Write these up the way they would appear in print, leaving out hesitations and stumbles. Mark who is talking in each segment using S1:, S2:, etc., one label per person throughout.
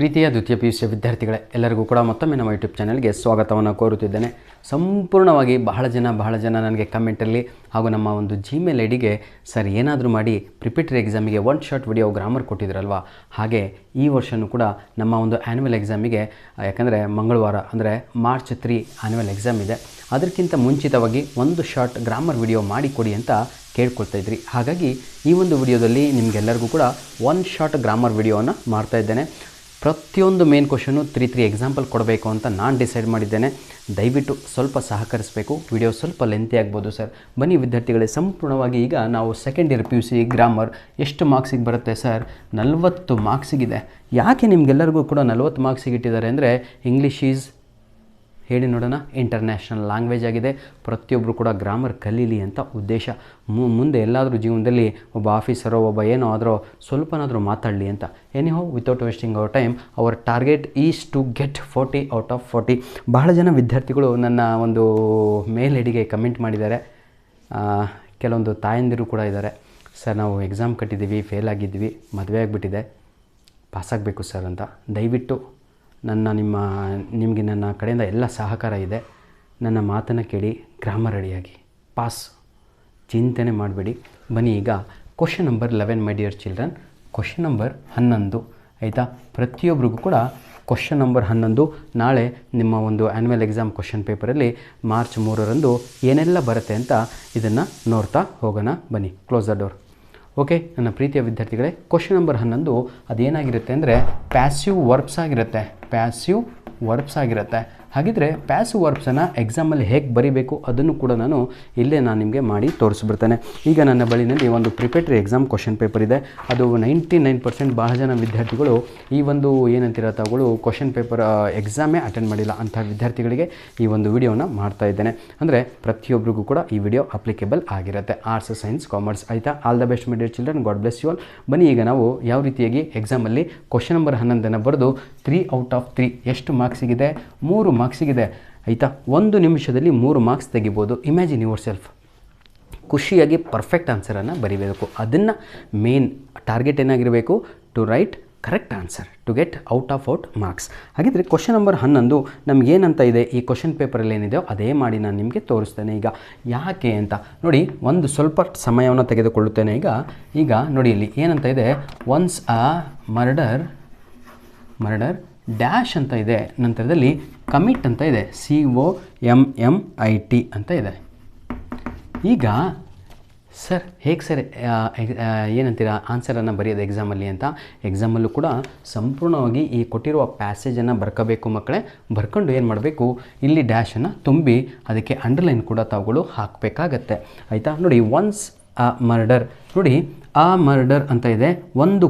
S1: ಪ್ರೀತಿಯ ದ್ವಿತೀಯ PUC ವಿದ್ಯಾರ್ಥಿಗಳೇ ಎಲ್ಲರಿಗೂ ಕೂಡ ಮತ್ತೊಮ್ಮೆ ನಮ್ಮ ಯೂಟ್ಯೂಬ್ ಚಾನಲ್ಗೆ ಸ್ವಾಗತವನ್ನು ಕೋರುತ್ತಿದ್ದೇನೆ. ಸಂಪೂರ್ಣವಾಗಿ ಬಹಳ ಜನ ನನಗೆ ಕಮೆಂಟಲ್ಲಿ ಹಾಗೂ ನಮ್ಮ ಒಂದು ಜಿಮೇಲ್ ಐಡಿಗೆ ಸರ್ ಏನಾದರೂ ಮಾಡಿ ಪ್ರಿಪೇಟರಿ ಎಕ್ಸಾಮಿಗೆ ಒನ್ ಶಾರ್ಟ್ ವಿಡಿಯೋ ಗ್ರಾಮರ್ ಕೊಟ್ಟಿದ್ರಲ್ವ, ಹಾಗೆ ಈ ವರ್ಷವೂ ಕೂಡ ನಮ್ಮ ಒಂದು ಆ್ಯನ್ಯುವಲ್ ಎಕ್ಸಾಮಿಗೆ, ಯಾಕಂದರೆ ಮಂಗಳವಾರ ಅಂದರೆ ಮಾರ್ಚ್ 3 ಆ್ಯನ್ಯುವಲ್ ಎಕ್ಸಾಮ್ ಇದೆ, ಅದಕ್ಕಿಂತ ಮುಂಚಿತವಾಗಿ ಒಂದು ಶಾರ್ಟ್ ಗ್ರಾಮರ್ ವಿಡಿಯೋ ಮಾಡಿಕೊಡಿ ಅಂತ ಕೇಳ್ಕೊಳ್ತಾ ಇದ್ರಿ. ಹಾಗಾಗಿ ಈ ಒಂದು ವಿಡಿಯೋದಲ್ಲಿ ನಿಮಗೆಲ್ಲರಿಗೂ ಕೂಡ ಒನ್ ಶಾರ್ಟ್ ಗ್ರಾಮರ್ ವಿಡಿಯೋವನ್ನು ಮಾಡ್ತಾಯಿದ್ದೇನೆ. ಪ್ರತಿಯೊಂದು ಮೇನ್ ಕ್ವಶನು 3 ಎಕ್ಸಾಂಪಲ್ ಕೊಡಬೇಕು ಅಂತ ನಾನು ಡಿಸೈಡ್ ಮಾಡಿದ್ದೇನೆ. ದಯವಿಟ್ಟು ಸ್ವಲ್ಪ ಸಹಕರಿಸಬೇಕು. ವಿಡಿಯೋ ಸ್ವಲ್ಪ ಲೆಂತಿ ಆಗ್ಬೋದು ಸರ್. ಬನ್ನಿ ವಿದ್ಯಾರ್ಥಿಗಳೇ, ಸಂಪೂರ್ಣವಾಗಿ ಈಗ ನಾವು ಸೆಕೆಂಡ್ ಇಯರ್ PUC ಗ್ರಾಮರ್ ಎಷ್ಟು ಮಾರ್ಕ್ಸಿಗೆ ಬರುತ್ತೆ ಸರ್? 40 ಮಾರ್ಕ್ಸಿಗಿದೆ. ಯಾಕೆ ನಿಮಗೆಲ್ಲರಿಗೂ ಕೂಡ 40 ಮಾರ್ಕ್ಸಿಗೆ ಇಟ್ಟಿದ್ದಾರೆ ಅಂದರೆ, ಇಂಗ್ಲೀಷ್ ಈಸ್ ಹೇಳಿ ನೋಡೋಣ ಇಂಟರ್ನ್ಯಾಷನಲ್ ಲ್ಯಾಂಗ್ವೇಜ್ ಆಗಿದೆ. ಪ್ರತಿಯೊಬ್ಬರು ಕೂಡ ಗ್ರಾಮರ್ ಕಲೀಲಿ ಅಂತ ಉದ್ದೇಶ. ಮುಂದೆ ಎಲ್ಲಾದರೂ ಜೀವನದಲ್ಲಿ ಒಬ್ಬ ಆಫೀಸರೋ ಒಬ್ಬ ಏನೋ ಆದರೂ ಸ್ವಲ್ಪನಾದರೂ ಮಾತಾಡಲಿ ಅಂತ. Anyhow without wasting our time, our target is to get 40 out of 40. ಬಹಳ ಜನ ವಿದ್ಯಾರ್ಥಿಗಳು ನನ್ನ ಒಂದು ಮೇಲ್ ಐಡಿಗೆ ಕಮೆಂಟ್ ಮಾಡಿದ್ದಾರೆ. ಕೆಲವೊಂದು ತಾಯಂದಿರು ಕೂಡ ಇದ್ದಾರೆ, ಸರ್ ನಾವು ಎಕ್ಸಾಮ್ ಕಟ್ಟಿದ್ದೀವಿ, ಫೇಲ್ ಆಗಿದ್ವಿ, ಮದುವೆ ಆಗಿಬಿಟ್ಟಿದೆ, ಪಾಸಾಗಬೇಕು ಸರ್ ಅಂತ. ದಯವಿಟ್ಟು ನಿಮಗೆ ನನ್ನ ಕಡೆಯಿಂದ ಎಲ್ಲ ಸಹಕಾರ ಇದೆ. ನನ್ನ ಮಾತನ್ನು ಕೇಳಿ ಗ್ರಾಮರ್ ರೆಡಿಯಾಗಿ ಪಾಸ್, ಚಿಂತನೆ ಮಾಡಬೇಡಿ. ಬನ್ನಿ ಈಗ ಕ್ವಶನ್ ನಂಬರ್ 11 ಮೈ ಡಿಯರ್ ಚಿಲ್ಡ್ರನ್, ಕ್ವಶನ್ ನಂಬರ್ 11 ಆಯಿತಾ? ಪ್ರತಿಯೊಬ್ಬರಿಗೂ ಕೂಡ ಕ್ವಶನ್ ನಂಬರ್ 11 ನಾಳೆ ನಿಮ್ಮ ಒಂದು ಆ್ಯನ್ಯುವಲ್ ಎಕ್ಸಾಮ್ ಕ್ವಶನ್ ಪೇಪರಲ್ಲಿ ಮಾರ್ಚ್ 3ರಂದು ಏನೆಲ್ಲ ಬರುತ್ತೆ ಅಂತ ಇದನ್ನು ನೋಡ್ತಾ ಹೋಗೋಣ. ಬನ್ನಿ, ಕ್ಲೋಸ್ ದ ಡೋರ್. ಓಕೆ ನನ್ನ ಪ್ರೀತಿಯ ವಿದ್ಯಾರ್ಥಿಗಳೇ, ಕ್ವಶನ್ ನಂಬರ್ 11 ಅದೇನಾಗಿರುತ್ತೆ ಅಂದರೆ ಪ್ಯಾಸಿವ್ ವರ್ಬ್ಸ್ ಆಗಿರುತ್ತೆ. ಪ್ಯಾಸಿವ್ ವರ್ಬ್ಸ್ ಆಗಿರುತ್ತೆ. ಹಾಗಿದ್ರೆ ಪ್ಯಾಸಿವ್ ವರ್ಬ್ಸನ್ನು ಎಕ್ಸಾಮಲ್ಲಿ ಹೇಗೆ ಬರೀಬೇಕು ಅದನ್ನು ಕೂಡ ನಾನು ನಿಮಗೆ ಮಾಡಿ ತೋರಿಸ್ಬಿಡ್ತೇನೆ. ಈಗ ನನ್ನ ಬಳಿನಲ್ಲಿ ಒಂದು ಪ್ರಿಪೇಟರಿ ಎಕ್ಸಾಮ್ ಕ್ವಶನ್ ಪೇಪರ್ ಇದೆ. ಅದು 99% ಬಹಳ ಜನ ವಿದ್ಯಾರ್ಥಿಗಳು ಈ ಒಂದು ಏನಂತೀರ ತಾವುಗಳು ಕ್ವಶನ್ ಪೇಪರ್ ಎಕ್ಸಾಮೇ ಅಟೆಂಡ್ ಮಾಡಿಲ್ಲ ಅಂಥ ವಿದ್ಯಾರ್ಥಿಗಳಿಗೆ ಈ ಒಂದು ವಿಡಿಯೋನ ಮಾಡ್ತಾ ಇದ್ದೇನೆ. ಅಂದರೆ ಪ್ರತಿಯೊಬ್ಬರಿಗೂ ಕೂಡ ಈ ವಿಡಿಯೋ ಅಪ್ಲಿಕೇಬಲ್ ಆಗಿರುತ್ತೆ, ಆರ್ಟ್ಸ್, ಸೈನ್ಸ್, ಕಾಮರ್ಸ್. ಆಯಿತಾ? All the best my dear children, god bless you all. ಬನ್ನಿ ಈಗ ನಾವು ಯಾವ ರೀತಿಯಾಗಿ ಎಕ್ಸಾಮಲ್ಲಿ ಕ್ವಶನ್ ನಂಬರ್ 11 ಬರೆದು 3 ಔಟ್ ಆಫ್ 3 ಎಷ್ಟು ಮಾರ್ಕ್ಸಿಗಿದೆ? 3 ಮಾರ್ಕ್ಸಿಗಿದೆ. ಆಯಿತಾ? 1 ನಿಮಿಷದಲ್ಲಿ 3 ಮಾರ್ಕ್ಸ್ ತೆಗಿಬೋದು. Imagine yourself. ಖುಷಿಯಾಗಿ ಪರ್ಫೆಕ್ಟ್ ಆನ್ಸರನ್ನು ಬರೀಬೇಕು. ಅದನ್ನು ಮೇನ್ ಟಾರ್ಗೆಟ್ ಏನಾಗಿರಬೇಕು? To write correct answer to get out of marks. ಹಾಗಿದ್ರೆ ಕ್ವಶನ್ ನಂಬರ್ 11 ನಮಗೇನಂತ ಇದೆ ಈ ಕ್ವಶನ್ ಪೇಪರಲ್ಲಿ ಏನಿದೆಯೋ ಅದೇ ಮಾಡಿ ನಾನು ನಿಮಗೆ ತೋರಿಸ್ತೇನೆ. ಈಗ ಯಾಕೆ ಅಂತ ನೋಡಿ, ಒಂದು ಸ್ವಲ್ಪ ಸಮಯವನ್ನು ತೆಗೆದುಕೊಳ್ಳುತ್ತೇನೆ. ಈಗ ನೋಡಿ ಇಲ್ಲಿ ಏನಂತ ಇದೆ, ಒನ್ಸ್ ಅ ಮರ್ಡರ್ ಡ್ಯಾಶ್ ಅಂತ ಇದೆ, ನಂತರದಲ್ಲಿ ಕಮಿಟ್ ಅಂತ ಇದೆ, COMMIT ಅಂತ ಇದೆ. ಈಗ ಸರ್ ಹೇಗೆ ಸರ್ ಏನಂತೀರ ಆನ್ಸರನ್ನು ಬರೆಯೋದು ಎಕ್ಸಾಮಲ್ಲಿ ಅಂತ? ಎಕ್ಸಾಮಲ್ಲೂ ಕೂಡ ಸಂಪೂರ್ಣವಾಗಿ ಈ ಕೊಟ್ಟಿರುವ ಪ್ಯಾಸೇಜನ್ನು ಬರ್ಕೋಬೇಕು ಮಕ್ಕಳೇ. ಬರ್ಕೊಂಡು ಏನು ಮಾಡಬೇಕು, ಇಲ್ಲಿ ಡ್ಯಾಶನ್ನು ತುಂಬಿ ಅದಕ್ಕೆ ಅಂಡರ್ಲೈನ್ ಕೂಡ ತಾವುಗಳು ಹಾಕಬೇಕಾಗತ್ತೆ. ಆಯಿತಾ? ನೋಡಿ, ಒನ್ಸ್ ಅ ಮರ್ಡರ್, ನೋಡಿ ಆ ಮರ್ಡರ್ ಅಂತ ಇದೆ, ಒಂದು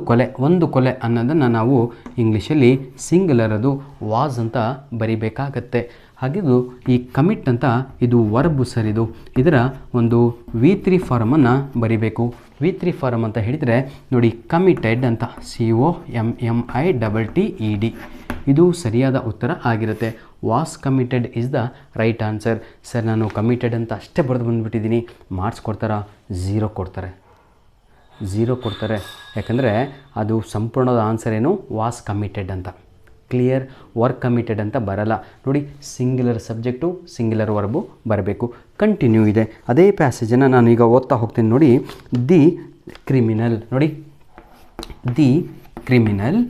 S1: ಕೊಲೆ ಅನ್ನೋದನ್ನು ನಾವು ಇಂಗ್ಲೀಷಲ್ಲಿ ಸಿಂಗುಲರ್, ಅದು ವಾಸ್ ಅಂತ ಬರಿಬೇಕಾಗತ್ತೆ. ಹಾಗಿದ್ದು ಈ ಕಮಿಟ್ ಅಂತ ಇದು ವರ್ಬ್ ಸರ್. ಇದರ ಒಂದು V3 ಫಾರಮನ್ನು ಬರಿಬೇಕು. V3 ಫಾರಮ್ ಅಂತ ಹೇಳಿದರೆ ನೋಡಿ, ಕಮಿಟೆಡ್ ಅಂತ COMMITTED ಇದು ಸರಿಯಾದ ಉತ್ತರ ಆಗಿರುತ್ತೆ. Was committed is the right answer. Sir ನಾನು ಕಮಿಟೆಡ್ ಅಂತ ಅಷ್ಟೇ ಬರೆದು ಬಂದುಬಿಟ್ಟಿದ್ದೀನಿ, ಮಾರ್ಕ್ಸ್ ಕೊಡ್ತಾರಾ? 0 ಕೊಡ್ತಾರೆ. ಯಾಕಂದರೆ ಅದು ಸಂಪೂರ್ಣದ ಆನ್ಸರ್ ಏನು? ವಾಸ್ ಕಮಿಟೆಡ್ ಅಂತ. ಕ್ಲಿಯರ್? ವರ್ಕ್ ಕಮಿಟೆಡ್ ಅಂತ ಬರಲ್ಲ. ನೋಡಿ, ಸಿಂಗ್ಯುಲರ್ ಸಬ್ಜೆಕ್ಟು ಸಿಂಗ್ಯುಲರ್ ವರ್ಬು ಬರಬೇಕು. ಕಂಟಿನ್ಯೂ ಇದೆ. ಅದೇ ಪ್ಯಾಸೇಜನ್ನು ನಾನು ಈಗ ಓದ್ತಾ ಹೋಗ್ತೀನಿ. ನೋಡಿ, ದಿ ಕ್ರಿಮಿನಲ್, ನೋಡಿ ದಿ ಕ್ರಿಮಿನಲ್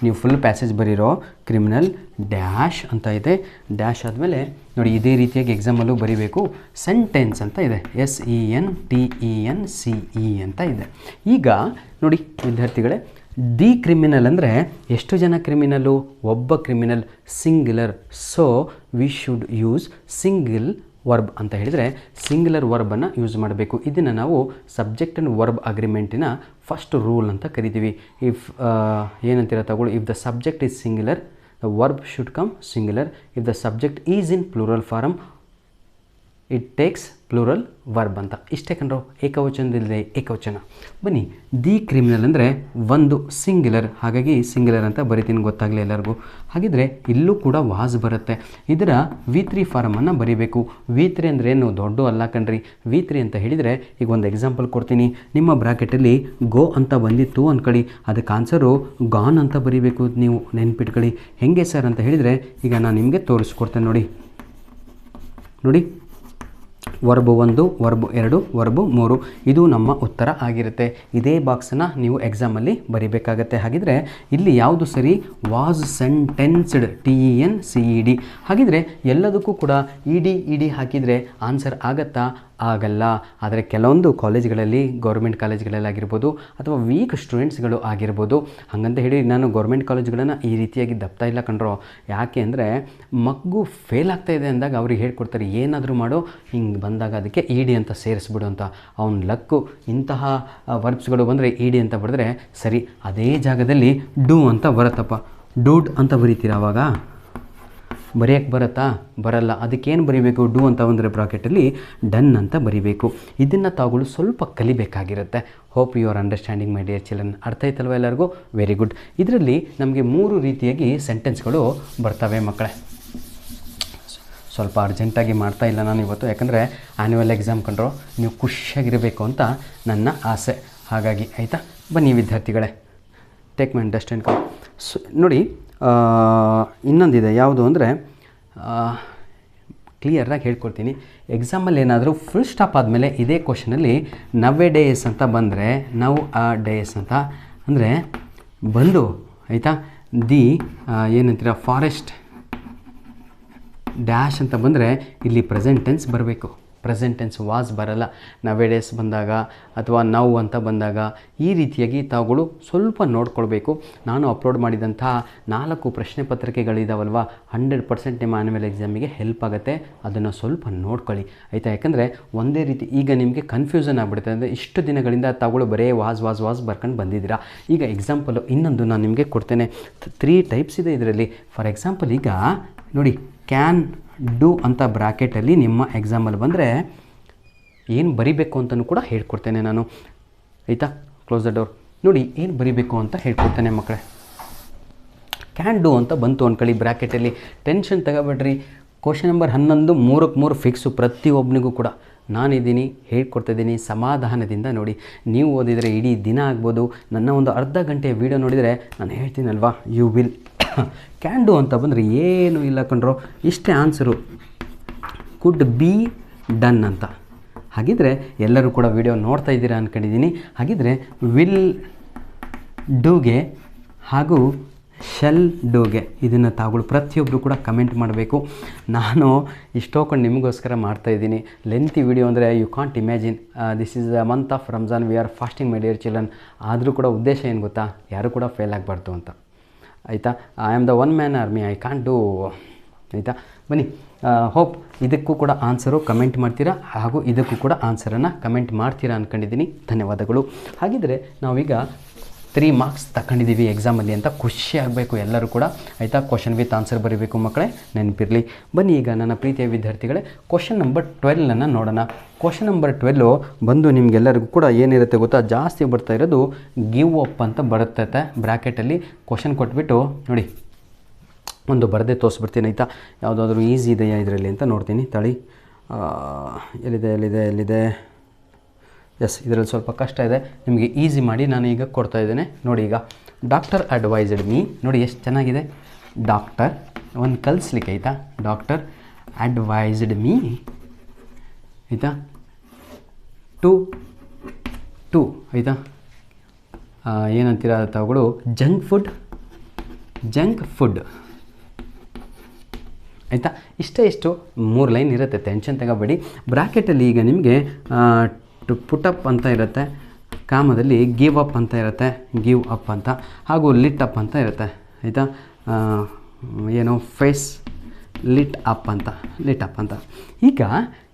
S1: ನೀವು ಫುಲ್ ಪ್ಯಾಸೇಜ್ ಬರೀರೋ ಕ್ರಿಮಿನಲ್ ಡ್ಯಾಶ್ ಅಂತ ಇದೆ. ಡ್ಯಾಶ್ ಆದಮೇಲೆ ನೋಡಿ ಇದೇ ರೀತಿಯಾಗಿ ಎಕ್ಸಾಮಲ್ಲೂ ಬರೀಬೇಕು. ಸೆಂಟೆನ್ಸ್ ಅಂತ ಇದೆ, SENTENCE ಅಂತ ಇದೆ. ಈಗ ನೋಡಿ ವಿದ್ಯಾರ್ಥಿಗಳೇ, ದಿ ಕ್ರಿಮಿನಲ್ ಅಂದರೆ ಎಷ್ಟು ಜನ ಕ್ರಿಮಿನಲು? ಒಬ್ಬ criminal, singular. So we should use single verb ಅಂತ ಹೇಳಿದರೆ ಸಿಂಗ್ಯುಲರ್ ವರ್ಬನ್ನು ಯೂಸ್ ಮಾಡಬೇಕು. ಇದನ್ನು ನಾವು ಸಬ್ಜೆಕ್ಟ್ ಆ್ಯಂಡ್ ವರ್ಬ್ ಅಗ್ರಿಮೆಂಟಿನ ಫಸ್ಟ್ ರೂಲ್ ಅಂತ ಕರಿತೀವಿ. ಇಫ್ ಏನಂತೀರ ತಗೊಳ್ಳಿ, if the subject is singular the verb should come singular. If the subject is in plural form it takes plural verb ಅಂತ. ಇಷ್ಟೇ ಕಣ್ರೋ, ಏಕವಚನದಿಲ್ಲದೆ ಏಕವಚನ. ಬನ್ನಿ, ದಿ ಕ್ರಿಮಿನಲ್ ಅಂದರೆ ಒಂದು ಸಿಂಗ್ಯುಲರ್, ಹಾಗಾಗಿ ಸಿಂಗ್ಯುಲರ್ ಅಂತ ಬರಿತೀನಿ, ಗೊತ್ತಾಗಲಿ ಎಲ್ಲರಿಗೂ. ಹಾಗಿದ್ರೆ ಇಲ್ಲೂ ಕೂಡ ವಾಸ್ ಬರುತ್ತೆ. ಇದರ V3 ಫಾರಮನ್ನು ಬರೀಬೇಕು. V3 ಅಂದರೆ ಏನು, ದೊಡ್ಡ ಅಲ್ಲ ಕಣ್ರಿ. V3 ಅಂತ ಹೇಳಿದರೆ ಈಗ ಒಂದು ಎಕ್ಸಾಂಪಲ್ ಕೊಡ್ತೀನಿ. ನಿಮ್ಮ ಬ್ರಾಕೆಟಲ್ಲಿ ಗೋ ಅಂತ ಬಂದಿತ್ತು ಅಂದ್ಕೊಳ್ಳಿ, ಅದಕ್ಕೆ ಆನ್ಸರು ಗಾನ್ ಅಂತ ಬರೀಬೇಕು. ನೀವು ನೆನ್ಪಿಟ್ಕೊಳ್ಳಿ. ಹೆಂಗೆ ಸರ್ ಅಂತ ಹೇಳಿದರೆ ಈಗ ನಾನು ನಿಮಗೆ ತೋರಿಸ್ಕೊಡ್ತೇನೆ ನೋಡಿ. ವರ್ಬ್ 1, ವರ್ಬ್ 2, ವರ್ಬ್ 3 ಇದು ನಮ್ಮ ಉತ್ತರ ಆಗಿರುತ್ತೆ. ಇದೇ ಬಾಕ್ಸನ್ನು ನೀವು ಎಕ್ಸಾಮಲ್ಲಿ ಬರೀಬೇಕಾಗತ್ತೆ. ಹಾಗಿದ್ರೆ ಇಲ್ಲಿ ಯಾವುದು ಸರಿ, ವಾಸ್ ಸೆಂಟೆನ್ಸ್ಡ್, TENCED. ಹಾಗಿದ್ರೆ ಎಲ್ಲದಕ್ಕೂ ಕೂಡ ED ಹಾಕಿದರೆ ಆನ್ಸರ್ ಆಗತ್ತಾ? ಆಗಲ್ಲ. ಆದರೆ ಕೆಲವೊಂದು ಕಾಲೇಜ್ಗಳಲ್ಲಿ, ಗೌರ್ಮೆಂಟ್ ಕಾಲೇಜ್ಗಳಲ್ಲಾಗಿರ್ಬೋದು ಅಥವಾ ವೀಕ್ ಸ್ಟೂಡೆಂಟ್ಸ್ಗಳು ಆಗಿರ್ಬೋದು, ಹಾಗಂತ ಹೇಳಿ ನಾನು ಗೌರ್ಮೆಂಟ್ ಕಾಲೇಜ್ಗಳನ್ನು ಈ ರೀತಿಯಾಗಿ ದಪ್ತಾ ಇಲ್ಲ ಕಣ್ರೋ. ಯಾಕೆ ಅಂದರೆ ಮಗು ಫೇಲ್ ಆಗ್ತಾಯಿದೆ ಅಂದಾಗ ಅವ್ರಿಗೆ ಹೇಳ್ಕೊಡ್ತಾರೆ, ಏನಾದರೂ ಮಾಡೋ, ಹಿಂಗೆ ಬಂದಾಗ ಅದಕ್ಕೆ ED ಅಂತ ಸೇರಿಸ್ಬಿಡು ಅಂತ. ಅವ್ನ ಲಕ್ಕು ಇಂತಹ ವರ್ಬ್ಸ್ಗಳು ಬಂದರೆ ED ಅಂತ ಬರೆದ್ರೆ ಸರಿ. ಅದೇ ಜಾಗದಲ್ಲಿ ಡೂ ಅಂತ ಬರುತ್ತಪ್ಪ. ಡೂಡ್ ಅಂತ ಬರೀತೀರ, ಆವಾಗ ಬರೆಯೋಕ್ಕೆ ಬರುತ್ತಾ? ಬರಲ್ಲ. ಅದಕ್ಕೇನು ಬರೀಬೇಕು? ಡೂ ಅಂತ ಬಂದರೆ ಬ್ರಾಕೆಟಲ್ಲಿ ಡನ್ ಅಂತ ಬರೀಬೇಕು. ಇದನ್ನು ತಾವುಗಳು ಸ್ವಲ್ಪ ಕಲಿಬೇಕಾಗಿರುತ್ತೆ. Hope you are understanding my dear children. ಅರ್ಥ ಆಯ್ತಲ್ವ ಎಲ್ಲರಿಗೂ? Very good. ಇದರಲ್ಲಿ ನಮಗೆ 3 ರೀತಿಯಾಗಿ ಸೆಂಟೆನ್ಸ್ಗಳು ಬರ್ತವೆ ಮಕ್ಕಳೇ. ಸ್ವಲ್ಪ ಅರ್ಜೆಂಟಾಗಿ ಮಾಡ್ತಾ ಇಲ್ಲ ನಾನು ಇವತ್ತು, ಯಾಕಂದರೆ ಆ್ಯನ್ಯುವಲ್ ಎಕ್ಸಾಮ್ ಕಂಡ್ರೋ, ನೀವು ಖುಷಿಯಾಗಿರಬೇಕು ಅಂತ ನನ್ನ ಆಸೆ. ಹಾಗಾಗಿ ಆಯಿತಾ? ಬನ್ನಿ ವಿದ್ಯಾರ್ಥಿಗಳೇ, ಟೇಕ್ ಮೈ ಅಂಡರ್ಸ್ಟ್ಯಾಂಡ್ ಕಮ್. ನೋಡಿ, ಇನ್ನೊಂದಿದೆ. ಯಾವುದು ಅಂದರೆ ಕ್ಲಿಯರಾಗಿ ಹೇಳ್ಕೊಡ್ತೀನಿ. ಎಕ್ಸಾಮಲ್ಲಿ ಏನಾದರೂ ಫುಲ್ ಸ್ಟಾಪ್ ಆದಮೇಲೆ ಇದೇ ಕ್ವಶನಲ್ಲಿ ನವ್ವೆ ಡೇಸ್ ಅಂತ ಬಂದರೆ, ನವ್ ಆ ಡೇಸ್ ಅಂತ ಅಂದರೆ ಬಂದು ಆಯಿತಾ, ದಿ ಏನಂತೀರ ಫಾರೆಸ್ಟ್ ಡ್ಯಾಶ್ ಅಂತ ಬಂದರೆ ಇಲ್ಲಿ ಪ್ರೆಸೆಂಟ್ ಟೆನ್ಸ್ ಬರಬೇಕು. ಪ್ರೆಸೆಂಟ್ ಟೆನ್ಸ್ ವಾಸ್ ಬರಲ್ಲ. ನವ್ವೆ ಡೇಸ್ ಬಂದಾಗ ಅಥವಾ ನವ್ ಅಂತ ಬಂದಾಗ ಈ ರೀತಿಯಾಗಿ ತಾವುಗಳು ಸ್ವಲ್ಪ ನೋಡ್ಕೊಳ್ಬೇಕು. ನಾನು ಅಪ್ಲೋಡ್ ಮಾಡಿದಂಥ 4 ಪ್ರಶ್ನೆ ಪತ್ರಿಕೆಗಳಿದಾವಲ್ವ, 100% ನಿಮ್ಮ ಆನ್ಯುವಲ್ ಎಕ್ಸಾಮಿಗೆ ಹೆಲ್ಪ್ ಆಗುತ್ತೆ. ಅದನ್ನು ಸ್ವಲ್ಪ ನೋಡ್ಕೊಳ್ಳಿ ಆಯಿತಾ? ಯಾಕಂದರೆ ಒಂದೇ ರೀತಿ ಈಗ ನಿಮಗೆ ಕನ್ಫ್ಯೂಷನ್ ಆಗಿಬಿಡುತ್ತೆ. ಅಂದರೆ ಇಷ್ಟು ದಿನಗಳಿಂದ ತಾವುಗಳು ಬರೇ ವಾಸ್ ಬರ್ಕೊಂಡು ಬಂದಿದ್ದೀರಾ. ಈಗ ಎಕ್ಸಾಂಪಲು ಇನ್ನೊಂದು ನಾನು ನಿಮಗೆ ಕೊಡ್ತೇನೆ. 3 ಟೈಪ್ಸ್ ಇದೆ ಇದರಲ್ಲಿ. ಫಾರ್ ಎಕ್ಸಾಂಪಲ್ ಈಗ ನೋಡಿ, ಕ್ಯಾನ್ ಡೂ ಅಂತ ಬ್ರಾಕೆಟಲ್ಲಿ ನಿಮ್ಮ ಎಕ್ಸಾಮಲ್ಲಿ ಬಂದರೆ ಏನು ಬರಿಬೇಕು ಅಂತಲೂ ಕೂಡ ಹೇಳ್ಕೊಡ್ತೇನೆ ನಾನು ಆಯಿತಾ? Close the door. ನೋಡಿ ಏನು ಬರಿಬೇಕು ಅಂತ ಹೇಳ್ಕೊಡ್ತೇನೆ ಮಕ್ಕಳೇ. ಕ್ಯಾನ್ ಡೂ ಅಂತ ಬಂತು ಅಂದ್ಕೊಳ್ಳಿ ಬ್ರ್ಯಾಕೆಟಲ್ಲಿ. ಟೆನ್ಷನ್ ತಗೋಬೇಡ್ರಿ. ಕ್ವಶನ್ ನಂಬರ್ 11 3ಕ್ಕೆ 3 ಫಿಕ್ಸು ಪ್ರತಿಯೊಬ್ಬನಿಗೂ ಕೂಡ. ನಾನಿದ್ದೀನಿ, ಹೇಳ್ಕೊಡ್ತಾಯಿದ್ದೀನಿ, ಸಮಾಧಾನದಿಂದ ನೋಡಿ. ನೀವು ಓದಿದರೆ ಇಡೀ ದಿನ ಆಗ್ಬೋದು. ನನ್ನ ಒಂದು ಅರ್ಧ ಗಂಟೆಯ ವೀಡಿಯೋ ನೋಡಿದರೆ ನಾನು ಹೇಳ್ತೀನಲ್ವಾ, ಯು ವಿಲ್. ಕ್ಯಾನ್ ಡೂ ಅಂತ ಬಂದರೆ ಏನೂ ಇಲ್ಲ ಕಣ್ರೋ, ಇಷ್ಟೇ ಆನ್ಸರು, ಕುಡ್ ಬಿ ಡನ್ ಅಂತ. ಹಾಗಿದ್ರೆ ಎಲ್ಲರೂ ಕೂಡ ವಿಡಿಯೋ ನೋಡ್ತಾ ಇದ್ದೀರಾ ಅಂದ್ಕೊಂಡಿದ್ದೀನಿ. ಹಾಗಿದ್ರೆ ವಿಲ್ ಡೂಗೆ ಹಾಗೂ ಶೆಲ್ ಡೂಗೆ ಇದನ್ನು ತಾವುಗಳು ಪ್ರತಿಯೊಬ್ಬರು ಕೂಡ ಕಮೆಂಟ್ ಮಾಡಬೇಕು. ನಾನು ಇಷ್ಟೊಂದು ನಿಮಗೋಸ್ಕರ ಮಾಡ್ತಾಯಿದ್ದೀನಿ. ಲೆಂತಿ ವಿಡಿಯೋ ಅಂದರೆ you can't imagine. This is the month of Ramzan, we are fasting my dear children. ಆದರೂ ಕೂಡ ಉದ್ದೇಶ ಏನು ಗೊತ್ತಾ, ಯಾರು ಕೂಡ ಫೇಲ್ ಆಗಬಾರ್ದು ಅಂತ ಆಯಿತಾ? I am the one man army, I can't do ಆಯಿತಾ? ಬನ್ನಿ, ಹೋಪ್ ಇದಕ್ಕೂ ಕೂಡ ಆನ್ಸರು ಕಮೆಂಟ್ ಮಾಡ್ತೀರಾ ಹಾಗೂ ಇದಕ್ಕೂ ಕೂಡ ಆನ್ಸರನ್ನು ಕಮೆಂಟ್ ಮಾಡ್ತೀರಾ ಅಂದ್ಕೊಂಡಿದ್ದೀನಿ. ಧನ್ಯವಾದಗಳು. ಹಾಗಿದ್ದರೆ ನಾವೀಗ 3 ಮಾರ್ಕ್ಸ್ ತಗೊಂಡಿದ್ದೀವಿ ಎಕ್ಸಾಮಲ್ಲಿ ಅಂತ ಖುಷಿ ಆಗಬೇಕು ಎಲ್ಲರೂ ಕೂಡ ಆಯಿತಾ? ಕ್ವಶನ್ ವಿತ್ ಆನ್ಸರ್ ಬರೀಬೇಕು ಮಕ್ಕಳೇ, ನೆನಪಿರಲಿ. ಬನ್ನಿ ಈಗ ನನ್ನ ಪ್ರೀತಿಯ ವಿದ್ಯಾರ್ಥಿಗಳೇ, ಕ್ವಶನ್ ನಂಬರ್ 12 ನೋಡೋಣ. ಕ್ವಶನ್ ನಂಬರ್ 12 ಬಂದು ನಿಮಗೆಲ್ಲರಿಗೂ ಕೂಡ ಏನಿರುತ್ತೆ ಗೊತ್ತಾ, ಜಾಸ್ತಿ ಬರ್ತಾ ಇರೋದು ಗಿವ್ ಅಪ್ ಅಂತ ಬರುತ್ತೆ ಬ್ರ್ಯಾಕೆಟಲ್ಲಿ. ಕ್ವಶನ್ ಕೊಟ್ಬಿಟ್ಟು ನೋಡಿ ಒಂದು ಬರದೆ ತೋರಿಸ್ಬಿಡ್ತೀನಿ ಆಯಿತಾ? ಯಾವುದಾದ್ರೂ ಈಸಿ ಇದೆಯಾ ಇದರಲ್ಲಿ ಅಂತ ನೋಡ್ತೀನಿ ತಳಿ. ಎಲ್ಲಿದೆ ಎಸ್, ಇದರಲ್ಲಿ ಸ್ವಲ್ಪ ಕಷ್ಟ ಇದೆ, ನಿಮಗೆ ಈಸಿ ಮಾಡಿ ನಾನು ಈಗ ಕೊಡ್ತಾ ಇದ್ದೇನೆ ನೋಡಿ. ಈಗ ಡಾಕ್ಟರ್ ಅಡ್ವೈಸ್ಡ್ ಮೀ, ನೋಡಿ ಎಷ್ಟು ಚೆನ್ನಾಗಿದೆ. ಡಾಕ್ಟರ್ ಒಂದು ಕಲಿಸ್ಲಿಕ್ಕೆ ಆಯಿತಾ, ಡಾಕ್ಟರ್ ಅಡ್ವೈಸ್ಡ್ ಮೀ ಆಯಿತಾ ಟು ಆಯಿತಾ, ಏನಂತೀರ ತಾವುಗಳು, ಜಂಕ್ ಫುಡ್ ಆಯಿತಾ? ಇಷ್ಟು 3 ಲೈನ್ ಇರುತ್ತೆ, ಟೆನ್ಷನ್ ತಗೋಬೇಡಿ. ಬ್ರ್ಯಾಕೆಟಲ್ಲಿ ಈಗ ನಿಮಗೆ ಟು ಪುಟಪ್ ಅಂತ ಇರುತ್ತೆ, ಕಾಮದಲ್ಲಿ ಗಿವ್ ಅಪ್ ಅಂತ ಇರುತ್ತೆ, ಗಿವ್ ಅಪ್ ಅಂತ, ಹಾಗೂ ಲಿಟ್ ಅಪ್ ಅಂತ ಇರುತ್ತೆ ಆಯಿತಾ? ಏನು ಫೇಸ್ ಲಿಟ್ ಅಪ್ ಅಂತ. ಈಗ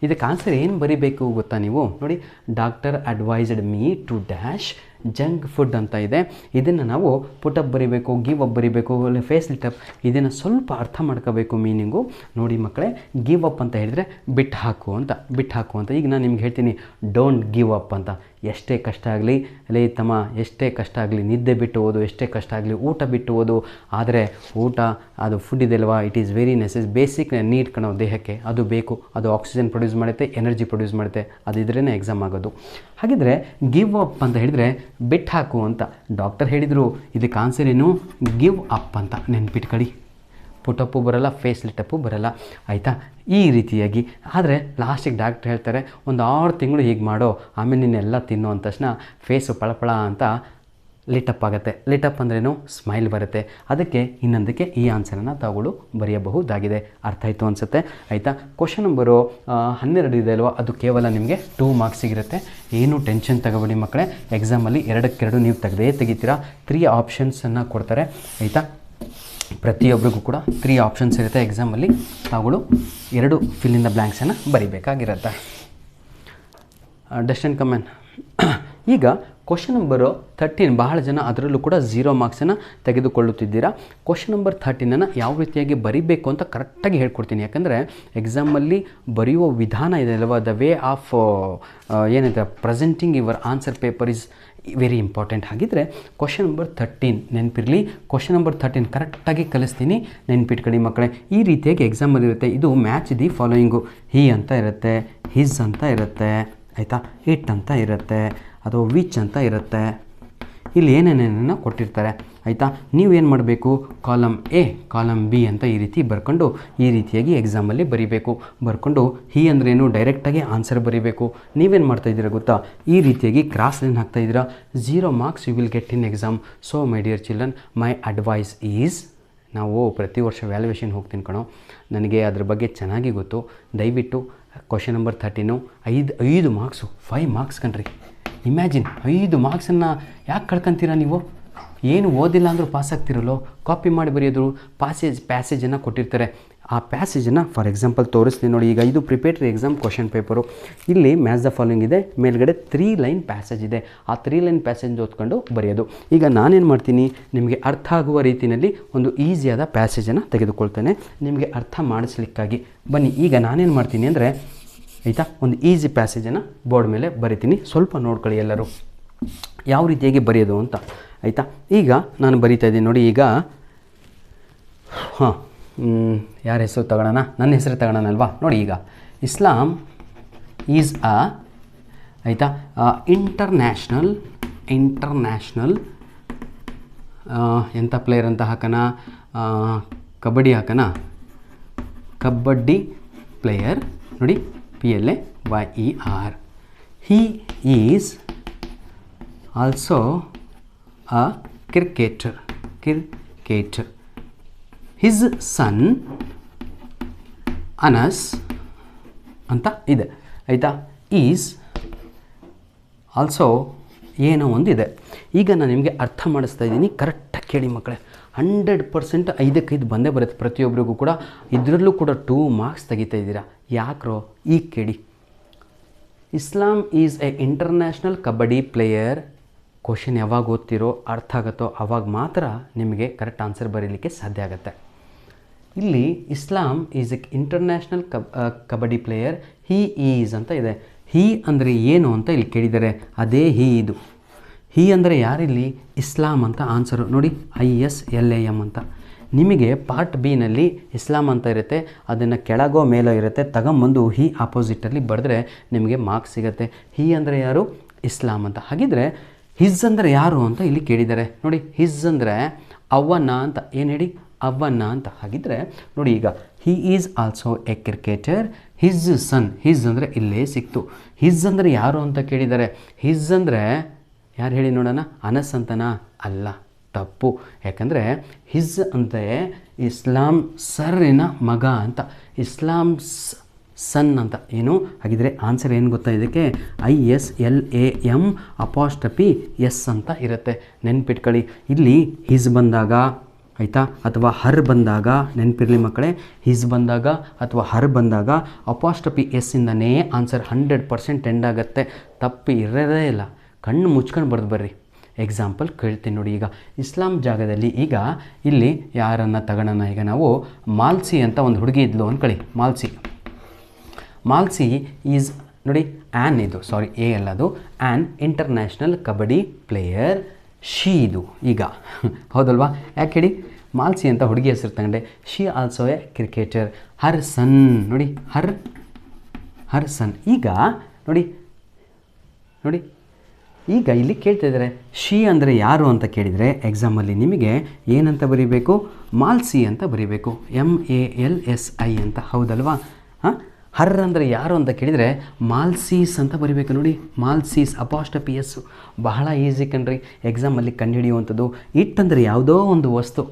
S1: ಇದಕ್ಕೆ ಆನ್ಸರ್ ಏನು ಬರೀಬೇಕು ಗೊತ್ತಾ ನೀವು ನೋಡಿ, doctor advised me to dash junk food ಅಂತ ಇದೆ. ಇದನ್ನು ನಾವು ಪುಟಪ್ ಬರೀಬೇಕು, ಗಿವ್ ಅಪ್ ಬರೀಬೇಕು, ಫೇಸ್ ಲಿಟಪ್. ಇದನ್ನು ಸ್ವಲ್ಪ ಅರ್ಥ ಮಾಡ್ಕೋಬೇಕು ಮೀನಿಂಗು. ನೋಡಿ ಮಕ್ಕಳೇ, ಗಿವ್ ಅಪ್ ಅಂತ ಹೇಳಿದರೆ ಬಿಟ್ಟು ಹಾಕು ಅಂತ. ಈಗ ನಾನು ನಿಮ್ಗೆ ಹೇಳ್ತೀನಿ ಡೋಂಟ್ ಗಿವ್ ಅಪ್ ಅಂತ. ಎಷ್ಟೇ ಕಷ್ಟ ಆಗಲಿ ಲೇ ತಮ್ಮ, ಎಷ್ಟೇ ಕಷ್ಟ ಆಗಲಿ ನಿದ್ದೆ ಬಿಟ್ಟು ಓದು, ಎಷ್ಟೇ ಕಷ್ಟ ಆಗಲಿ ಊಟ ಬಿಟ್ಟು ಓದು. ಆದರೆ ಊಟ ಅದು ಫುಡ್ ಇದೆಯಲ್ವಾ, it is very basic need ಕಣೋ ದೇಹಕ್ಕೆ. ಅದು ಬೇಕು, ಅದು ಆಕ್ಸಿಜನ್ ಪ್ರೊಡ್ಯೂಸ್ ಮಾಡುತ್ತೆ, ಎನರ್ಜಿ ಪ್ರೊಡ್ಯೂಸ್ ಮಾಡುತ್ತೆ. ಅದಿದ್ರೇ ಎಕ್ಸಾಮ್ ಆಗೋದು. ಹಾಗಿದ್ರೆ ಗಿವ್ ಅಪ್ ಅಂತ ಹೇಳಿದರೆ ಬಿಟ್ಟು ಹಾಕು ಅಂತ. ಡಾಕ್ಟರ್ ಹೇಳಿದರು, ಇದಕ್ಕೆ ಆನ್ಸರ್ ಏನು? ಗಿವ್ ಅಪ್ ಅಂತ. ನೆನ್ಪಿಟ್ಕೊಳ್ಳಿ. ಪುಟಪ್ಪು ಬರೋಲ್ಲ, ಫೇಸ್ ಲಿಟಪ್ಪು ಬರೋಲ್ಲ, ಆಯಿತಾ? ಈ ರೀತಿಯಾಗಿ. ಆದರೆ ಲಾಸ್ಟಿಗೆ ಡಾಕ್ಟ್ರ್ ಹೇಳ್ತಾರೆ, ಒಂದು 6 ತಿಂಗಳು ಹೀಗೆ ಮಾಡೋ, ಆಮೇಲೆ ನೀನೆಲ್ಲ ತಿನ್ನೋ ಅಂದ ತಕ್ಷಣ ಫೇಸು ಪಳಪಳ ಅಂತ ಲಿಟಪ್ ಆಗುತ್ತೆ. ಲಿಟಪ್ ಅಂದ್ರೇನು? ಸ್ಮೈಲ್ ಬರುತ್ತೆ. ಅದಕ್ಕೆ ಇನ್ನೊಂದಕ್ಕೆ ಈ ಆನ್ಸರನ್ನು ತಗೊಳ್ಳು ಬರೆಯಬಹುದಾಗಿದೆ. ಅರ್ಥ ಆಯಿತು ಅನಿಸುತ್ತೆ, ಆಯಿತಾ? ಕ್ವಶನ್ ನಂಬರು 12 ಇದೆ ಅಲ್ವಾ, ಅದು ಕೇವಲ ನಿಮಗೆ 2 ಮಾರ್ಕ್ಸಿಗಿರುತ್ತೆ. ಏನೂ ಟೆನ್ಷನ್ ತಗೋಬೇಡಿ ಮಕ್ಕಳೇ. ಎಕ್ಸಾಮಲ್ಲಿ 2ಕ್ಕೆ 2 ನೀವು ತೆಗಿತೀರಾ. 3 ಆಪ್ಷನ್ಸನ್ನು ಕೊಡ್ತಾರೆ, ಆಯಿತಾ? ಪ್ರತಿಯೊಬ್ಬರಿಗೂ ಕೂಡ 3 ಆಪ್ಷನ್ಸ್ ಇರುತ್ತೆ ಎಕ್ಸಾಮಲ್ಲಿ. ತಾವುಗಳು 2 ಫಿಲ್ ಇನ್ ದ ಬ್ಲ್ಯಾಂಕ್ಸನ್ನು ಬರಿಬೇಕಾಗಿರುತ್ತೆ. Dust and comment. ಈಗ ಕ್ವಶನ್ ನಂಬರು 13, ಬಹಳ ಜನ ಅದರಲ್ಲೂ ಕೂಡ 0 ಮಾರ್ಕ್ಸನ್ನು ತೆಗೆದುಕೊಳ್ಳುತ್ತಿದ್ದೀರಾ. ಕ್ವಶನ್ ನಂಬರ್ 13 ಯಾವ ರೀತಿಯಾಗಿ ಬರೀಬೇಕು ಅಂತ ಕರೆಕ್ಟಾಗಿ ಹೇಳ್ಕೊಡ್ತೀನಿ. ಯಾಕಂದರೆ ಎಕ್ಸಾಮಲ್ಲಿ ಬರೆಯುವ ವಿಧಾನ ಇದೆ ಅಲ್ವಾ, ದ ವೇ ಆಫ್ ಏನಿದೆ presenting your answer paper is very important. ಹಾಗಿದ್ದರೆ ಕ್ವಶನ್ ನಂಬರ್ 13 ನೆನಪಿರಲಿ. ಕ್ವಶನ್ ನಂಬರ್ 13 ಕರೆಕ್ಟಾಗಿ ಕಲಿಸ್ತೀನಿ, ನೆನ್ಪಿಟ್ಕೊಳ್ಳಿ ಮಕ್ಕಳೇ. ಈ ರೀತಿಯಾಗಿ ಎಕ್ಸಾಮಲ್ಲಿ ಇರುತ್ತೆ. ಇದು ಮ್ಯಾಚ್ ದಿ ಫಾಲೋಯಿಂಗು. ಹಿ ಅಂತ ಇರುತ್ತೆ, ಹಿಸ್ ಅಂತ ಇರುತ್ತೆ, ಆಯಿತಾ? ಇಟ್ ಅಂತ ಇರುತ್ತೆ, ಅಥವಾ ವಿಚ್ ಅಂತ ಇರುತ್ತೆ. ಇಲ್ಲಿ ಏನೇನೇನೋ ಕೊಟ್ಟಿರ್ತಾರೆ, ಆಯಿತಾ? ನೀವೇನು ಮಾಡಬೇಕು? ಕಾಲಮ್ ಎ, ಕಾಲಮ್ ಬಿ ಅಂತ ಈ ರೀತಿ ಬರ್ಕೊಂಡು ಈ ರೀತಿಯಾಗಿ ಎಕ್ಸಾಮಲ್ಲಿ ಬರೀಬೇಕು. ಬರ್ಕೊಂಡು ಹಿ ಅಂದ್ರೇನು ಡೈರೆಕ್ಟಾಗಿ ಆನ್ಸರ್ ಬರೀಬೇಕು. ನೀವೇನು ಮಾಡ್ತಾಯಿದ್ದೀರಾ ಗೊತ್ತಾ? ಈ ರೀತಿಯಾಗಿ ಕ್ರಾಸ್ ಲೈನ್ ಹಾಕ್ತಾಯಿದ್ದೀರಾ. 0 marks you will get in exam. So my dear children, my advice is, ನಾವು ಪ್ರತಿ ವರ್ಷ ವ್ಯಾಲ್ಯುವೇಷನ್ ಹೋಗ್ತೀನಿ ಕಣೋ, ನನಗೆ ಅದ್ರ ಬಗ್ಗೆ ಚೆನ್ನಾಗಿ ಗೊತ್ತು. ದಯವಿಟ್ಟು ಕ್ವಶನ್ ನಂಬರ್ 13 5 ಮಾರ್ಕ್ಸು, 5 ಮಾರ್ಕ್ಸ್ ಕಣ್ರಿ. ಇಮ್ಯಾಜಿನ್ 5 ಮಾರ್ಕ್ಸನ್ನು ಯಾಕೆ ಕಳ್ಕೊತೀರಾ ನೀವು? ಏನು ಓದಿಲ್ಲ ಅಂದರೂ ಪಾಸ್ ಆಗ್ತಿರಲ್ಲೋ. ಕಾಪಿ ಮಾಡಿ ಬರೆಯೋದು. ಪ್ಯಾಸೇಜನ್ನು ಕೊಟ್ಟಿರ್ತಾರೆ. ಆ ಪ್ಯಾಸೇಜನ್ನು ಫಾರ್ ಎಕ್ಸಾಂಪಲ್ ತೋರಿಸ್ತೀನಿ ನೋಡಿ. ಈಗ ಇದು ಪ್ರಿಪೇಟರಿ ಎಕ್ಸಾಮ್ ಕ್ವಶನ್ ಪೇಪರು. ಇಲ್ಲಿ ಮ್ಯಾಚ್ ದ ಫಾಲೋಯಿಂಗ್ ಇದೆ, ಮೇಲ್ಗಡೆ 3 ಲೈನ್ ಪ್ಯಾಸೇಜ್ ಇದೆ. ಆ 3 ಲೈನ್ ಪ್ಯಾಸೇಜ್ ಓದ್ಕೊಂಡು ಬರೆಯೋದು. ಈಗ ನಾನೇನು ಮಾಡ್ತೀನಿ, ನಿಮಗೆ ಅರ್ಥ ಆಗುವ ರೀತಿಯಲ್ಲಿ ಒಂದು ಈಸಿಯಾದ ಪ್ಯಾಸೇಜನ್ನು ತೆಗೆದುಕೊಳ್ತೇನೆ ನಿಮಗೆ ಅರ್ಥ ಮಾಡಿಸ್ಲಿಕ್ಕಾಗಿ. ಬನ್ನಿ, ಈಗ ನಾನೇನು ಮಾಡ್ತೀನಿ ಅಂದರೆ, ಆಯಿತಾ, ಒಂದು ಈಸಿ ಪ್ಯಾಸೇಜನ್ನು ಬೋರ್ಡ್ ಮೇಲೆ ಬರಿತೀನಿ. ಸ್ವಲ್ಪ ನೋಡ್ಕೊಳ್ಳಿ ಎಲ್ಲರೂ ಯಾವ ರೀತಿಯಾಗಿ ಬರೆಯೋದು ಅಂತ, ಆಯಿತಾ? ಈಗ ನಾನು ಬರಿತಾ ಇದ್ದೀನಿ ನೋಡಿ. ಈಗ ಯಾರ ಹೆಸರು ತಗೊಳ್ಳೋಣ? ನನ್ನ ಹೆಸರು ತಗೊಳ್ಳೋಣಲ್ವಾ? ನೋಡಿ, ಈಗ ಇಸ್ಲಾಂ ಈಸ್ ಆಯಿತಾ ಇಂಟರ್ನ್ಯಾಷನಲ್ ಎಂಥ ಪ್ಲೇಯರ್ ಅಂತ ಹಾಕೋಣ? ಕಬಡ್ಡಿ ಹಾಕೋಣ. ಕಬಡ್ಡಿ ಪ್ಲೇಯರ್ ನೋಡಿ, PLAYER. He is also a cricketer. His son Anas ಅಂತ ಇದೆ, ಆಯಿತಾ? ಈಸ್ ಆಲ್ಸೋ ಏನೋ ಒಂದಿದೆ. ಈಗ ನಾನು ನಿಮಗೆ ಅರ್ಥ ಮಾಡಿಸ್ತಾ ಇದ್ದೀನಿ, ಕರೆಕ್ಟಾಗಿ ಕೇಳಿ ಮಕ್ಕಳೇ. 100% 5ಕ್ಕೆ 5 ಬಂದೇ ಬರುತ್ತೆ ಪ್ರತಿಯೊಬ್ಬರಿಗೂ ಕೂಡ. ಇದರಲ್ಲೂ ಕೂಡ 2 ಮಾರ್ಕ್ಸ್ ತೆಗಿತಾ ಇದ್ದೀರಾ. ಯಾಕ್ರೋ? ಈಗ ಕೇಳಿ. Islam is a international kabaddi player. Question ಯಾವಾಗ ಓದ್ತಿರೋ ಅರ್ಥ ಆಗುತ್ತೋ ಆವಾಗ ಮಾತ್ರ ನಿಮಗೆ ಕರೆಕ್ಟ್ ಆನ್ಸರ್ ಬರೀಲಿಕ್ಕೆ ಸಾಧ್ಯ ಆಗುತ್ತೆ. ಇಲ್ಲಿ Islam is a international kabaddi player. He is ಅಂತ ಇದೆ. ಹಿ ಅಂದರೆ ಏನು ಅಂತ ಇಲ್ಲಿ ಕೇಳಿದ್ದಾರೆ. ಅದೇ ಹಿ ಇದು. ಹಿ ಅಂದರೆ ಯಾರಿಲ್ಲಿ? ಇಸ್ಲಾಂ ಅಂತ ಆನ್ಸರು ನೋಡಿ, ISLAM ಅಂತ. ನಿಮಗೆ ಪಾರ್ಟ್ ಬಿನಲ್ಲಿ ಇಸ್ಲಾಂ ಅಂತ ಇರುತ್ತೆ, ಅದನ್ನು ಕೆಳಗೋ ಮೇಲೋ ಇರುತ್ತೆ. ತಗೊಂಬಂದು ಹಿ ಆಪೋಸಿಟಲ್ಲಿ ಬರೆದ್ರೆ ನಿಮಗೆ ಮಾರ್ಕ್ಸ್ ಸಿಗುತ್ತೆ. ಹಿ ಅಂದರೆ ಯಾರು? ಇಸ್ಲಾಂ ಅಂತ. ಹಾಗಿದ್ರೆ ಹಿಸ್ ಅಂದರೆ ಯಾರು ಅಂತ ಇಲ್ಲಿ ಕೇಳಿದ್ದಾರೆ ನೋಡಿ. ಹಿಸ್ ಅಂದರೆ ಅವ್ವನ ಅಂತ. ಏನು ಹೇಳಿ? ಅವ್ವನ ಅಂತ. ಹಾಗಿದ್ರೆ ನೋಡಿ, ಈಗ he is also a cricketer. His son. His ಅಂದರೆ ಇಲ್ಲೇ ಸಿಕ್ತು. ಹಿಸ್ ಅಂದರೆ ಯಾರು ಅಂತ ಕೇಳಿದ್ದಾರೆ. ಹಿಸ್ ಅಂದರೆ ಯಾರು ಹೇಳಿ ನೋಡೋಣ? ಅನಸ್ ಅಂತನಾ? ಅಲ್ಲ, ತಪ್ಪು. ಯಾಕಂದರೆ ಹಿಸ್ ಅಂದರೆ ಇಸ್ಲಾಂ ಸರ್ರಿನ ಮಗ ಅಂತ. ಇಸ್ಲಾಂ ಸನ್ ಅಂತ ಏನು? ಹಾಗಿದ್ರೆ ಆನ್ಸರ್ ಏನು ಗೊತ್ತಾ ಇದಕ್ಕೆ? ISLAM' S ಅಂತ ಇರುತ್ತೆ. ನೆನ್ಪಿಟ್ಕೊಳ್ಳಿ. ಇಲ್ಲಿ ಹಿಸ್ ಬಂದಾಗ ಆಯಿತಾ. ಅಥವಾ ಹರ್ ಬಂದಾಗ ನೆನಪಿರಲಿ ಮಕ್ಕಳೇ, ಹಿಸ್ ಬಂದಾಗ ಅಥವಾ ಹರ್ ಬಂದಾಗ ಅಪಾಸ್ಟ್ರಫಿ ಎಸ್ಸಿಂದನೇ ಆನ್ಸರ್ 100% ಎಂಡ್ ಆಗುತ್ತೆ. ತಪ್ಪು ಇರೋದೇ ಇಲ್ಲ. ಕಣ್ಣು ಮುಚ್ಕೊಂಡು ಬರೆದು ಬರ್ರಿ. ಎಕ್ಸಾಂಪಲ್ ಕೇಳ್ತೀನಿ ನೋಡಿ. ಈಗ ಇಸ್ಲಾಂ ಜಾಗದಲ್ಲಿ ಈಗ ಇಲ್ಲಿ ಯಾರನ್ನು ತಗೊಳ್ಳೋಣ. ಈಗ ನಾವು ಮಾಲ್ಸಿ ಅಂತ ಒಂದು ಹುಡುಗಿ ಇದ್ಲು ಅಂದ್ಕೊಳ್ಳಿ. ಮಾಲ್ಸಿ ಈಸ್ ನೋಡಿ ಆ್ಯನ್, ಇದು ಸಾರಿ ಎ ಅಲ್ಲದು, an international kabaddi player. She ಇದು ಈಗ ಹೌದಲ್ವಾ? ಯಾಕೆ ಹೇಳಿ, ಮಾಲ್ಸಿ ಅಂತ ಹುಡುಗಿ ಹೆಸರು ತಗೊಂಡೆ. She also a cricketer. Her son ನೋಡಿ, ಹರ್ ಸನ್. ಈಗ ನೋಡಿ ಈಗ ಇಲ್ಲಿ ಕೇಳ್ತಾ ಇದ್ದಾರೆ ಶಿ ಅಂದರೆ ಯಾರು ಅಂತ ಕೇಳಿದರೆ ಎಕ್ಸಾಮಲ್ಲಿ ನಿಮಗೆ ಏನಂತ ಬರೀಬೇಕು? ಮಾಲ್ಸಿ ಅಂತ ಬರೀಬೇಕು. MALSI ಅಂತ, ಹೌದಲ್ವಾ? ಹರ್ ಅಂದರೆ ಯಾರು ಅಂತ ಕೇಳಿದರೆ ಮಾಲ್ಸೀಸ್ ಅಂತ ಬರೀಬೇಕು. ನೋಡಿ, ಮಾಲ್ಸೀಸ್ ಅಪಾಸ್ಟ್ರಫಿ ಎಸ್. ಬಹಳ ಈಸಿ ಕಣ್ರಿ ಎಕ್ಸಾಮಲ್ಲಿ ಕಂಡುಹಿಡಿಯುವಂಥದ್ದು. ಇಟ್ ಅಂದರೆ ಯಾವುದೋ ಒಂದು ವಸ್ತು.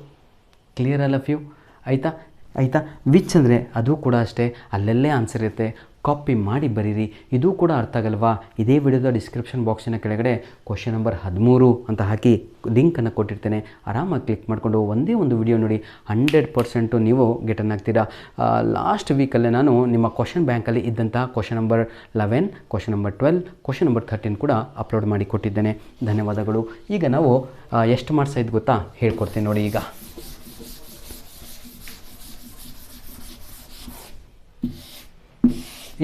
S1: ಕ್ಲಿಯರ್ ಅಲ್ಲ ಫ್ಯೂ? ಆಯಿತಾ. ವಿಚ್ ಅಂದರೆ ಅದು ಕೂಡ ಅಷ್ಟೇ, ಅಲ್ಲೆಲ್ಲೇ ಆನ್ಸರ್ ಇರುತ್ತೆ. ಕಾಪಿ ಮಾಡಿ ಬರೀರಿ. ಇದು ಕೂಡ ಅರ್ಥ ಆಗಲ್ವಾ? ಇದೇ ವಿಡಿಯೋದ ಡಿಸ್ಕ್ರಿಪ್ಷನ್ ಬಾಕ್ಸಿನ ಕೆಳಗಡೆ ಕ್ವಶನ್ ನಂಬರ್ 13 ಅಂತ ಹಾಕಿ ಲಿಂಕನ್ನು ಕೊಟ್ಟಿರ್ತೇನೆ. ಆರಾಮಾಗಿ ಕ್ಲಿಕ್ ಮಾಡಿಕೊಂಡು ಒಂದೇ ಒಂದು ವಿಡಿಯೋ ನೋಡಿ. 100% ನೀವು ಗೆಟನ್ ಆಗ್ತೀರಾ. ಲಾಸ್ಟ್ ವೀಕಲ್ಲೇ ನಾನು ನಿಮ್ಮ ಕ್ವಶನ್ ಬ್ಯಾಂಕಲ್ಲಿ ಇದ್ದಂಥ question number 11, question number 12, question number 13 ಕೂಡ ಅಪ್ಲೋಡ್ ಮಾಡಿ ಕೊಟ್ಟಿದ್ದೇನೆ. ಧನ್ಯವಾದಗಳು. ಈಗ ನಾವು ಎಷ್ಟು ಮಾರ್ಕ್ಸ್ ಆಯ್ತು ಗೊತ್ತಾ? ಹೇಳ್ಕೊಡ್ತೀನಿ ನೋಡಿ.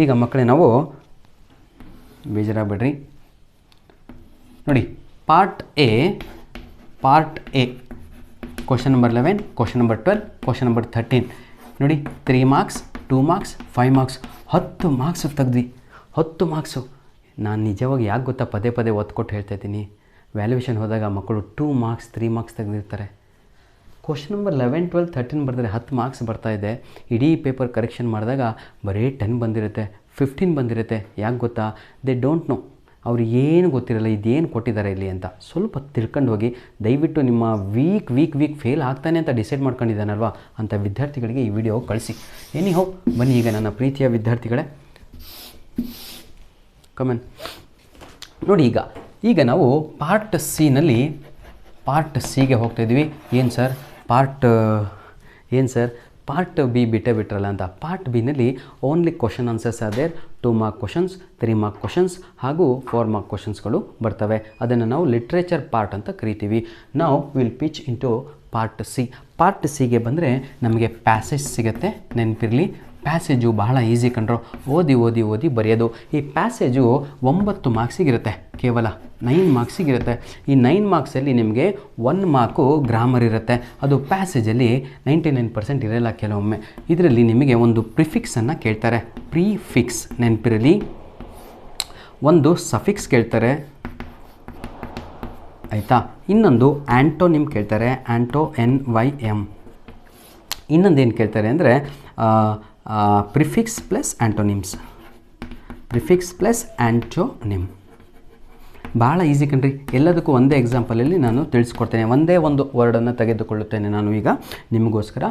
S1: ಈಗ ಮಕ್ಕಳೇ ನಾವು ಬೇಜಾರಾಗಬೇಡ್ರಿ ನೋಡಿ. Part A question number 11, question number 12, question number 13 ನೋಡಿ. 3 ಮಾರ್ಕ್ಸ್, 2 ಮಾರ್ಕ್ಸ್, 5 ಮಾರ್ಕ್ಸ್, 10 ಮಾರ್ಕ್ಸ್ ತೆಗ್ದ್ವಿ. 10 ಮಾರ್ಕ್ಸು. ನಾನು ನಿಜವಾಗಿ ಯಾಕೆ ಗೊತ್ತಾ ಪದೇ ಒತ್ತು ಕೊಟ್ಟು ಹೇಳ್ತಾ ಇದ್ದೀನಿ, ವ್ಯಾಲ್ಯೂಯೇಷನ್ ಹೋದಾಗ ಮಕ್ಕಳು 2 ಮಾರ್ಕ್ಸ್ 3 ಮಾರ್ಕ್ಸ್ ತೆಗೆದಿರ್ತಾರೆ. ಕ್ವಶನ್ ನಂಬರ್ 11, 12, 13 ಬರೆದರೆ 10 ಮಾರ್ಕ್ಸ್ ಬರ್ತಾಯಿದೆ. ಇಡೀ ಪೇಪರ್ ಕರೆಕ್ಷನ್ ಮಾಡಿದಾಗ ಬರೀ 10 ಬಂದಿರುತ್ತೆ, 15 ಬಂದಿರುತ್ತೆ. ಯಾಕೆ ಗೊತ್ತಾ? They don't know. ಅವ್ರಿಗೆ ಏನು ಗೊತ್ತಿರಲ್ಲ ಇದೇನು ಕೊಟ್ಟಿದ್ದಾರೆ ಇಲ್ಲಿ ಅಂತ. ಸ್ವಲ್ಪ ತಿಳ್ಕೊಂಡು ಹೋಗಿ. ದಯವಿಟ್ಟು ನಿಮ್ಮ ವೀಕ್ ಫೇಲ್ ಆಗ್ತಾನೆ ಅಂತ ಡಿಸೈಡ್ ಮಾಡ್ಕೊಂಡಿದ್ದಾನಲ್ವ ಅಂಥ ವಿದ್ಯಾರ್ಥಿಗಳಿಗೆ ಈ ವಿಡಿಯೋ ಕಳಿಸಿ. ಹೋ ಬನ್ನಿ ಈಗ ನನ್ನ ಪ್ರೀತಿಯ ವಿದ್ಯಾರ್ಥಿಗಳೇ, ಕಮೆಂಟ್ ನೋಡಿ. ಈಗ ನಾವು ಪಾರ್ಟ್ ಸಿಗೆ ಹೋಗ್ತಾಯಿದ್ವಿ. ಏನು ಸರ್ ಪಾರ್ಟ್ ಬಿ ಬಿಟ್ರಲ್ಲ ಅಂತ. ಪಾರ್ಟ್ ಬಿನಲ್ಲಿ only question answers are there. 2 mark questions, 3 mark questions ಹಾಗೂ 4 ಮಾರ್ಕ್ ಕ್ವಶನ್ಸ್ಗಳು ಬರ್ತವೆ. ಅದನ್ನು ನಾವು ಲಿಟ್ರೇಚರ್ ಪಾರ್ಟ್ ಅಂತ ಕರಿತೀವಿ. ನಾವು will pitch into part C. Part ಸಿಗೆ ಬಂದರೆ ನಮಗೆ ಪ್ಯಾಸೇಜ್ ಸಿಗುತ್ತೆ. ನೆನಪಿರಲಿ, ಪ್ಯಾಸೇಜು ಬಹಳ ಈಸಿ ಕಂಡ್ರು. ಓದಿ ಬರೆಯೋದು. ಈ ಪ್ಯಾಸೇಜು 9 ಮಾರ್ಕ್ಸಿಗಿರುತ್ತೆ, ಕೇವಲ 9 ಮಾರ್ಕ್ಸಿಗಿರುತ್ತೆ. ಈ 9 ಮಾರ್ಕ್ಸಲ್ಲಿ ನಿಮಗೆ 1 ಮಾರ್ಕು ಗ್ರಾಮರ್ ಇರುತ್ತೆ. ಅದು ಪ್ಯಾಸೇಜಲ್ಲಿ 99% ಇರಲ್ಲ ಕೆಲವೊಮ್ಮೆ. ಇದರಲ್ಲಿ ನಿಮಗೆ ಒಂದು ಪ್ರಿಫಿಕ್ಸನ್ನು ಕೇಳ್ತಾರೆ. ಪ್ರಿಫಿಕ್ಸ್ ನೆನಪಿರಲಿ. ಒಂದು ಸಫಿಕ್ಸ್ ಕೇಳ್ತಾರೆ, ಆಯಿತಾ. ಇನ್ನೊಂದು ಆ್ಯಂಟೋನಿಮ್ ಕೇಳ್ತಾರೆ, ANTONYM. ಇನ್ನೊಂದೇನು ಕೇಳ್ತಾರೆ ಅಂದರೆ ಪ್ರಿಫಿಕ್ಸ್ ಪ್ಲಸ್ ಆ್ಯಂಟೋನಿಮ್ಸ್. ಭಾಳ ಈಸಿ ಕಣ್ರಿ. ಎಲ್ಲದಕ್ಕೂ ಒಂದೇ ಎಕ್ಸಾಂಪಲಲ್ಲಿ ನಾನು ತಿಳಿಸ್ಕೊಡ್ತೇನೆ. ಒಂದೇ ಒಂದು ವರ್ಡನ್ನು ತೆಗೆದುಕೊಳ್ಳುತ್ತೇನೆ ನಾನು ಈಗ ನಿಮಗೋಸ್ಕರ.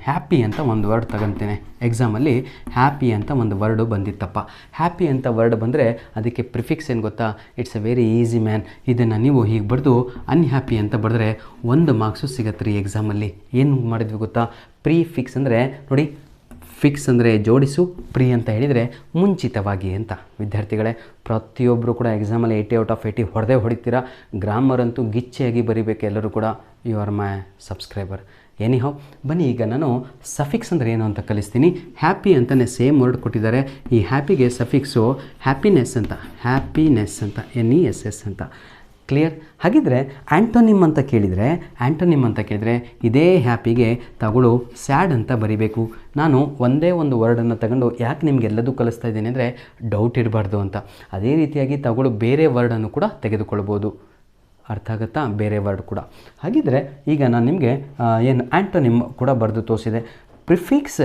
S1: ಹ್ಯಾಪಿ ಅಂತ ಒಂದು ವರ್ಡ್ ತಗೊತೇನೆ. ಎಕ್ಸಾಮಲ್ಲಿ ಹ್ಯಾಪಿ ಅಂತ ಒಂದು ವರ್ಡು ಬಂದಿತ್ತಪ್ಪ. ಹ್ಯಾಪಿ ಅಂತ ವರ್ಡ್ ಬಂದರೆ ಅದಕ್ಕೆ ಪ್ರಿಫಿಕ್ಸ್ ಏನು ಗೊತ್ತಾ? It's a very easy man. ಇದನ್ನು ನೀವು ಹೀಗೆ ಬರೆದು ಅನ್ಹ್ಯಾಪಿ ಅಂತ ಬರೆದ್ರೆ 1 ಮಾರ್ಕ್ಸು ಸಿಗತ್ತೆ ರೀ ಎಕ್ಸಾಮಲ್ಲಿ. ಏನು ಮಾಡಿದ್ವಿ ಗೊತ್ತಾ? ಪ್ರಿಫಿಕ್ಸ್ ಅಂದರೆ ನೋಡಿ, ಫಿಕ್ಸ್ ಅಂದರೆ ಜೋಡಿಸು, ಪ್ರಿ ಅಂತ ಹೇಳಿದರೆ ಮುಂಚಿತವಾಗಿ ಅಂತ. ವಿದ್ಯಾರ್ಥಿಗಳೇ, ಪ್ರತಿಯೊಬ್ಬರು ಕೂಡ ಎಕ್ಸಾಮಲ್ಲಿ 80 ಔಟ್ ಆಫ್ 80 ಹೊಡಿತೀರಾ. ಗ್ರಾಮರ್ ಅಂತೂ ಗಿಚ್ಚಿಯಾಗಿ ಬರೀಬೇಕು ಎಲ್ಲರೂ ಕೂಡ. You are my subscriber. ಬನ್ನಿ ಈಗ ನಾನು ಸಫಿಕ್ಸ್ ಅಂದರೆ ಏನು ಅಂತ ಕಲಿಸ್ತೀನಿ. ಹ್ಯಾಪಿ ಅಂತಲೇ ಸೇಮ್ ವರ್ಡ್ ಕೊಟ್ಟಿದ್ದಾರೆ. ಈ ಹ್ಯಾಪಿಗೆ ಸಫಿಕ್ಸು ಹ್ಯಾಪಿನೆಸ್ ಅಂತ, NESS ಅಂತ. ಕ್ಲಿಯರ್? ಹಾಗಿದ್ರೆ ಆ್ಯಂಟೋನಿಮ್ ಅಂತ ಕೇಳಿದರೆ ಇದೇ ಹ್ಯಾಪಿಗೆ ತಗೊಳ್ಳೋ ಸ್ಯಾಡ್ ಅಂತ ಬರಿಬೇಕು. ನಾನು ಒಂದೇ ಒಂದು ವರ್ಡನ್ನು ತಗೊಂಡು ಯಾಕೆ ನಿಮಗೆಲ್ಲದೂ ಕಲಿಸ್ತಾ ಇದ್ದೀನಿ ಅಂದರೆ ಡೌಟ್ ಇರಬಾರ್ದು ಅಂತ. ಅದೇ ರೀತಿಯಾಗಿ ತಗೊಳ್ಳೋ ಬೇರೆ ವರ್ಡನ್ನು ಕೂಡ ತೆಗೆದುಕೊಳ್ಬೋದು. ಅರ್ಥ ಆಗುತ್ತಾ? ಬೇರೆ ವರ್ಡ್ ಕೂಡ. ಹಾಗಿದ್ರೆ ಈಗ ನಾನು ನಿಮಗೆ ಆ್ಯಂಟೋನಿಮ್ ಕೂಡ ಬರೆದು ತೋರಿಸಿದೆ. ಪ್ರಿಫಿಕ್ಸ್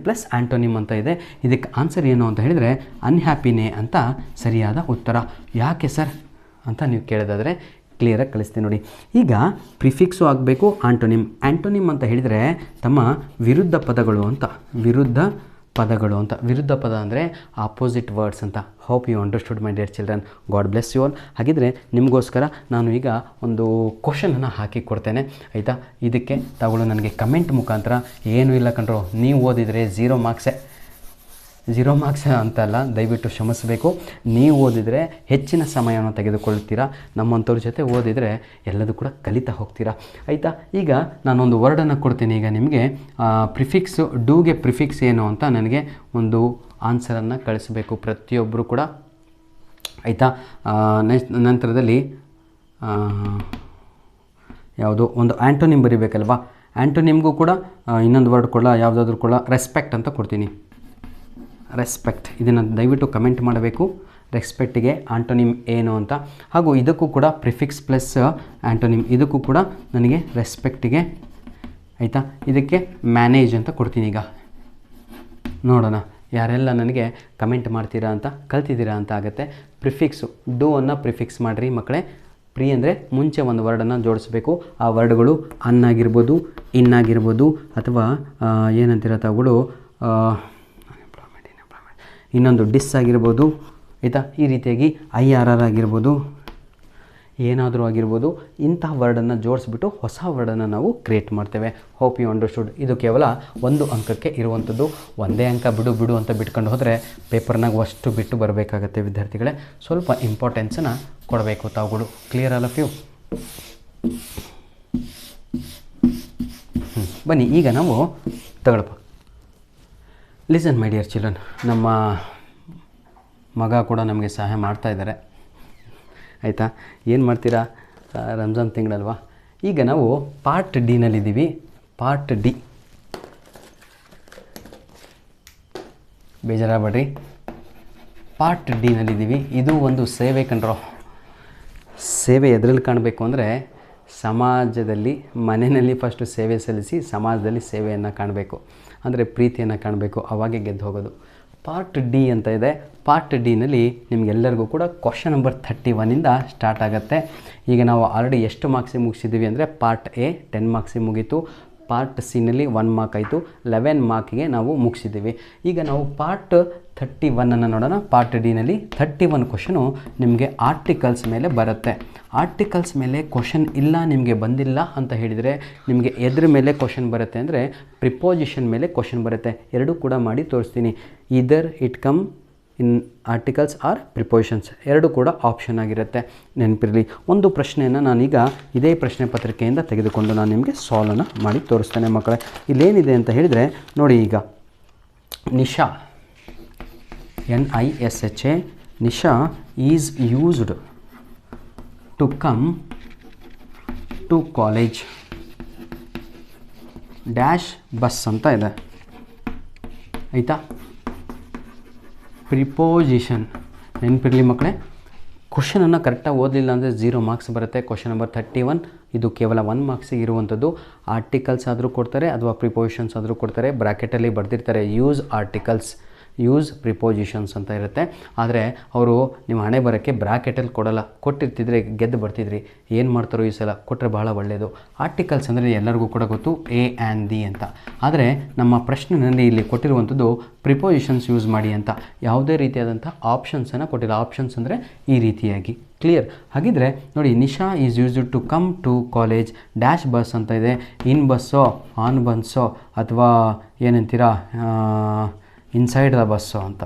S1: ಪ್ಲಸ್ ಆ್ಯಂಟೋನಿಮ್ ಅಂತ ಇದೆ. ಇದಕ್ಕೆ ಆನ್ಸರ್ ಏನು ಅಂತ ಹೇಳಿದರೆ ಅನ್ಹ್ಯಾಪಿನೇ ಅಂತ ಸರಿಯಾದ ಉತ್ತರ. ಯಾಕೆ ಸರ್ ಅಂತ ನೀವು ಕೇಳೋದಾದರೆ ಕ್ಲಿಯರಾಗಿ ಕಳಿಸ್ತೀನಿ ನೋಡಿ. ಈಗ ಪ್ರಿಫಿಕ್ಸು ಆಗಬೇಕು, ಆ್ಯಂಟೋನಿಮ್ ಅಂತ ಹೇಳಿದರೆ ತಮ್ಮ ವಿರುದ್ಧ ಪದಗಳು ಅಂತ. ವಿರುದ್ಧ ಪದಗಳು ಅಂತ. ವಿರುದ್ಧ ಪದ ಅಂದರೆ ಆಪೋಸಿಟ್ ವರ್ಡ್ಸ್ ಅಂತ. Hope you understood my dear children. God bless you all. ಹಾಗಿದ್ರೆ ನಿಮಗೋಸ್ಕರ ನಾನು ಈಗ ಒಂದು ಕ್ವಶನನ್ನು ಹಾಕಿ ಕೊಡ್ತೇನೆ ಆಯಿತಾ. ಇದಕ್ಕೆ ತಗೊಳ್ಳೋ ನನಗೆ ಕಮೆಂಟ್ ಮುಖಾಂತರ, ಏನೂ ಇಲ್ಲ ಕಂಡ್ರು, ನೀವು ಓದಿದರೆ 0 ಮಾರ್ಕ್ಸ್ ಅಂತಲ್ಲ, ದಯವಿಟ್ಟು ಕ್ಷಮಿಸಬೇಕು. ನೀವು ಓದಿದರೆ ಹೆಚ್ಚಿನ ಸಮಯವನ್ನು ತೆಗೆದುಕೊಳ್ತೀರಾ, ನಮ್ಮಂಥವ್ರ ಜೊತೆ ಓದಿದರೆ ಎಲ್ಲದೂ ಕೂಡ ಕಲಿತಾ ಹೋಗ್ತೀರಾ ಆಯಿತಾ. ಈಗ ನಾನೊಂದು ವರ್ಡನ್ನು ಕೊಡ್ತೀನಿ. ಈಗ ನಿಮಗೆ ಪ್ರಿಫಿಕ್ಸು, ಡೂಗೆ ಪ್ರಿಫಿಕ್ಸ್ ಏನು ಅಂತ ನನಗೆ ಒಂದು ಆನ್ಸರನ್ನು ಕಳಿಸಬೇಕು ಪ್ರತಿಯೊಬ್ಬರು ಕೂಡ ಆಯಿತಾ. ನಂತರದಲ್ಲಿ ಯಾವುದೋ ಒಂದು ಆ್ಯಂಟೋನಿಮ್ ಬರೀಬೇಕಲ್ವಾ. ಆ್ಯಂಟೋನಿಮ್ಗೂ ಕೂಡ ಇನ್ನೊಂದು ವರ್ಡ್ ಕೊಡಲ್ಲ, ಯಾವುದಾದ್ರೂ ಕೂಡ ರೆಸ್ಪೆಕ್ಟ್ ಅಂತ ಕೊಡ್ತೀನಿ. ರೆಸ್ಪೆಕ್ಟ್, ಇದನ್ನು ದಯವಿಟ್ಟು ಕಮೆಂಟ್ ಮಾಡಬೇಕು. ರೆಸ್ಪೆಕ್ಟಿಗೆ ಆ್ಯಂಟೋನಿಮ್ ಏನು ಅಂತ. ಹಾಗೂ ಇದಕ್ಕೂ ಕೂಡ ಪ್ರಿಫಿಕ್ಸ್ ಪ್ಲಸ್ ಆ್ಯಂಟೋನಿಮ್, ಇದಕ್ಕೂ ಕೂಡ ನನಗೆ ರೆಸ್ಪೆಕ್ಟಿಗೆ ಆಯಿತಾ. ಇದಕ್ಕೆ ಮ್ಯಾನೇಜ್ ಅಂತ ಕೊಡ್ತೀನಿ. ಈಗ ನೋಡೋಣ ಯಾರೆಲ್ಲ ನನಗೆ ಕಮೆಂಟ್ ಮಾಡ್ತೀರಾ ಅಂತ, ಕಲ್ತಿದ್ದೀರಾ ಅಂತ ಆಗುತ್ತೆ. ಪ್ರಿಫಿಕ್ಸು ಡೂ ಅನ್ನು ಪ್ರಿಫಿಕ್ಸ್ ಮಾಡಿರಿ ಮಕ್ಕಳೇ. ಪ್ರೀ ಅಂದರೆ ಮುಂಚೆ ಒಂದು ವರ್ಡನ್ನು ಜೋಡಿಸ್ಬೇಕು. ಆ ವರ್ಡ್ಗಳು ಆಗಿರ್ಬೋದು, ಆಗಿರ್ಬೋದು, ಅಥವಾ ಏನಂತೀರ ತಾವುಗಳು, ಇನ್ನೊಂದು ಡಿಸ್ ಆಗಿರ್ಬೋದು ಆಯಿತಾ. ಈ ರೀತಿಯಾಗಿ IRR ಆಗಿರ್ಬೋದು, ಏನಾದರೂ ಆಗಿರ್ಬೋದು. ಇಂತಹ ವರ್ಡನ್ನು ಜೋಡಿಸ್ಬಿಟ್ಟು ಹೊಸ ವರ್ಡನ್ನು ನಾವು ಕ್ರಿಯೇಟ್ ಮಾಡ್ತೇವೆ. Hope you understood. ಇದು ಕೇವಲ 1 ಅಂಕಕ್ಕೆ ಇರುವಂಥದ್ದು. ಒಂದೇ ಅಂಕ ಬಿಡು ಅಂತ ಬಿಟ್ಕೊಂಡು ಹೋದರೆ ಪೇಪರ್ನಾಗ ಅಷ್ಟು ಬಿಟ್ಟು ಬರಬೇಕಾಗತ್ತೆ ವಿದ್ಯಾರ್ಥಿಗಳೇ. ಸ್ವಲ್ಪ ಇಂಪಾರ್ಟೆನ್ಸನ್ನು ಕೊಡಬೇಕು ತಾವುಗಳು. Clear all of you? ಬನ್ನಿ ಈಗ ನಾವು ತಗೊಳಪ್ಪ. Listen my dear children. ನಮ್ಮ ಮಗ ಕೂಡ ನಮಗೆ ಸಹಾಯ ಮಾಡ್ತಾಯಿದ್ದಾರೆ ಆಯಿತಾ. ಏನು ಮಾಡ್ತೀರಾ, ರಂಜಾನ್ ತಿಂಗಳಲ್ವಾ. ಈಗ ನಾವು ಪಾರ್ಟ್ ಡಿನಲ್ಲಿದ್ದೀವಿ. ಪಾರ್ಟ್ ಡಿ, ಬೇಜಾರಾಗಬೇಡ್ರಿ, ಪಾರ್ಟ್ ಡಿನಲ್ಲಿದ್ದೀವಿ. ಇದು ಒಂದು ಸೇವೆ ಕಂಡ್ರೋ. ಸೇವೆ ಎದರಲ್ಲಿ ಕಾಣಬೇಕು ಅಂದರೆ ಸಮಾಜದಲ್ಲಿ, ಮನೆಯಲ್ಲಿ ಫಸ್ಟು ಸೇವೆ ಸಲ್ಲಿಸಿ ಸಮಾಜದಲ್ಲಿ ಸೇವೆಯನ್ನು ಕಾಣಬೇಕು, ಅಂದರೆ ಪ್ರೀತಿಯನ್ನು ಕಾಣಬೇಕು, ಅವಾಗೆ ಗೆದ್ದು ಹೋಗೋದು. ಪಾರ್ಟ್ ಡಿ ಅಂತ ಇದೆ. ಪಾರ್ಟ್ ಡಿನಲ್ಲಿ ನಿಮಗೆಲ್ಲರಿಗೂ ಕೂಡ ಕ್ವಶನ್ ನಂಬರ್ 31ಇಂದ ಸ್ಟಾರ್ಟ್ ಆಗುತ್ತೆ. ಈಗ ನಾವು ಆಲ್ರೆಡಿ ಎಷ್ಟು ಮಾರ್ಕ್ಸಿಗೆ ಮುಗಿಸಿದ್ದೀವಿ ಅಂದರೆ ಪಾರ್ಟ್ ಎ 10 ಮಾರ್ಕ್ಸಿಗೆ ಮುಗೀತು. ಪಾರ್ಟ್ ಸಿನಲ್ಲಿ 1 ಮಾರ್ಕ್ ಆಯಿತು. 11 ಮಾರ್ಕಿಗೆ ನಾವು ಮುಗಿಸಿದ್ದೀವಿ. ಈಗ ನಾವು ಪಾರ್ಟ್ 31ಅನ್ನು ನೋಡೋಣ. ಪಾರ್ಟ್ ಡಿನಲ್ಲಿ 31 ಕ್ವಶನು ನಿಮಗೆ ಆರ್ಟಿಕಲ್ಸ್ ಮೇಲೆ ಬರುತ್ತೆ. ಆರ್ಟಿಕಲ್ಸ್ ಮೇಲೆ ಕ್ವಶನ್ ಇಲ್ಲ, ನಿಮಗೆ ಬಂದಿಲ್ಲ ಅಂತ ಹೇಳಿದರೆ ನಿಮಗೆ ಎದ್ರ ಮೇಲೆ ಕ್ವಶನ್ ಬರುತ್ತೆ ಅಂದರೆ ಪ್ರಿಪೋಸಿಷನ್ ಮೇಲೆ ಕ್ವಶನ್ ಬರುತ್ತೆ. ಎರಡೂ ಕೂಡ ಮಾಡಿ ತೋರಿಸ್ತೀನಿ. Either it come in articles or prepositions, ಎರಡೂ ಕೂಡ ಆಪ್ಷನ್ ಆಗಿರುತ್ತೆ. ನೆನಪಿರಲಿ. ಒಂದು ಪ್ರಶ್ನೆಯನ್ನು ನಾನೀಗ ಇದೇ ಪ್ರಶ್ನೆ ಪತ್ರಿಕೆಯಿಂದ ತೆಗೆದುಕೊಂಡು ನಾನು ನಿಮಗೆ ಸಾಲ್ವನ್ನು ಮಾಡಿ ತೋರಿಸ್ತೇನೆ ಮಕ್ಕಳೇ. ಇಲ್ಲೇನಿದೆ ಅಂತ ಹೇಳಿದರೆ ನೋಡಿ, ಈಗ Nisha, NISHA, Nisha is used to come to college dash bus ಅಂತ ಇದೆ ಆಯಿತಾ. ಪ್ರಿಪೋಸಿಷನ್ ನೆನಪಿರಲಿ ಮಕ್ಕಳೇ. ಕ್ವಶನನ್ನು ಕರೆಕ್ಟಾಗಿ ಓದಲಿಲ್ಲ ಅಂದರೆ 0 ಮಾರ್ಕ್ಸ್ ಬರುತ್ತೆ. ಕ್ವಶನ್ ನಂಬರ್ 31 ಇದು ಕೇವಲ 1 ಮಾರ್ಕ್ಸಿಗೆ ಇರುವಂಥದ್ದು. ಆರ್ಟಿಕಲ್ಸ್ ಆದರೂ ಕೊಡ್ತಾರೆ ಅಥವಾ ಪ್ರಿಪೋಸಿಷನ್ಸ್ ಆದರೂ ಕೊಡ್ತಾರೆ. ಬ್ರ್ಯಾಕೆಟಲ್ಲಿ ಬರೆದಿರ್ತಾರೆ ಯೂಸ್ ಆರ್ಟಿಕಲ್ಸ್, ಯೂಸ್ ಪ್ರಿಪೋಸಿಷನ್ಸ್ ಅಂತ ಇರುತ್ತೆ. ಆದರೆ ಅವರು ನಿಮ್ಮ ಹಣೆ ಬರೋಕ್ಕೆ ಬ್ರ್ಯಾಕೆಟಲ್ಲಿ ಕೊಡಲ್ಲ. ಕೊಟ್ಟಿರ್ತಿದ್ರೆ ಗೆದ್ದು ಬರ್ತಿದ್ರಿ. ಏನು ಮಾಡ್ತಾರೋ ಈ ಸಲ, ಕೊಟ್ಟರೆ ಭಾಳ ಒಳ್ಳೆಯದು. ಆರ್ಟಿಕಲ್ಸ್ ಅಂದರೆ ಎಲ್ಲರಿಗೂ ಕೂಡ ಗೊತ್ತು, A and the ಅಂತ. ಆದರೆ ನಮ್ಮ ಪ್ರಶ್ನೆಯಲ್ಲಿ ಇಲ್ಲಿ ಕೊಟ್ಟಿರುವಂಥದ್ದು ಪ್ರಿಪೋಸಿಷನ್ಸ್ ಯೂಸ್ ಮಾಡಿ ಅಂತ. ಯಾವುದೇ ರೀತಿಯಾದಂಥ ಆಪ್ಷನ್ಸನ್ನು ಕೊಟ್ಟಿಲ್ಲ. ಆಪ್ಷನ್ಸ್ ಅಂದರೆ ಈ ರೀತಿಯಾಗಿ. ಕ್ಲಿಯರ್? ಹಾಗಿದ್ರೆ ನೋಡಿ, Nisha is used to come to college dash bus ಅಂತ ಇದೆ. ಇನ್ ಬಸ್ಸೋ, ಆನ್ ಬಸ್ಸೋ, ಅಥವಾ ಏನಂತೀರಾ ಇನ್ಸೈಡ್ ದ ಬಸ್ಸು ಅಂತ.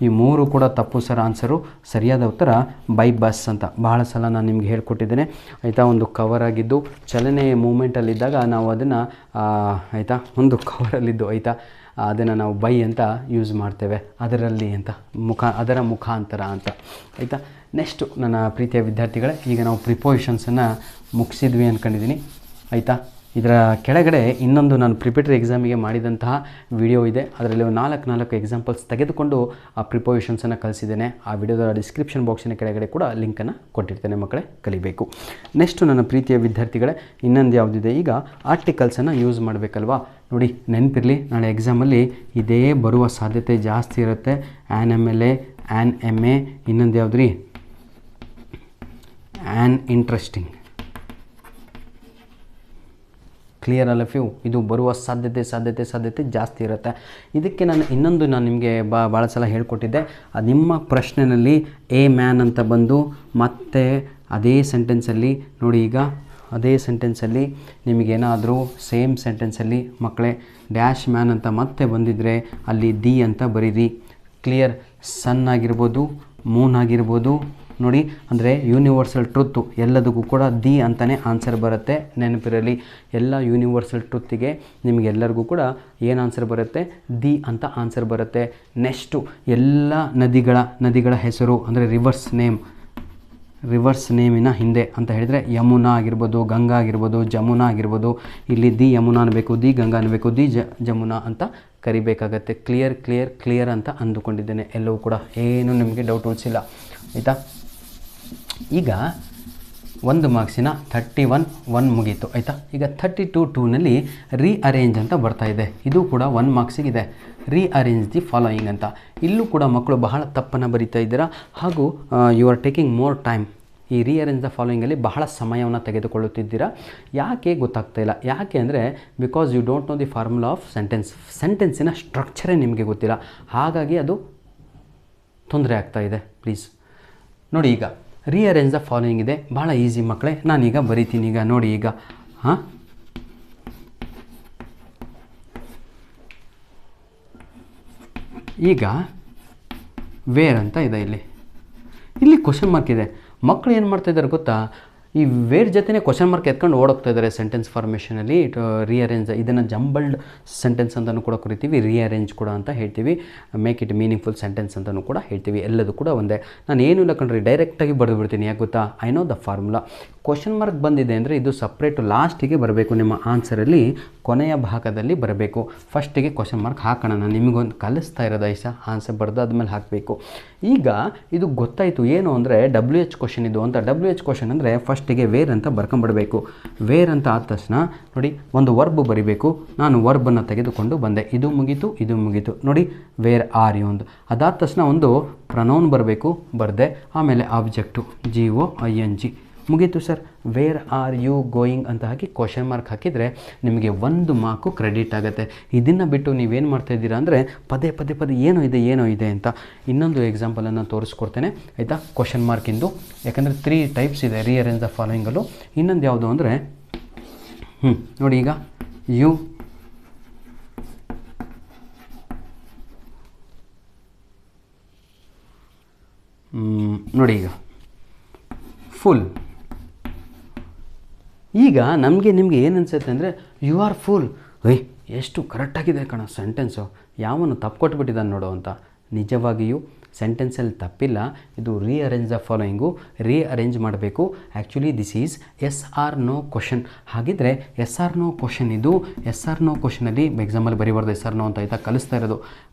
S1: ಈ 3 ಕೂಡ ತಪ್ಪು ಸರ್. ಆನ್ಸರು ಸರಿಯಾದ ಉತ್ತರ ಬೈ ಬಸ್ ಅಂತ. ಬಹಳ ಸಲ ನಾನು ನಿಮ್ಗೆ ಹೇಳ್ಕೊಟ್ಟಿದ್ದೇನೆ ಆಯಿತಾ. ಒಂದು ಕವರ್ ಆಗಿದ್ದು ಚಲನೆ ಮೂಮೆಂಟಲ್ಲಿದ್ದಾಗ ನಾವು ಅದನ್ನು ಆಯಿತಾ, ಒಂದು ಕವರಲ್ಲಿದ್ದು ಆಯಿತಾ, ಅದನ್ನು ನಾವು ಬೈ ಅಂತ ಯೂಸ್ ಮಾಡ್ತೇವೆ. ಅದರಲ್ಲಿ ಅಂತ ಅದರ ಮುಖಾಂತರ ಅಂತ ಆಯಿತಾ. ನೆಕ್ಸ್ಟು ನನ್ನ ಪ್ರೀತಿಯ ವಿದ್ಯಾರ್ಥಿಗಳೇ, ಈಗ ನಾವು ಪ್ರಿಪೋಸಿಷನ್ಸನ್ನು ಮುಗಿಸಿದ್ವಿ ಅಂದ್ಕೊಂಡಿದ್ದೀನಿ ಆಯಿತಾ. ಇದರ ಕೆಳಗಡೆ ಇನ್ನೊಂದು ನಾನು ಪ್ರಿಪೇಟರಿ ಎಕ್ಸಾಮಿಗೆ ಮಾಡಿದಂತಹ ವಿಡಿಯೋ ಇದೆ. ಅದರಲ್ಲಿ 4 ಎಕ್ಸಾಂಪಲ್ಸ್ ತೆಗೆದುಕೊಂಡು ಆ ಪ್ರಿಪೋಸಿಷನ್ಸನ್ನು ಕಲಿಸಿದ್ದೇನೆ. ಆ ವಿಡಿಯೋದ ಡಿಸ್ಕ್ರಿಪ್ಷನ್ ಬಾಕ್ಸಿನ ಕೆಳಗಡೆ ಕೂಡ ಲಿಂಕನ್ನು ಕೊಟ್ಟಿರ್ತೇನೆ ಮಕ್ಕಳೇ, ಕಲಿಬೇಕು. ನೆಕ್ಸ್ಟು ನನ್ನ ಪ್ರೀತಿಯ ವಿದ್ಯಾರ್ಥಿಗಳೇ, ಇನ್ನೊಂದು ಯಾವುದಿದೆ, ಈಗ ಆರ್ಟಿಕಲ್ಸನ್ನು ಯೂಸ್ ಮಾಡಬೇಕಲ್ವಾ. ನೋಡಿ ನೆನಪಿರಲಿ, ನಾಳೆ ಎಕ್ಸಾಮಲ್ಲಿ ಇದೇ ಬರುವ ಸಾಧ್ಯತೆ ಜಾಸ್ತಿ ಇರುತ್ತೆ. ಆ್ಯನ್ MLA, ಆ್ಯನ್ MA, ಇನ್ನೊಂದು ಯಾವುದು ರೀ, an interesting. Clear all of you. ಇದು ಬರುವ ಸಾಧ್ಯತೆ ಜಾಸ್ತಿ ಇರುತ್ತೆ. ಇದಕ್ಕೆ ನಾನು ನಿಮಗೆ ಭಾಳ ಸಲ ಹೇಳ್ಕೊಟ್ಟಿದ್ದೆ. ನಿಮ್ಮ ಪ್ರಶ್ನೆಯಲ್ಲಿ ಎ ಮ್ಯಾನ್ ಅಂತ ಬಂದು ಮತ್ತೆ ಅದೇ ಸೆಂಟೆನ್ಸಲ್ಲಿ ನೋಡಿ, ಈಗ ಅದೇ ಸೆಂಟೆನ್ಸಲ್ಲಿ ನಿಮಗೇನಾದರೂ ಸೇಮ್ ಸೆಂಟೆನ್ಸಲ್ಲಿ ಮಕ್ಕಳೇ ಡ್ಯಾಶ್ ಮ್ಯಾನ್ ಅಂತ ಮತ್ತೆ ಬಂದಿದ್ದರೆ ಅಲ್ಲಿ ದಿ ಅಂತ ಬರೀರಿ. ಕ್ಲಿಯರ್. ಸನ್ ಆಗಿರ್ಬೋದು, ಮೂನ್ ಆಗಿರ್ಬೋದು ನೋಡಿ, ಅಂದರೆ ಯೂನಿವರ್ಸಲ್ ಟ್ರುತ್ತು ಎಲ್ಲದಕ್ಕೂ ಕೂಡ ದಿ ಅಂತಲೇ ಆನ್ಸರ್ ಬರುತ್ತೆ. ನೆನಪಿರಲಿ, ಎಲ್ಲ ಯೂನಿವರ್ಸಲ್ ಟ್ರುತ್ತಿಗೆ ನಿಮಗೆಲ್ಲರಿಗೂ ಕೂಡ ಏನು ಆನ್ಸರ್ ಬರುತ್ತೆ? ದಿ ಅಂತ ಆನ್ಸರ್ ಬರುತ್ತೆ. ನೆಕ್ಸ್ಟು ಎಲ್ಲ ನದಿಗಳ ಹೆಸರು ಅಂದರೆ ರಿವರ್ಸ್ ನೇಮಿನ ಹಿಂದೆ ಅಂತ ಹೇಳಿದರೆ ಯಮುನಾ ಆಗಿರ್ಬೋದು, ಗಂಗಾ ಆಗಿರ್ಬೋದು, ಜಮುನಾ ಆಗಿರ್ಬೋದು. ಇಲ್ಲಿ ದಿ ಯಮುನಾ ಅನ್ಬೇಕು, ದಿ ಗಂಗಾ ಅನ್ಬೇಕು, ದಿ ಜಮುನಾ ಅಂತ ಕರಿಬೇಕಾಗತ್ತೆ. ಕ್ಲಿಯರ್ ಅಂತ ಅಂದುಕೊಂಡಿದ್ದೇನೆ. ಎಲ್ಲವೂ ಕೂಡ ಏನು ನಿಮಗೆ ಡೌಟ್ ಉಳಿಸಿಲ್ಲ, ಆಯಿತಾ? ಈಗ 1 ಮಾರ್ಕ್ಸಿನ 31 ಮುಗೀತು, ಆಯಿತಾ? ಈಗ 32 ರೀಅರೇಂಜ್ ಅಂತ ಬರ್ತಾ ಇದೆ. ಇದು ಕೂಡ 1 ಮಾರ್ಕ್ಸಿಗಿದೆ. ರೀಅರೇಂಜ್ ದಿ ಫಾಲೋಯಿಂಗ್ ಅಂತ. ಇಲ್ಲೂ ಕೂಡ ಮಕ್ಕಳು ಬಹಳ ತಪ್ಪನ್ನು ಬರೀತಾ ಇದ್ದೀರಾ, ಹಾಗೂ you are taking more time. ಈ ರೀಅರೇಂಜ್ ದ ಫಾಲೋಯಿಂಗಲ್ಲಿ ಬಹಳ ಸಮಯವನ್ನು ತೆಗೆದುಕೊಳ್ಳುತ್ತಿದ್ದೀರಾ. ಯಾಕೆ ಗೊತ್ತಾಗ್ತಾ ಇಲ್ಲ? ಯಾಕೆ ಅಂದರೆ because you don't know the formula of ಸೆಂಟೆನ್ಸಿನ ಸ್ಟ್ರಕ್ಚರೇ ನಿಮಗೆ ಗೊತ್ತಿಲ್ಲ. ಹಾಗಾಗಿ ಅದು ತೊಂದರೆ ಆಗ್ತಾಯಿದೆ. ಪ್ಲೀಸ್ ನೋಡಿ, ಈಗ ರೀಅರೇಂಜ್ ದ ಫಾಲೋಯಿಂಗ್ ಇದೆ. ಭಾಳ ಈಸಿ ಮಕ್ಕಳೇ, ನಾನೀಗ ಬರಿತೀನಿ. ಈಗ ನೋಡಿ, ಈಗ ಈಗ ವೇರ್ ಅಂತ ಇದೆ. ಇಲ್ಲಿ ಕ್ವಶನ್ ಮಾರ್ಕ್ ಇದೆ. ಮಕ್ಕಳು ಏನು ಮಾಡ್ತಾಯಿದ್ದಾರೆ ಗೊತ್ತಾ? ಈ ವೇರ್ ಜೊತೆನೇ ಕ್ವಶನ್ ಮಾರ್ಕ್ ಎತ್ಕೊಂಡು ಓಡೋಗ್ತಾ ಇದ್ದಾರೆ ಸೆಂಟೆನ್ಸ್ ಫಾರ್ಮೇಷನಲ್ಲಿ. ರೀಅರೇಂಜ್, ಇದನ್ನು ಜಂಬಲ್ಡ್ ಸೆಂಟೆನ್ಸ್ ಅಂತಲೂ ಕೂಡ ಕರಿತೀವಿ, ರೀಅರೇಂಜ್ ಕೂಡ ಅಂತ ಹೇಳ್ತೀವಿ, ಮೇಕ್ ಇಟ್ ಮೀನಿಂಗ್ಫುಲ್ ಸೆಂಟೆನ್ಸ್ ಅಂತಲೂ ಕೂಡ ಹೇಳ್ತೀವಿ. ಎಲ್ಲದೂ ಕೂಡ ಒಂದೇ. ನಾನು ಏನು ಇಲ್ಲ ಕಣ್ರಿ, ಡೈರೆಕ್ಟಾಗಿ ಬರೆದು ಬಿಡ್ತೀನಿ. ಯಾಕೆ ಗೊತ್ತಾ? I know the formula. Question mark ಬಂದಿದೆ ಅಂದರೆ ಇದು ಸಪ್ರೇಟು ಲಾಸ್ಟಿಗೆ ಬರಬೇಕು. ನಿಮ್ಮ ಆನ್ಸರಲ್ಲಿ ಕೊನೆಯ ಭಾಗದಲ್ಲಿ ಬರಬೇಕು. ಫಸ್ಟಿಗೆ ಕ್ವಶನ್ ಮಾರ್ಕ್ ಹಾಕೋಣ. ನಾನು ನಿಮಗೊಂದು ಕಲಿಸ್ತಾ ಇರೋದು ಐಸಾ, ಆನ್ಸರ್ ಬರೆದಾದ್ಮೇಲೆ ಹಾಕಬೇಕು. ಈಗ ಇದು ಗೊತ್ತಾಯಿತು ಏನು ಅಂದರೆ WH ಕ್ವಶನ್ ಇದು ಅಂತ. WH ಕ್ವಶನ್ ಅಂದರೆ ಫಸ್ಟಿಗೆ ವೇರ್ ಅಂತ ಬರ್ಕೊಂಬಿಡಬೇಕು. ವೇರ್ ಅಂತ ಆದ ತಕ್ಷಣ ನೋಡಿ, ಒಂದು ವರ್ಬ್ ಬರಿಬೇಕು. ನಾನು ವರ್ಬನ್ನು ತೆಗೆದುಕೊಂಡು ಬಂದೆ. ಇದು ಮುಗೀತು ನೋಡಿ, ವೇರ್ ಆರ್ ಯು ಒಂದು. ಅದಾದ ತಕ್ಷಣ ಒಂದು ಪ್ರನೌನ್ ಬರಬೇಕು, ಬರೆದೆ. ಆಮೇಲೆ ಆಬ್ಜೆಕ್ಟು GOING ಮುಗೀತು sir. Where are you going ಅಂತ ಹಾಕಿ ಕ್ವಶನ್ ಮಾರ್ಕ್ ಹಾಕಿದರೆ ನಿಮಗೆ 1 ಮಾರ್ಕು ಕ್ರೆಡಿಟ್ ಆಗುತ್ತೆ. ಇದನ್ನು ಬಿಟ್ಟು ನೀವೇನು ಮಾಡ್ತಾಯಿದ್ದೀರಾ ಅಂದರೆ ಪದೇ ಏನೋ ಇದೆ ಅಂತ. ಇನ್ನೊಂದು ಎಕ್ಸಾಂಪಲನ್ನು ತೋರಿಸ್ಕೊಡ್ತೇನೆ, ಆಯಿತಾ? ಕ್ವಶನ್ ಮಾರ್ಕಿಂದು. ಯಾಕಂದರೆ 3 ಟೈಪ್ಸ್ ಇದೆ ರೀಅರೇಂಜ್ ದ ಫಾಲೋಯಿಂಗಲ್ಲೂ. ಇನ್ನೊಂದು ಯಾವುದು ಅಂದರೆ ನೋಡಿ, ಈಗ ಯು ನೋಡಿ, ಈಗ ಫುಲ್. ಈಗ ನಿಮಗೆ ಏನು ಅನಿಸುತ್ತೆ ಅಂದರೆ ಯು ಆರ್ ಫುಲ್. ಎಷ್ಟು ಕರೆಕ್ಟಾಗಿದೆ ಕಣ ಸೆಂಟೆನ್ಸು, ಯಾವನು ತಪ್ಪು ಕೊಟ್ಬಿಟ್ಟಿದ್ದಾನೆ ನೋಡು ಅಂತ. ನಿಜವಾಗಿಯೂ ಸೆಂಟೆನ್ಸಲ್ಲಿ ತಪ್ಪಿಲ್ಲ. ಇದು ರೀಅರೇಂಜ್ ದ ಫಾಲೋಯಿಂಗು. ರೀಅರೇಂಜ್ ಮಾಡಬೇಕು. Actually this is yes or no question. ಹಾಗಿದ್ದರೆ ಎಸ್ ಆರ್ ನೋ ಕ್ವಶನ್ ಇದು. ಎಸ್ ಆರ್ ನೋ ಕ್ವಶನಲ್ಲಿ ಎಕ್ಸಾಮಲ್ಲಿ ಬರೀಬಾರ್ದು ಎಸ್ ಆರ್ ನೋ ಅಂತ, ಆಯಿತಾ? ಕಲಿಸ್ತಾ ಇರೋದು.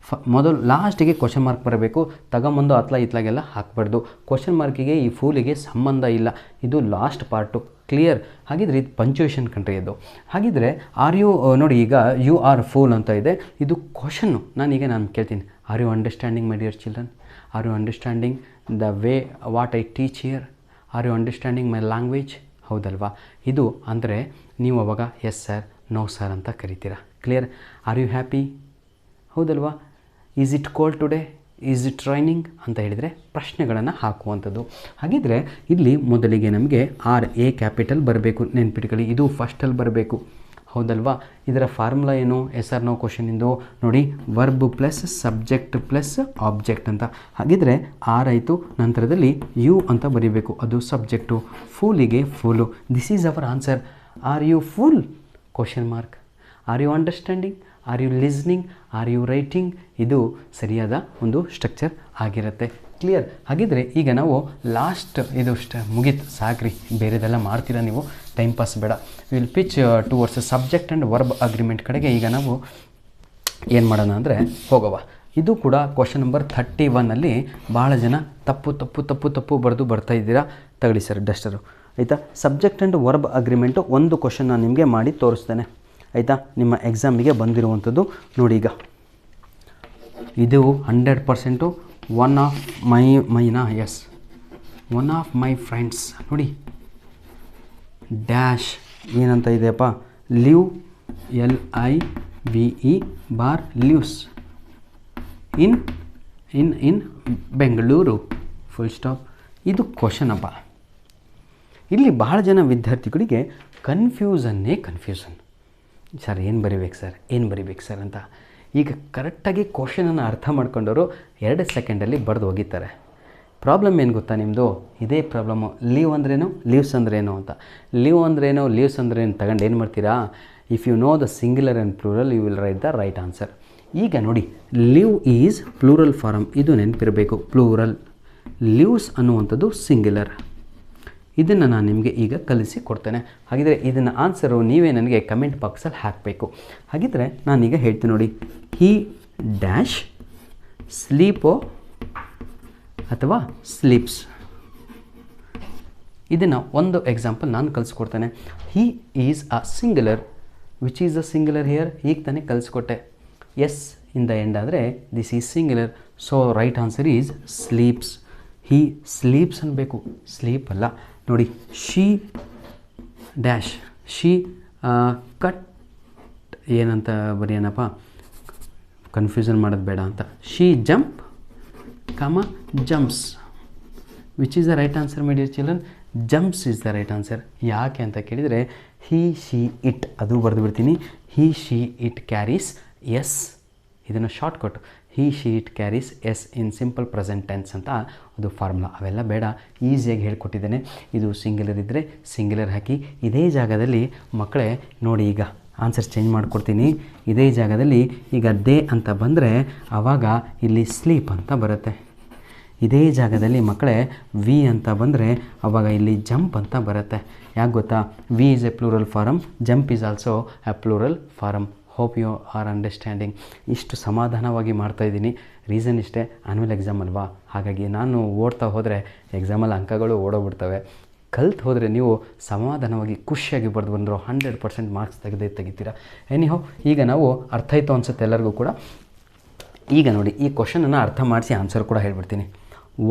S1: ಮೊದಲು ಲಾಸ್ಟಿಗೆ ಕ್ವಶನ್ ಮಾರ್ಕ್ ಬರಬೇಕು. ತಗೊಂಬಂದು ಇತ್ಲಾಗೆಲ್ಲ ಹಾಕಬಾರ್ದು. ಕ್ವಶನ್ ಮಾರ್ಕಿಗೆ ಈ ಫೂಲಿಗೆ ಸಂಬಂಧ ಇಲ್ಲ. ಇದು ಲಾಸ್ಟ್ ಪಾರ್ಟು. ಕ್ಲಿಯರ್? ಹಾಗಿದ್ರೆ ಇದು ಪಂಚುಯೇಷನ್ ಕಂಟ್ರಿ ಅದು. ಹಾಗಿದ್ರೆ ಆರ್ ಯು ನೋಡಿ, ಈಗ ಯು ಆರ್ ಫೂಲ್ ಅಂತ ಇದೆ. ಇದು ಕ್ವಶನ್ನು. ನಾನು ಕೇಳ್ತೀನಿ, are you understanding my dear children? Are you understanding the way what I teach here? Are you understanding my language? ಹೌದಲ್ವಾ? ಇದು ಅಂದರೆ ನೀವು ಅವಾಗ ಎಸ್ ಸರ್, ನೋ ಸರ್ ಅಂತ ಕರಿತೀರಾ. ಕ್ಲಿಯರ್? Are you happy? ಹೌದಲ್ವಾ? Is it cold today? Is it raining ಅಂತ ಹೇಳಿದರೆ ಪ್ರಶ್ನೆಗಳನ್ನು ಹಾಕುವಂಥದ್ದು. ಹಾಗಿದ್ರೆ ಇಲ್ಲಿ ಮೊದಲಿಗೆ ನಮಗೆ RA ಕ್ಯಾಪಿಟಲ್ ಬರಬೇಕು. ನೆನ್ಪಿಟ್ಕೊಳ್ಳಿ, ಇದು ಫಸ್ಟಲ್ಲಿ ಬರಬೇಕು. ಹೌದಲ್ವಾ? ಇದರ ಫಾರ್ಮುಲಾ ಏನು? ಎಸ್ ಆರ್ ನೋ ಕ್ವಶನಿಂದು ನೋಡಿ, verb plus subject plus object ಅಂತ. ಹಾಗಿದ್ರೆ ಆರ್ ಆಯಿತು, ನಂತರದಲ್ಲಿ ಯು ಅಂತ ಬರೀಬೇಕು, ಅದು ಸಬ್ಜೆಕ್ಟು. ಫೂಲಿಗೆ fool. This is our answer. Are you fool? Question mark. Are you understanding? Are you listening? Are you writing? ಇದು ಸರಿಯಾದ ಒಂದು ಸ್ಟ್ರಕ್ಚರ್ ಆಗಿರುತ್ತೆ. ಕ್ಲಿಯರ್? ಹಾಗಿದ್ರೆ ಈಗ ನಾವು ಲಾಸ್ಟ್ ಇದು ಮುಗೀತು, ಸಾಕ್ರಿ. ಬೇರೆದೆಲ್ಲ ಮಾಡ್ತೀರಾ ನೀವು, ಟೈಮ್ ಪಾಸ್ ಬೇಡ. Will pitch towards subject and verb agreement ಕಡೆಗೆ ಈಗ ನಾವು ಏನು ಮಾಡೋಣ ಅಂದರೆ ಹೋಗವ. ಇದು ಕೂಡ ಕ್ವಶನ್ ನಂಬರ್ 31 ಭಾಳ ಜನ ತಪ್ಪು ಬರೆದು ಬರ್ತಾ ಇದ್ದೀರಾ. ತಗೊಳ್ಳಿ ಸರ್ ಡಸ್ಟರು, ಆಯಿತಾ? ಸಬ್ಜೆಕ್ಟ್ ಆ್ಯಂಡ್ ವರ್ಬ್ ಅಗ್ರಿಮೆಂಟು ಒಂದು ಕ್ವಶನ್ ನಾನು ನಿಮಗೆ ಮಾಡಿ ತೋರಿಸ್ತೇನೆ, ಆಯಿತಾ? ನಿಮ್ಮ ಎಕ್ಸಾಮಿಗೆ ಬಂದಿರುವಂಥದ್ದು ನೋಡಿ. ಈಗ ಇದು 100% ಒನ್ ಆಫ್ ಮೈ ಫ್ರೆಂಡ್ಸ್ ನೋಡಿ. ಡ್ಯಾಶ್ ಏನಂತ ಇದೆಯಪ್ಪ? Live LIVE bar lives in Bengaluru full stop. ಇದು ಕ್ವಶನ್ ಅಪ್ಪ. ಇಲ್ಲಿ ಭಾಳ ಜನ ವಿದ್ಯಾರ್ಥಿಗಳಿಗೆ ಕನ್ಫ್ಯೂಷನ್. ಸರ್ ಏನು ಬರಿಬೇಕು ಸರ್ ಅಂತ. ಈಗ ಕರೆಕ್ಟಾಗಿ ಕ್ವಶನನ್ನು ಅರ್ಥ ಮಾಡ್ಕೊಂಡವರು 2 ಸೆಕೆಂಡಲ್ಲಿ ಬರೆದು ಹೋಗಿದ್ದಾರೆ. ಪ್ರಾಬ್ಲಮ್ ಏನು ಗೊತ್ತಾ ನಿಮ್ಮದು? ಇದೇ ಪ್ರಾಬ್ಲಮ್ಮು. ಲೀವ್ ಅಂದ್ರೇನು, ಲೀವ್ಸ್ ಅಂದ್ರೇನು ಅಂತ. ಲೀವ್ ಅಂದ್ರೇನು, ಲೀವ್ಸ್ ಅಂದ್ರೇನು ತಗೊಂಡು ಏನು ಮಾಡ್ತೀರಾ? If you know the singular and plural you will write the right answer. ಈಗ ನೋಡಿ, ಲಿವ್ ಈಸ್ ಪ್ಲೂರಲ್ ಫಾರಮ್, ಇದು ನೆನಪಿರಬೇಕು. ಪ್ಲೂರಲ್. ಲೀವ್ಸ್ ಅನ್ನುವಂಥದ್ದು ಸಿಂಗ್ಯುಲರ್. ಇದನ್ನು ನಾನು ನಿಮಗೆ ಈಗ ಕಲಿಸಿ ಕೊಡ್ತೇನೆ. ಹಾಗಿದ್ರೆ ಇದನ್ನು ಆನ್ಸರು ನೀವೇ ನನಗೆ ಕಮೆಂಟ್ ಬಾಕ್ಸಲ್ಲಿ ಹಾಕಬೇಕು. ಹಾಗಿದ್ರೆ ನಾನೀಗ ಹೇಳ್ತೀನಿ ನೋಡಿ. ಹಿ ಡ್ಯಾಶ್ ಸ್ಲೀಪೋ ಅಥವಾ ಸ್ಲೀಪ್ಸ್. ಇದನ್ನು ಒಂದು ಎಕ್ಸಾಂಪಲ್ ನಾನು ಕಲಿಸ್ಕೊಡ್ತೇನೆ. He is a singular. Which is a singular here? ಈಗ ತಾನೇ ಕಲಿಸ್ಕೊಟ್ಟೆ. ಎಸ್ ಇನ್ ದ ಎಂಡ್ ಆದರೆ this is singular. So right answer is sleeps. He sleeps ಅನ್ಬೇಕು, ಸ್ಲೀಪ್ ಅಲ್ಲ. ನೋಡಿ, ಶಿ ಡ್ಯಾಶ್ ಶಿ ಕಟ್ ಏನಂತ ಬರೆಯೋಣಪ್ಪ, ಕನ್ಫ್ಯೂಷನ್ ಮಾಡೋದು ಬೇಡ ಅಂತ. She jump jumps. Which is the right answer my dear children? Jumps is the right answer. ಯಾಕೆ ಅಂತ ಕೇಳಿದರೆ ಹಿ ಶಿ ಇಟ್ ಅದು ಬರೆದು ಬಿಡ್ತೀನಿ. He she it carries S. ಇದನ್ನು shortcut. He she it carries S in simple present tense ಅಂತ ಅದು formula. ಅವೆಲ್ಲ ಬೇಡ, ಈಸಿಯಾಗಿ ಹೇಳ್ಕೊಟ್ಟಿದ್ದೇನೆ. ಇದು ಸಿಂಗ್ಯುಲರ್ ಇದ್ದರೆ ಸಿಂಗ್ಯುಲರ್ ಹಾಕಿ. ಇದೇ ಜಾಗದಲ್ಲಿ ಮಕ್ಕಳೇ ನೋಡಿ, ಈಗ ಆನ್ಸರ್ ಚೇಂಜ್ ಮಾಡಿಕೊಡ್ತೀನಿ. ಇದೇ ಜಾಗದಲ್ಲಿ ಈಗ ದೇ ಅಂತ ಬಂದರೆ ಆವಾಗ ಇಲ್ಲಿ ಸ್ಲೀಪ್ ಅಂತ ಬರುತ್ತೆ. ಇದೇ ಜಾಗದಲ್ಲಿ ಮಕ್ಕಳೇ ವಿ ಅಂತ ಬಂದರೆ ಆವಾಗ ಇಲ್ಲಿ ಜಂಪ್ ಅಂತ ಬರುತ್ತೆ. ಯಾಕೆ ಗೊತ್ತಾ? We is a plural form, jump is also a plural form. Hope you are understanding. ಇಷ್ಟು ಸಮಾಧಾನವಾಗಿ ಮಾಡ್ತಾಯಿದ್ದೀನಿ. ರೀಸನ್ ಇಷ್ಟೇ, ಆನ್ಯುವಲ್ ಎಕ್ಸಾಮ್ ಅಲ್ವಾ, ಹಾಗಾಗಿ ನಾನು ಓಡ್ತಾ ಹೋದರೆ ಎಕ್ಸಾಮಲ್ಲಿ ಅಂಕಗಳು ಓಡೋಗ್ಬಿಡ್ತವೆ. ಕಲ್ತು ಹೋದರೆ ನೀವು ಸಮಾಧಾನವಾಗಿ ಖುಷಿಯಾಗಿ ಬರೆದು ಬಂದರು 100% ಮಾರ್ಕ್ಸ್ ತೆಗಿತೀರಾ. ಎನಿಹೋ, ಈಗ ನಾವು ಅರ್ಥ ಆಯಿತು ಅನಿಸುತ್ತೆ ಎಲ್ಲರಿಗೂ ಕೂಡ. ಈಗ ನೋಡಿ, ಈ ಕ್ವಶನನ್ನು ಅರ್ಥ ಮಾಡಿಸಿ ಆನ್ಸರ್ ಕೂಡ ಹೇಳ್ಬಿಡ್ತೀನಿ.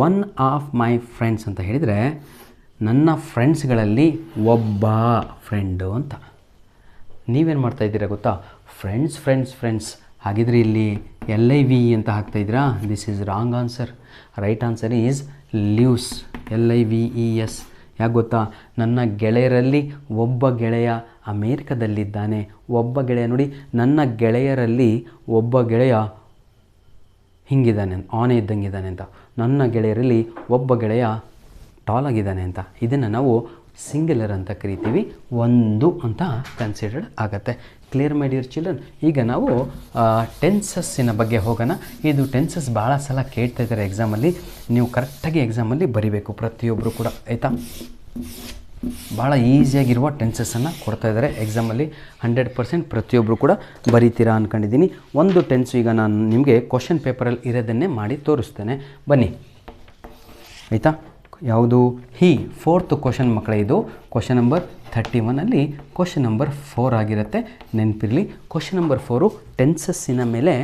S1: ಒನ್ ಆಫ್ ಮೈ ಫ್ರೆಂಡ್ಸ್ ಅಂತ ಹೇಳಿದರೆ ನನ್ನ ಫ್ರೆಂಡ್ಸ್ಗಳಲ್ಲಿ ಒಬ್ಬ ಫ್ರೆಂಡು ಅಂತ. ನೀವೇನು ಮಾಡ್ತಾಯಿದ್ದೀರಾ ಗೊತ್ತಾ? ಫ್ರೆಂಡ್ಸ್. ಹಾಗಿದ್ರೆ ಇಲ್ಲಿ LIVE ಅಂತ ಹಾಕ್ತಾಯಿದ್ದೀರಾ? This is wrong answer. Right answer is lives, LIVES. ಯಾಕೆ ಗೊತ್ತಾ? ನನ್ನ ಗೆಳೆಯರಲ್ಲಿ ಒಬ್ಬ ಗೆಳೆಯ ಅಮೇರಿಕದಲ್ಲಿದ್ದಾನೆ. ಒಬ್ಬ ಗೆಳೆಯ ನೋಡಿ, ನನ್ನ ಗೆಳೆಯರಲ್ಲಿ ಒಬ್ಬ ಗೆಳೆಯ ಹಿಂಗಿದ್ದಾನೆ, ಆನೆ ಇದ್ದಂಗಿದ್ದಾನೆ ಅಂತ. ನನ್ನ ಗೆಳೆಯರಲ್ಲಿ ಒಬ್ಬ ಗೆಳೆಯ ಟಾಲ್ ಆಗಿದ್ದಾನೆ ಅಂತ. ಇದನ್ನು ನಾವು ಸಿಂಗ್ಯುಲರ್ ಅಂತ ಕರಿತೀವಿ, ಒಂದು ಅಂತ ಕನ್ಸಿಡರ್ಡ್ ಆಗುತ್ತೆ. Clear my dear children? ಈಗ ನಾವು ಟೆನ್ಸಸ್ಸಿನ ಬಗ್ಗೆ ಹೋಗೋಣ. ಇದು ಟೆನ್ಸಸ್ ಭಾಳ ಸಲ ಕೇಳ್ತಾ ಇದ್ದಾರೆ ಎಕ್ಸಾಮಲ್ಲಿ. ನೀವು ಕರೆಕ್ಟಾಗಿ ಎಕ್ಸಾಮಲ್ಲಿ ಬರಿಬೇಕು ಪ್ರತಿಯೊಬ್ಬರು ಕೂಡ, ಆಯಿತಾ? ಭಾಳ ಈಸಿಯಾಗಿರುವ ಟೆನ್ಸಸ್ಸನ್ನು ಕೊಡ್ತಾಯಿದ್ದಾರೆ ಎಕ್ಸಾಮಲ್ಲಿ. 100% ಪ್ರತಿಯೊಬ್ಬರು ಕೂಡ ಬರೀತೀರಾ ಅಂದ್ಕೊಂಡಿದ್ದೀನಿ. ಒಂದು ಟೆನ್ಸು ಈಗ ನಾನು ನಿಮಗೆ ಕ್ವಶನ್ ಪೇಪರಲ್ಲಿ ಇರೋದನ್ನೇ ಮಾಡಿ ತೋರಿಸ್ತೇನೆ, ಬನ್ನಿ, ಆಯಿತಾ? ಯಾವುದು? ಹಿ. 4th ಕ್ವಶನ್ ಮಕ್ಕಳೇ. ಇದು ಕ್ವಶನ್ ನಂಬರ್ 31 ಕ್ವಶನ್ ನಂಬರ್ 4 ಆಗಿರುತ್ತೆ, ನೆನಪಿರಲಿ. ಕ್ವಶನ್ ನಂಬರ್ 4 ಟೆನ್ಸಸ್ಸಿನ ಮೇಲೆ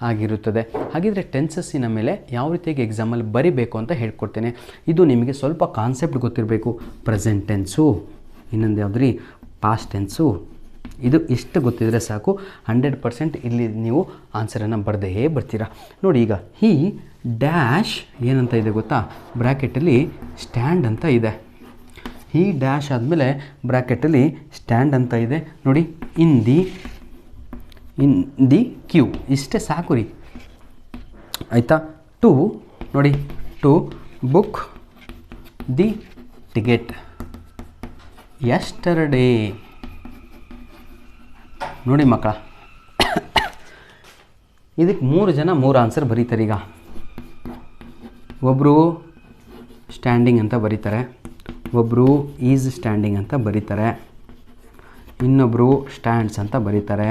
S1: ಆಗಿರುತ್ತದೆ. ಹಾಗಿದ್ರೆ ಟೆನ್ಸಸ್ಸಿನ ಮೇಲೆ ಯಾವ ರೀತಿಯಾಗಿ ಎಕ್ಸಾಮಲ್ಲಿ ಬರಿಬೇಕು ಅಂತ ಹೇಳ್ಕೊಡ್ತೇನೆ. ಇದು ನಿಮಗೆ ಸ್ವಲ್ಪ ಕಾನ್ಸೆಪ್ಟ್ ಗೊತ್ತಿರಬೇಕು. ಪ್ರೆಸೆಂಟ್ ಟೆನ್ಸು, ಇನ್ನೊಂದು ಯಾವುದ್ರಿ ಪಾಸ್ಟ್ ಟೆನ್ಸು, ಇದು ಇಷ್ಟು ಗೊತ್ತಿದ್ರೆ ಸಾಕು. 100% ಇಲ್ಲಿ ನೀವು ಆನ್ಸರನ್ನು ಬರೆದೇ ಬರ್ತೀರಾ. ನೋಡಿ, ಈಗ ಹಿ ಡ್ಯಾಶ್ ಏನಂತ ಇದೆ ಗೊತ್ತಾ? ಬ್ರ್ಯಾಕೆಟಲ್ಲಿ ಸ್ಟ್ಯಾಂಡ್ ಅಂತ ಇದೆ. ಹಿ ಡ್ಯಾಶ್ ಆದಮೇಲೆ ಬ್ರ್ಯಾಕೆಟಲ್ಲಿ ಸ್ಟ್ಯಾಂಡ್ ಅಂತ ಇದೆ ನೋಡಿ. ಇನ್ ದಿ ಕ್ಯೂ, ಇಷ್ಟೇ ಸಾಕು ರೀ, ಆಯಿತಾ? ಟು ನೋಡಿ, to book the ticket yesterday. ನೋಡಿ ಮಕ್ಕಳ, ಇದಕ್ಕೆ 3 ಜನ 3 ಆನ್ಸರ್ ಬರೀತಾರೆ. ಈಗ ಒಬ್ಬರು ಸ್ಟ್ಯಾಂಡಿಂಗ್ ಅಂತ ಬರೀತಾರೆ, ಒಬ್ಬರು ಈಸ್ ಸ್ಟ್ಯಾಂಡಿಂಗ್ ಅಂತ ಬರೀತಾರೆ, ಇನ್ನೊಬ್ಬರು ಸ್ಟ್ಯಾಂಡ್ಸ್ ಅಂತ ಬರೀತಾರೆ,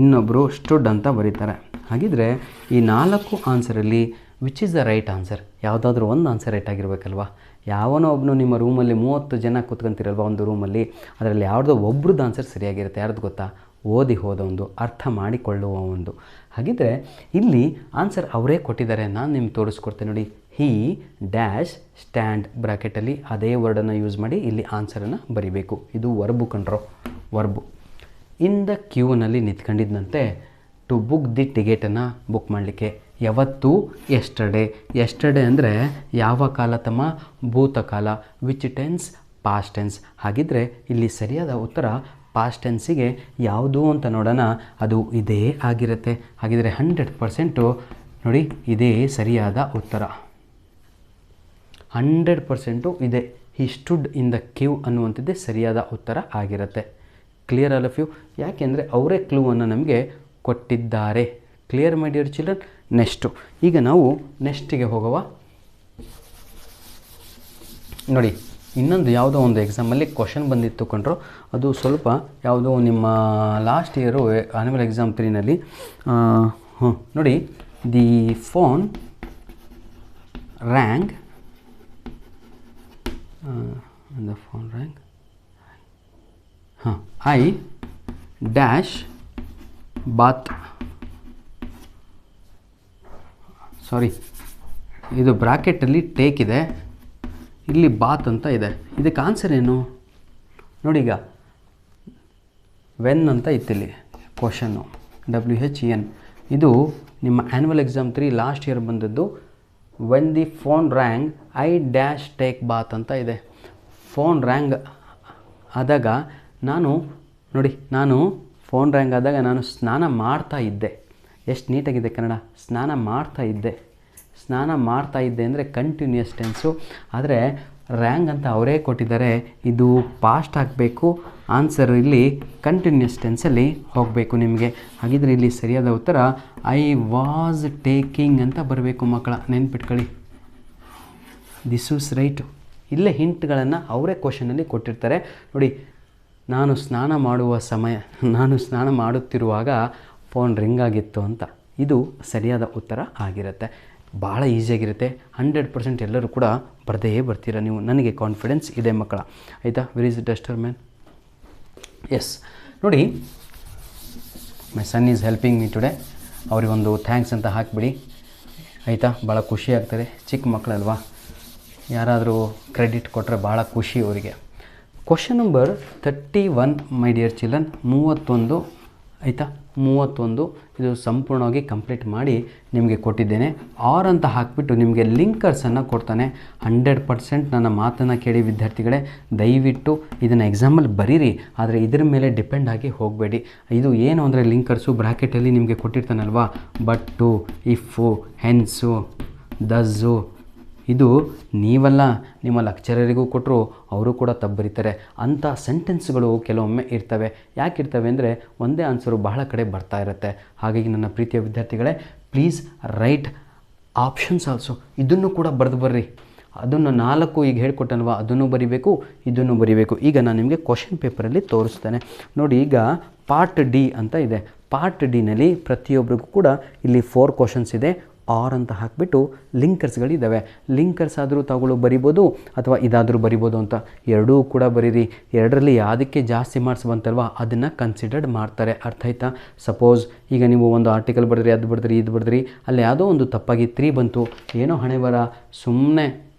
S1: ಇನ್ನೊಬ್ಬರು ಸ್ಟುಡ್ ಅಂತ ಬರೀತಾರೆ. ಹಾಗಿದ್ರೆ ಈ 4 ಆನ್ಸರಲ್ಲಿ which is the right answer? ಯಾವುದಾದ್ರೂ ಒಂದು ಆನ್ಸರ್ ರೈಟ್ ಆಗಿರಬೇಕಲ್ವ? ಯಾವನೋ ಒಬ್ಬನು ನಿಮ್ಮ ರೂಮಲ್ಲಿ 30 ಜನ ಕೂತ್ಕೊಂತಿರಲ್ವ ಒಂದು ರೂಮಲ್ಲಿ, ಅದರಲ್ಲಿ ಯಾವುದೋ ಒಬ್ರದ್ದು ಆನ್ಸರ್ ಸರಿಯಾಗಿರುತ್ತೆ. ಯಾರ್ದು ಗೊತ್ತಾ? ಓದಿ ಹೋದ ಒಂದು, ಅರ್ಥ ಮಾಡಿಕೊಳ್ಳುವ ಒಂದು. ಹಾಗಿದ್ರೆ ಇಲ್ಲಿ ಆನ್ಸರ್ ಅವರೇ ಕೊಟ್ಟಿದ್ದಾರೆ, ನಾನು ನಿಮ್ಗೆ ತೋರಿಸ್ಕೊಡ್ತೇನೆ ನೋಡಿ. ಹಿ ಡ್ಯಾಶ್ ಸ್ಟ್ಯಾಂಡ್ ಬ್ರ್ಯಾಕೆಟಲ್ಲಿ ಅದೇ ವರ್ಡನ್ನು ಯೂಸ್ ಮಾಡಿ ಇಲ್ಲಿ ಆನ್ಸರನ್ನು ಬರಿಬೇಕು. ಇದು ವರ್ಬು ಕಂಡ್ರೋ, ವರ್ಬು. ಇನ್ ದ ಕ್ಯೂನಲ್ಲಿ ನಿಂತ್ಕೊಂಡಿದ್ದಂತೆ ಟು ಬುಕ್ ದಿ ಟಿಕೆಟನ್ನು ಬುಕ್ ಮಾಡಲಿಕ್ಕೆ. ಯಾವತ್ತು? ಎಸ್ಟರ್ಡೇ. ಎಸ್ಟರ್ಡೇ ಅಂದರೆ ಯಾವ ಕಾಲ ತಮ್ಮ? ಭೂತಕಾಲ. Which tense? Past tense. ಹಾಗಿದ್ದರೆ ಇಲ್ಲಿ ಸರಿಯಾದ ಉತ್ತರ ಪಾಸ್ಟ್ ಟೆನ್ಸಿಗೆ ಯಾವುದು ಅಂತ ನೋಡೋಣ. ಅದು ಇದೇ ಆಗಿರುತ್ತೆ. ಹಾಗಿದ್ದರೆ 100% ನೋಡಿ ಇದೇ ಸರಿಯಾದ ಉತ್ತರ. 100% ಇದೆ. He stood in the queue ಅನ್ನುವಂಥದ್ದೇ ಸರಿಯಾದ ಉತ್ತರ ಆಗಿರುತ್ತೆ. Clear all of you? ಯಾಕೆಂದರೆ ಅವರೇ ಕ್ಲೂವನ್ನು ನಮಗೆ ಕೊಟ್ಟಿದ್ದಾರೆ. Clear my dear children? Next ಈಗ ನಾವು ನೆಕ್ಸ್ಟಿಗೆ ಹೋಗುವ. ನೋಡಿ ಇನ್ನೊಂದು ಯಾವುದೋ ಒಂದು ಎಕ್ಸಾಮಲ್ಲಿ ಕ್ವಶನ್ ಬಂದಿತ್ತು ಕೊಂಡ್ರು. ಅದು ಸ್ವಲ್ಪ ಯಾವುದೋ ನಿಮ್ಮ ಲಾಸ್ಟ್ ಇಯರು ಆನ್ಯುವಲ್ ಎಕ್ಸಾಮ್ 3ನಲ್ಲಿ ನೋಡಿ the phone rang I dash bath sorry ಇದು ಬ್ರಾಕೆಟಲ್ಲಿ ಟೇಕ್ ಇದೆ, ಇಲ್ಲಿ ಬಾತ್ ಅಂತ ಇದೆ. ಇದಕ್ಕೆ ಆನ್ಸರ್ ಏನು ನೋಡಿ. ಈಗ ವೆನ್ ಅಂತ ಇತ್ತಿಲ್ಲಿ ಕ್ವಶನ್ನು WHEN. ಇದು ನಿಮ್ಮ ಆ್ಯನ್ಯುವಲ್ ಎಕ್ಸಾಮ್ 3 ಲಾಸ್ಟ್ ಇಯರ್ ಬಂದದ್ದು. When the phone rang I dash take Baat ಅಂತ ಇದೆ. ಫೋನ್ ರ್ಯಾಂಗ್ ಆದಾಗ ನಾನು ಫೋನ್ ರ್ಯಾಂಗ್ ಆದಾಗ ನಾನು ಸ್ನಾನ ಮಾಡ್ತಾ ಇದ್ದೆ. ಎಷ್ಟು ನೀಟಾಗಿದೆ ಕನ್ನಡ. ಸ್ನಾನ ಮಾಡ್ತಾ ಇದ್ದೆ. ಸ್ನಾನ ಮಾಡ್ತಾ ಇದ್ದೆ ಅಂದರೆ ಕಂಟಿನ್ಯೂಯಸ್ ಟೆನ್ಸು. ಆದರೆ ರ್ಯಾಂಗ್ ಅಂತ ಅವರೇ ಕೊಟ್ಟಿದ್ದಾರೆ. ಇದು ಪಾಸ್ಟ್ ಆಗಬೇಕು. ಆನ್ಸರ್ ಇಲ್ಲಿ ಕಂಟಿನ್ಯೂಯಸ್ ಟೆನ್ಸಲ್ಲಿ ಹೋಗಬೇಕು ನಿಮಗೆ. ಹಾಗಿದ್ರೆ ಇಲ್ಲಿ ಸರಿಯಾದ ಉತ್ತರ ಐ ವಾಸ್ ಟೇಕಿಂಗ್ ಅಂತ ಬರಬೇಕು ಮಕ್ಕಳ. ನೆನ್ಪಿಟ್ಕೊಳ್ಳಿ. This is right. ಇಲ್ಲೇ ಹಿಂಟ್ಗಳನ್ನು ಅವರೇ ಕ್ವಶನಲ್ಲಿ ಕೊಟ್ಟಿರ್ತಾರೆ ನೋಡಿ. ನಾನು ಸ್ನಾನ ಮಾಡುತ್ತಿರುವಾಗ ಫೋನ್ ರಿಂಗ್ ಆಗಿತ್ತು ಅಂತ. ಇದು ಸರಿಯಾದ ಉತ್ತರ ಆಗಿರುತ್ತೆ. ಭಾಳ ಈಸಿಯಾಗಿರುತ್ತೆ. 100% ಎಲ್ಲರೂ ಕೂಡ ಬರದೇ ಬರ್ತೀರ ನೀವು. ನನಗೆ ಕಾನ್ಫಿಡೆನ್ಸ್ ಇದೆ ಮಕ್ಕಳ. ಆಯಿತಾ? Where is duster man? Yes ನೋಡಿ, my son is helping me today. ಅವರಿಗೊಂದು ಥ್ಯಾಂಕ್ಸ್ ಅಂತ ಹಾಕಿಬಿಡಿ ಆಯಿತಾ? ಭಾಳ ಖುಷಿ ಆಗ್ತದೆ. ಚಿಕ್ಕ ಮಕ್ಕಳಲ್ವಾ, ಯಾರಾದರೂ ಕ್ರೆಡಿಟ್ ಕೊಟ್ಟರೆ ಭಾಳ ಖುಷಿ ಅವರಿಗೆ. ಕ್ವಶನ್ ನಂಬರ್ 31 ಮೈ ಡಿಯರ್ ಚಿಲ್ಡ್ರನ್, 31 ಆಯಿತಾ? 31 ಇದು ಸಂಪೂರ್ಣವಾಗಿ ಕಂಪ್ಲೀಟ್ ಮಾಡಿ ನಿಮಗೆ ಕೊಟ್ಟಿದ್ದೇನೆ. ಆರ್ ಅಂತ ಹಾಕಿಬಿಟ್ಟು ನಿಮಗೆ ಲಿಂಕರ್ಸನ್ನು ಕೊಡ್ತಾನೆ. 100% ನನ್ನ ಮಾತನ್ನು ಕೇಳಿ ವಿದ್ಯಾರ್ಥಿಗಳೇ, ದಯವಿಟ್ಟು ಇದನ್ನು ಎಕ್ಸಾಮಲ್ಲಿ ಬರೀರಿ. ಆದರೆ ಇದ್ರ ಮೇಲೆ ಡಿಪೆಂಡ್ ಆಗಿ ಹೋಗಬೇಡಿ. ಇದು ಏನು ಅಂದರೆ ಲಿಂಕರ್ಸು ಬ್ರ್ಯಾಕೆಟಲ್ಲಿ ನಿಮಗೆ ಕೊಟ್ಟಿರ್ತಾನಲ್ವಾ, ಬಟ್ಟು, ಇಫು, ಹೆನ್ಸು, ದಸ್ಸು. ಇದು ನೀವಲ್ಲ, ನಿಮ್ಮ ಲೆಕ್ಚರರಿಗೂ ಕೊಟ್ಟರು ಅವರು ಕೂಡ ತಪ್ಪು ಬರೀತಾರೆ. ಅಂಥ ಸೆಂಟೆನ್ಸ್ಗಳು ಕೆಲವೊಮ್ಮೆ ಇರ್ತವೆ. ಯಾಕಿರ್ತವೆ ಅಂದರೆ ಒಂದೇ ಆನ್ಸರು ಬಹಳ ಕಡೆ ಬರ್ತಾ ಇರುತ್ತೆ. ಹಾಗಾಗಿ ನನ್ನ ಪ್ರೀತಿಯ ವಿದ್ಯಾರ್ಥಿಗಳೇ, ಪ್ಲೀಸ್ ರೈಟ್ ಆಪ್ಷನ್ಸ್ ಆಲ್ಸೋ. ಇದನ್ನು ಕೂಡ ಬರೆದು ಬರ್ರಿ. ಅದನ್ನು 4 ಈಗ ಹೇಳ್ಕೊಟ್ಟಲ್ವ, ಅದನ್ನು ಬರಿಬೇಕು, ಇದನ್ನು ಬರಿಬೇಕು. ಈಗ ನಾನು ನಿಮಗೆ ಕ್ವಶನ್ ಪೇಪರಲ್ಲಿ ತೋರಿಸ್ತೇನೆ ನೋಡಿ. ಈಗ ಪಾರ್ಟ್ ಡಿ ಅಂತ ಇದೆ. ಪಾರ್ಟ್ ಡಿನಲ್ಲಿ ಪ್ರತಿಯೊಬ್ಬರಿಗೂ ಕೂಡ ಇಲ್ಲಿ 4 ಕ್ವಶನ್ಸ್ ಇದೆ. ಆರ್ ಅಂತ ಹಾಕಿಬಿಟ್ಟು ಲಿಂಕರ್ಸ್ಗಳಿದ್ದಾವೆ. ಲಿಂಕರ್ಸ್ ಆದರೂ ತಾವುಗಳು ಬರಿಬೋದು ಅಥವಾ ಇದಾದರೂ ಬರಿಬೋದು ಅಂತ. ಎರಡೂ ಕೂಡ ಬರೀರಿ. ಎರಡರಲ್ಲಿ ಯಾವುದಕ್ಕೆ ಜಾಸ್ತಿ ಮಾರ್ಕ್ಸ್ ಬಂತಲ್ವ ಅದನ್ನು ಕನ್ಸಿಡರ್ಡ್ ಮಾಡ್ತಾರೆ. ಅರ್ಥ ಆಯ್ತಾ? ಸಪೋಸ್ ಈಗ ನೀವು ಒಂದು ಆರ್ಟಿಕಲ್ ಬರೆದ್ರಿ, ಅದು ಬರೆದ್ರಿ, ಇದು ಬರೆದ್ರಿ, ಅಲ್ಲಿ ಯಾವುದೋ ಒಂದು ತಪ್ಪಾಗಿ 3 ಬಂತು, ಏನೋ ಹಣೆ ಬರ, ಸುಮ್ಮನೆ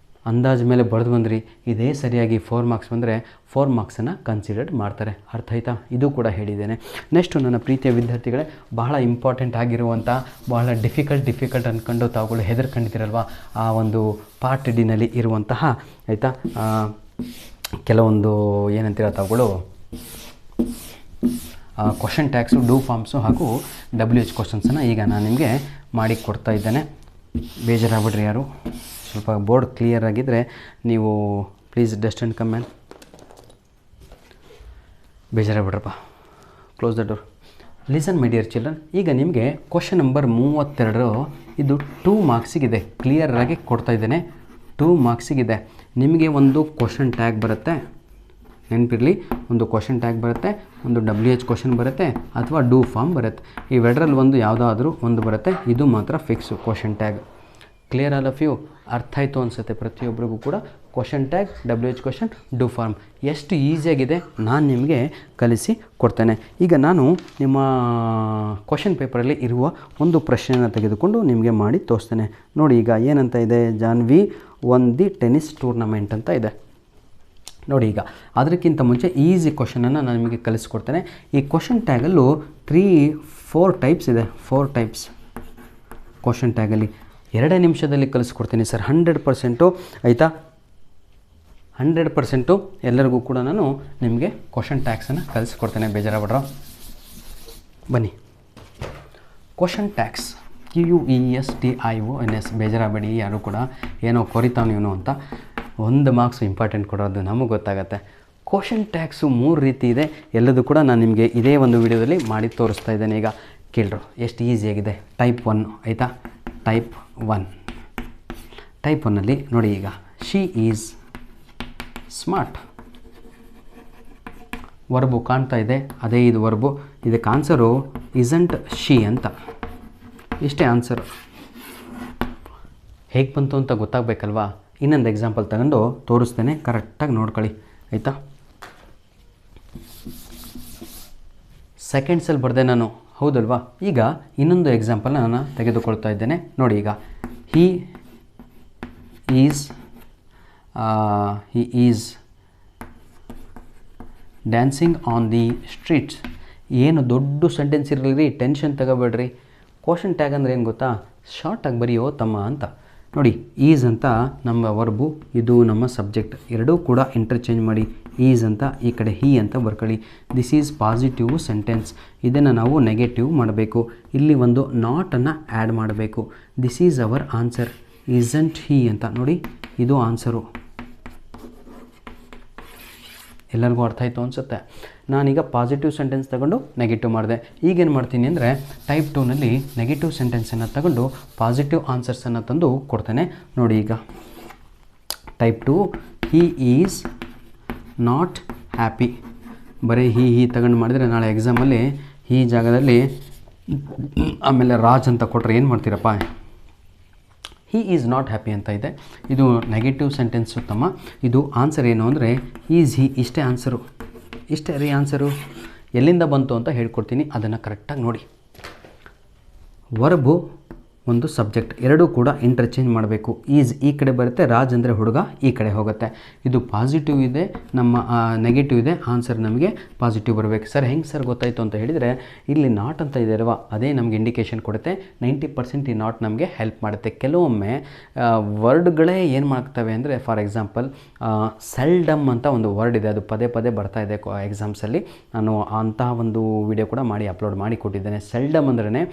S1: ಅಂದಾಜು ಮೇಲೆ ಬರೆದು ಬಂದ್ರಿ, ಇದೇ ಸರಿಯಾಗಿ 4 ಮಾರ್ಕ್ಸ್ ಬಂದರೆ 4 ಮಾರ್ಕ್ಸನ್ನು ಕನ್ಸಿಡರ್ಡ್ ಮಾಡ್ತಾರೆ. ಅರ್ಥ ಆಯ್ತಾ? ಇದು ಕೂಡ ಹೇಳಿದ್ದೇನೆ. ನೆಕ್ಸ್ಟು ನನ್ನ ಪ್ರೀತಿಯ ವಿದ್ಯಾರ್ಥಿಗಳೇ, ಬಹಳ ಇಂಪಾರ್ಟೆಂಟ್ ಆಗಿರುವಂಥ, ಬಹಳ ಡಿಫಿಕಲ್ಟ್ ಅಂದ್ಕೊಂಡು ತಾವುಗಳು ಹೆದರ್ಕೊಂಡಿದ್ದೀರಲ್ವ, ಆ ಒಂದು ಪಾರ್ಟ್ ಡಿನಲ್ಲಿ ಇರುವಂತಹ ಆಯಿತಾ ಕೆಲವೊಂದು ಏನಂತೀರ ತಾವುಗಳು ಕ್ವಶನ್ ಟ್ಯಾಗ್ಸು, ಡೂ ಫಾರ್ಮ್ಸು ಹಾಗೂ WH ಕ್ವಶನ್ಸನ್ನು ಈಗ ನಾನು ನಿಮಗೆ ಮಾಡಿ ಕೊಡ್ತಾ ಇದ್ದೇನೆ. ಬೇಜಾರಾಗ್ಬಿಡ್ರಿ ಯಾರು. ಸ್ವಲ್ಪ ಬೋರ್ಡ್ ಕ್ಲಿಯರ್ ಆಗಿದ್ದರೆ ನೀವು please dust and come man. ಬೇಜಾರಾಗ್ಬಿಡ್ರಪ್ಪ. Close the door. Listen my dear children. ಈಗ ನಿಮಗೆ ಕ್ವಶನ್ ನಂಬರ್ 32 ಇದು 2 ಮಾರ್ಕ್ಸಿಗಿದೆ. ಕ್ಲಿಯರಾಗಿ ಕೊಡ್ತಾ ಇದ್ದೇನೆ. 2 ಮಾರ್ಕ್ಸಿಗಿದೆ. ನಿಮಗೆ ಒಂದು ಕ್ವಶನ್ ಟ್ಯಾಗ್ ಬರುತ್ತೆ, ನೆನಪಿರಲಿ. ಒಂದು ಕ್ವಶನ್ ಟ್ಯಾಗ್ ಬರುತ್ತೆ, ಒಂದು WH ಕ್ವಶನ್ ಬರುತ್ತೆ ಅಥವಾ ಡೂ ಫಾರ್ಮ್ ಬರುತ್ತೆ. ಇವೆರಡರಲ್ಲಿ ಒಂದು ಯಾವುದಾದ್ರೂ ಒಂದು ಬರುತ್ತೆ. ಇದು ಮಾತ್ರ fix question tag. Clear all of you? ಅರ್ಥ ಆಯಿತು ಅನಿಸುತ್ತೆ ಪ್ರತಿಯೊಬ್ಬರಿಗೂ ಕೂಡ. Question tag WH question do form. ಎಷ್ಟು ಈಸಿಯಾಗಿದೆ ನಾನು ನಿಮಗೆ ಕಲಿಸಿ ಕೊಡ್ತೇನೆ. ಈಗ ನಾನು ನಿಮ್ಮ ಕ್ವಶನ್ ಪೇಪರಲ್ಲಿ ಇರುವ ಒಂದು ಪ್ರಶ್ನೆಯನ್ನು ತೆಗೆದುಕೊಂಡು ನಿಮಗೆ ಮಾಡಿ ತೋರಿಸ್ತೇನೆ. ನೋಡಿ ಈಗ ಏನಂತ ಇದೆ, Janhvi won the tennis tournament ಅಂತ ಇದೆ. ನೋಡಿ ಈಗ ಅದಕ್ಕಿಂತ ಮುಂಚೆ ಈಸಿ ಕ್ವಶನನ್ನು ನಾನು ನಿಮಗೆ ಕಲಿಸ್ಕೊಡ್ತೇನೆ. ಈ ಕ್ವಶನ್ ಟ್ಯಾಗಲ್ಲೂ 4 ಟೈಪ್ಸ್ ಇದೆ. 4 ಟೈಪ್ಸ್ ಕ್ವಶನ್ ಟ್ಯಾಗಲ್ಲಿ 2 ನಿಮಿಷದಲ್ಲಿ ಕಲಿಸ್ಕೊಡ್ತೀನಿ ಸರ್. 100% ಆಯಿತಾ, 100% ಎಲ್ಲರಿಗೂ ಕೂಡ ನಾನು ನಿಮಗೆ ಕ್ವಶನ್ ಟ್ಯಾಗ್ಸನ್ನು ಕಲಿಸ್ಕೊಡ್ತೇನೆ, ಬೇಜಾರಾಗ್ಬೇಡ್ರ. ಬನ್ನಿ, ಕ್ವಶನ್ ಟ್ಯಾಗ್ಸ್ QUESTIONS. ಬೇಜಾರಾಗಬೇಡಿ ಯಾರು ಕೂಡ, ಏನೋ ಕೊರಿತಾವನು ಅಂತ. 1 ಮಾರ್ಕ್ಸ್ ಇಂಪಾರ್ಟೆಂಟ್ ಕೊಡೋದು ನಮಗೆ ಗೊತ್ತಾಗತ್ತೆ. ಕ್ವಶನ್ ಟ್ಯಾಗ್ಸು 3 ರೀತಿ ಇದೆ. ಎಲ್ಲದೂ ಕೂಡ ನಾನು ನಿಮಗೆ ಇದೇ ಒಂದು ವಿಡಿಯೋದಲ್ಲಿ ಮಾಡಿ ತೋರಿಸ್ತಾ ಇದ್ದೇನೆ. ಈಗ ಕೇಳ್ರು ಎಷ್ಟು ಈಸಿಯಾಗಿದೆ. ಟೈಪ್ 1 ಆಯಿತಾ, ಟೈಪ್ 1. ಟೈಪ್ 1ನಲ್ಲಿ ನೋಡಿ ಈಗ, ಶಿ ಈಸ್ ಸ್ಮಾರ್ಟ್. ವರ್ಬು ಕಾಣ್ತಾ ಇದೆ, ಅದೇ ಇದು ವರ್ಬು. ಇದಕ್ಕೆ ಆನ್ಸರು ಇಸಂಟ್ ಶಿ ಅಂತ. ಇಷ್ಟೇ ಆನ್ಸರು. ಹೇಗೆ ಬಂತು ಅಂತ ಗೊತ್ತಾಗಬೇಕಲ್ವಾ? ಇನ್ನೊಂದು ಎಕ್ಸಾಂಪಲ್ ತಗೊಂಡು ತೋರಿಸ್ತೇನೆ, ಕರೆಕ್ಟಾಗಿ ನೋಡ್ಕೊಳ್ಳಿ ಆಯಿತಾ. ಸೆಕೆಂಡ್ಸಲ್ಲಿ ಬರೆದೆ ನಾನು, ಹೌದಲ್ವಾ? ಈಗ ಇನ್ನೊಂದು ಎಕ್ಸಾಂಪಲ್ನ ನಾನು ತೆಗೆದುಕೊಳ್ತಾ ಇದ್ದೇನೆ. ನೋಡಿ ಈಗ, he is dancing on the streets. ಏನು ದೊಡ್ಡ ಸೆಂಟೆನ್ಸ್ ಇರಲಿ, ಟೆನ್ಷನ್ ತಗೋಬೇಡ್ರಿ. ಕ್ವಶನ್ ಟ್ಯಾಗ್ ಅಂದರೆ ಏನು ಗೊತ್ತಾ, ಶಾರ್ಟಾಗಿ ಬರೆಯೋ ತಮ್ಮ ಅಂತ. ನೋಡಿ, ಈಸ್ ಅಂತ ನಮ್ಮ ವರ್ಬು, ಇದು ನಮ್ಮ ಸಬ್ಜೆಕ್ಟ್, ಎರಡೂ ಕೂಡ ಇಂಟರ್ಚೇಂಜ್ ಮಾಡಿ. ಈಸ್ ಅಂತ ಈ ಕಡೆ ಹಿ ಅಂತ ಬರ್ಕೊಳ್ಳಿ. This is positive sentence. ಇದನ್ನು ನಾವು ನೆಗೆಟಿವ್ ಮಾಡಬೇಕು. ಇಲ್ಲಿ ಒಂದು ನಾಟನ್ನು ಆ್ಯಡ್ ಮಾಡಬೇಕು. This is our answer, isn't ಹಿ ಅಂತ. ನೋಡಿ, ಇದು ಆನ್ಸರು. ಎಲ್ಲರಿಗೂ ಅರ್ಥ ಆಯಿತು ಅನಿಸುತ್ತೆ. ನಾನೀಗ ಪಾಸಿಟಿವ್ ಸೆಂಟೆನ್ಸ್ ತಗೊಂಡು ನೆಗೆಟಿವ್ ಮಾಡಿದೆ. ಈಗೇನು ಮಾಡ್ತೀನಿ ಅಂದರೆ, ಟೈಪ್ 2ನಲ್ಲಿ ನೆಗೆಟಿವ್ ಸೆಂಟೆನ್ಸನ್ನು ತಗೊಂಡು ಪಾಸಿಟಿವ್ ಆನ್ಸರ್ಸನ್ನು ತಂದು ಕೊಡ್ತೇನೆ. ನೋಡಿ ಈಗ, type 2, he is not happy. ಬರೀ ಹಿ ತಗೊಂಡು ಮಾಡಿದರೆ ನಾಳೆ ಎಕ್ಸಾಮಲ್ಲಿ ಈ ಜಾಗದಲ್ಲಿ ಆಮೇಲೆ ರಾಜ್ ಅಂತ ಕೊಟ್ಟರೆ ಏನು ಮಾಡ್ತೀರಪ್ಪ? ಹಿ ಈಸ್ ನಾಟ್ ಹ್ಯಾಪಿ ಅಂತ ಇದೆ. ಇದು ನೆಗೆಟಿವ್ ಸೆಂಟೆನ್ಸು ತಮ್ಮ. ಇದು ಆನ್ಸರ್ ಏನು ಅಂದರೆ ಈಸ್ ಹಿ. ಇಷ್ಟೇ ಆನ್ಸರು, ಇಷ್ಟೇ ರೀ ಆನ್ಸರು. ಎಲ್ಲಿಂದ ಬಂತು ಅಂತ ಹೇಳ್ಕೊಡ್ತೀನಿ, ಅದನ್ನು ಕರೆಕ್ಟಾಗಿ ನೋಡಿ. ವರ್ಬು ಒಂದು ಸಬ್ಜೆಕ್ಟ್, ಎರಡೂ ಕೂಡ ಇಂಟರ್ಚೇಂಜ್ ಮಾಡಬೇಕು. ಈಸ್ ಈ ಕಡೆ ಬರುತ್ತೆ, ರಾಜ್ ಅಂದರೆ ಹುಡುಗ ಈ ಕಡೆ ಹೋಗುತ್ತೆ. ಇದು ಪಾಸಿಟಿವ್ ಇದೆ, ನಮ್ಮ ನೆಗೆಟಿವ್ ಇದೆ. ಆನ್ಸರ್ ನಮಗೆ ಪಾಸಿಟಿವ್ ಬರಬೇಕು. ಸರ್ ಹೆಂಗೆ ಸರ್ ಗೊತ್ತಾಯಿತು ಅಂತ ಹೇಳಿದರೆ, ಇಲ್ಲಿ ನಾಟ್ ಅಂತ ಇದೆ ಅಲ್ವಾ, ಅದೇ ನಮಗೆ ಇಂಡಿಕೇಷನ್ ಕೊಡುತ್ತೆ. 90% ಈ ನಾಟ್ ನಮಗೆ ಹೆಲ್ಪ್ ಮಾಡುತ್ತೆ. ಕೆಲವೊಮ್ಮೆ ವರ್ಡ್ಗಳೇ ಏನು ಮಾಡ್ತವೆ ಅಂದರೆ, ಫಾರ್ ಎಕ್ಸಾಂಪಲ್ ಸೆಲ್ಡಮ್ ಅಂತ ಒಂದು ವರ್ಡ್ ಇದೆ, ಅದು ಪದೇ ಪದೇ ಬರ್ತಾ ಇದೆ ಎಕ್ಸಾಮ್ಸಲ್ಲಿ. ನಾನು ಅಂತಹ ಒಂದು ವಿಡಿಯೋ ಕೂಡ ಮಾಡಿ ಅಪ್ಲೋಡ್ ಮಾಡಿ ಕೊಟ್ಟಿದ್ದೇನೆ. ಸೆಲ್ಡಮ್ ಅಂದ್ರೇ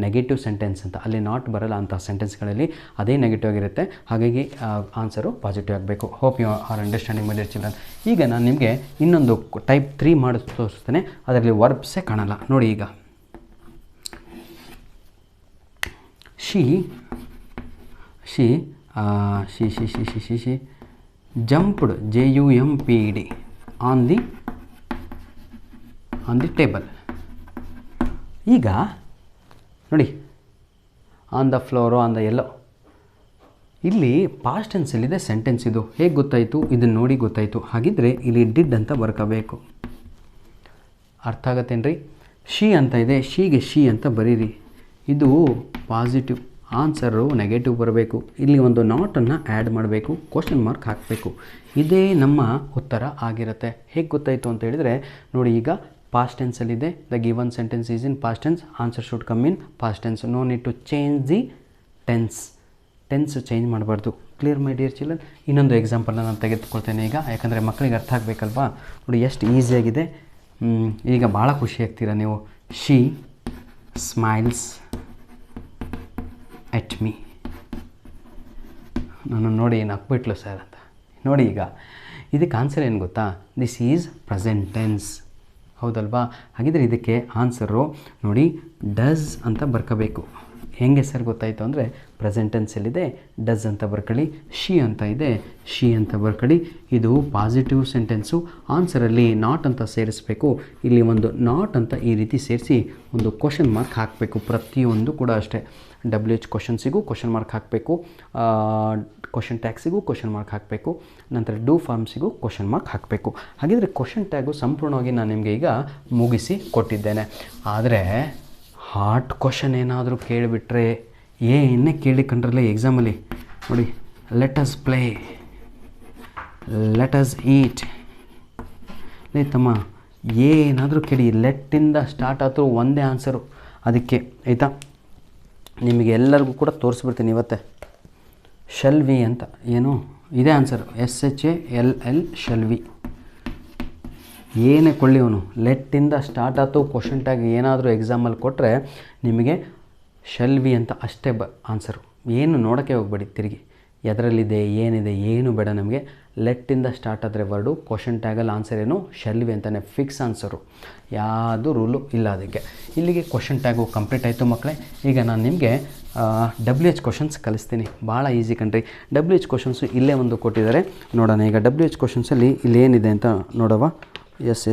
S1: ನೆಗೆಟಿವ್ ಸೆಂಟೆನ್ಸ್ ಅಂತ, ಅಲ್ಲಿ ನಾಟ್ ಬರಲ್ಲ ಅಂಥ ಸೆಂಟೆನ್ಸ್ಗಳಲ್ಲಿ, ಅದೇ ನೆಗೆಟಿವ್ ಆಗಿರುತ್ತೆ. ಹಾಗಾಗಿ ಆನ್ಸರು ಪಾಸಿಟಿವ್ ಆಗಬೇಕು. Hope you are understanding my dear children. ಈಗ ನಾನು ನಿಮಗೆ ಇನ್ನೊಂದು ಟೈಪ್ 3 ಮಾಡಿ ತೋರಿಸ್ತೇನೆ. ಅದರಲ್ಲಿ ವರ್ಬ್ಸೇ ಕಾಣಲ್ಲ. ನೋಡಿ ಈಗ, she jumped JUMPED on the table. ಈಗ ನೋಡಿ, on the floor, on the ಎಲ್ಲೋ. ಇಲ್ಲಿ ಪಾಸ್ಟ್ ಟೆನ್ಸಲ್ಲಿದೆ ಸೆಂಟೆನ್ಸ್. ಇದು ಹೇಗೆ ಗೊತ್ತಾಯಿತು? ಇದನ್ನು ನೋಡಿ ಗೊತ್ತಾಯಿತು. ಹಾಗಿದ್ದರೆ ಇಲ್ಲಿ ಡಿಡ್ ಅಂತ ಬರ್ಕೋಬೇಕು. ಅರ್ಥ ಆಗತ್ತೇನ್ರಿ? ಶಿ ಅಂತ ಇದೆ, ಶೀಗೆ ಶಿ ಅಂತ ಬರೀರಿ. ಇದು ಪಾಸಿಟಿವ್, ಆನ್ಸರು ನೆಗೆಟಿವ್ ಬರಬೇಕು. ಇಲ್ಲಿ ಒಂದು ನಾಟನ್ನು ಆ್ಯಡ್ ಮಾಡಬೇಕು, ಕ್ವಶನ್ ಮಾರ್ಕ್ ಹಾಕಬೇಕು. ಇದೇ ನಮ್ಮ ಉತ್ತರ ಆಗಿರುತ್ತೆ. ಹೇಗೆ ಗೊತ್ತಾಯಿತು ಅಂತ ಹೇಳಿದರೆ, ನೋಡಿ ಈಗ ಪಾಸ್ಟ್ ಟೆನ್ಸಲ್ಲಿದೆ. The given sentence is in past tense, answer should come in past tense. No need to change the tense change ಮಾಡಬಾರ್ದು. Clear my dear children? ಇನ್ನೊಂದು ಎಕ್ಸಾಂಪಲ್ನ ನಾನು ತೆಗೆದುಕೊಳ್ತೇನೆ ಈಗ, ಯಾಕಂದರೆ ಮಕ್ಕಳಿಗೆ ಅರ್ಥ ಆಗಬೇಕಲ್ವಾ. ನೋಡಿ ಎಷ್ಟು ಈಸಿಯಾಗಿದೆ. ಈಗ ಭಾಳ ಖುಷಿ ಆಗ್ತೀರಾ ನೀವು. She smiles at me. ನಾನು ನೋಡಿ ನಕ್ಬಿಟ್ಲು ಸರ್ ಅಂತ. ನೋಡಿ ಈಗ ಇದಕ್ಕೆ ಆನ್ಸರ್ ಏನು ಗೊತ್ತಾ? ದಿಸ್ ಈಸ್ ಪ್ರೆಸೆಂಟ್ ಟೆನ್ಸ್, ಹೌದಲ್ವಾ? ಹಾಗಿದ್ರೆ ಇದಕ್ಕೆ ಆನ್ಸರು ನೋಡಿ ಡಸ್ ಅಂತ ಬರ್ಕೋಬೇಕು. ಹೆಂಗೆ ಸರ್ ಗೊತ್ತಾಯಿತು ಅಂದರೆ ಪ್ರೆಸೆಂಟ್ ಟೆನ್ಸಲ್ಲಿದೆ ಡಸ್ ಅಂತ ಬರ್ಕೊಳ್ಳಿ, ಶಿ ಅಂತ ಇದೆ ಶಿ ಅಂತ ಬರ್ಕೊಳ್ಳಿ. ಇದು ಪಾಸಿಟಿವ್ ಸೆಂಟೆನ್ಸು. ಆನ್ಸರಲ್ಲಿ ನಾಟ್ ಅಂತ ಸೇರಿಸಬೇಕು. ಇಲ್ಲಿ ಒಂದು ನಾಟ್ ಅಂತ ಈ ರೀತಿ ಸೇರಿಸಿ ಒಂದು ಕ್ವಶನ್ ಮಾರ್ಕ್ ಹಾಕಬೇಕು. ಪ್ರತಿಯೊಂದು ಕೂಡ ಅಷ್ಟೇ. WH ಕ್ವಶನ್ಸಿಗೂ ಕ್ವಶನ್ ಮಾರ್ಕ್ ಹಾಕಬೇಕು, ಕ್ವಶನ್ ಟ್ಯಾಗ್ಸಿಗೂ ಕ್ವಶನ್ ಮಾರ್ಕ್ ಹಾಕಬೇಕು, ನಂತರ ಡೂ ಫಾರ್ಮ್ಸಿಗೂ ಕ್ವಶನ್ ಮಾರ್ಕ್ ಹಾಕಬೇಕು. ಹಾಗಿದ್ರೆ ಕ್ವಶನ್ ಟ್ಯಾಗು ಸಂಪೂರ್ಣವಾಗಿ ನಾನು ನಿಮಗೆ ಈಗ ಮುಗಿಸಿ ಕೊಟ್ಟಿದ್ದೇನೆ. ಆದರೆ ಹಾರ್ಟ್ ಕ್ವಶನ್ ಏನಾದರೂ ಕೇಳಿಬಿಟ್ರೆ ಏನೇ ಕೇಳಿಕೊಂಡ್ರಲ್ಲ ಎಕ್ಸಾಮಲ್ಲಿ ನೋಡಿ, let us play, let us eat, ತಮ್ಮ ಏನಾದರೂ ಕೇಳಿ ಲೆಟ್ಟಿಂದ ಸ್ಟಾರ್ಟ್ ಆದರೂ ಒಂದೇ ಆನ್ಸರು ಅದಕ್ಕೆ, ಆಯಿತಾ? ನಿಮಗೆ ಎಲ್ಲರಿಗೂ ಕೂಡ ತೋರಿಸ್ಬಿಡ್ತೀನಿ ಇವತ್ತೇ. ಶಲ್ ವಿ ಅಂತ ಏನು ಇದೇ ಆನ್ಸರು, SHALL ಶಲ್ ವಿ. ಏನೇ ಕೊಳ್ಳಿ ಅವನು ಲೆಟ್ಟಿಂದ ಸ್ಟಾರ್ಟ್ ಆಯ್ತು ಕ್ವಶನ್ ಟ್ಯಾಗ್ ಏನಾದರೂ ಎಕ್ಸಾಮಲ್ಲಿ ಕೊಟ್ಟರೆ ನಿಮಗೆ ಶಲ್ ವಿ ಅಂತ ಅಷ್ಟೇ ಆನ್ಸರು. ಏನು ನೋಡೋಕ್ಕೆ ಹೋಗಬೇಡಿ ತಿರುಗಿ ಎದರಲ್ಲಿದೆ ಏನಿದೆ ಏನು ಬೇಡ. ನಮಗೆ ಲೆಟ್ಟಿಂದ ಸ್ಟಾರ್ಟ್ ಆದರೆ ವರ್ಡು, ಕ್ವಶನ್ ಟ್ಯಾಗಲ್ಲಿ ಆನ್ಸರ್ ಏನು ಶಲ್ ವಿ ಅಂತಲೇ ಫಿಕ್ಸ್ ಆನ್ಸರು, ಯಾವುದೂ ರೂಲು ಇಲ್ಲ ಅದಕ್ಕೆ. ಇಲ್ಲಿಗೆ ಕ್ವಶನ್ ಟ್ಯಾಗು ಕಂಪ್ಲೀಟ್ ಆಯಿತು ಮಕ್ಕಳೇ. ಈಗ ನಾನು ನಿಮಗೆ WH ಕ್ವಶನ್ಸ್ ಕಲಿಸ್ತೀನಿ. ಭಾಳ ಈಸಿ ಕಣ್ರಿ. WH ಕ್ವಶನ್ಸು ಇಲ್ಲೇ ಒಂದು ಕೊಟ್ಟಿದ್ದಾರೆ ನೋಡೋಣ. ಈಗ WH ಕ್ವಶನ್ಸಲ್ಲಿ ಇಲ್ಲಿ ಏನಿದೆ ಅಂತ ನೋಡವ. ಎಸ್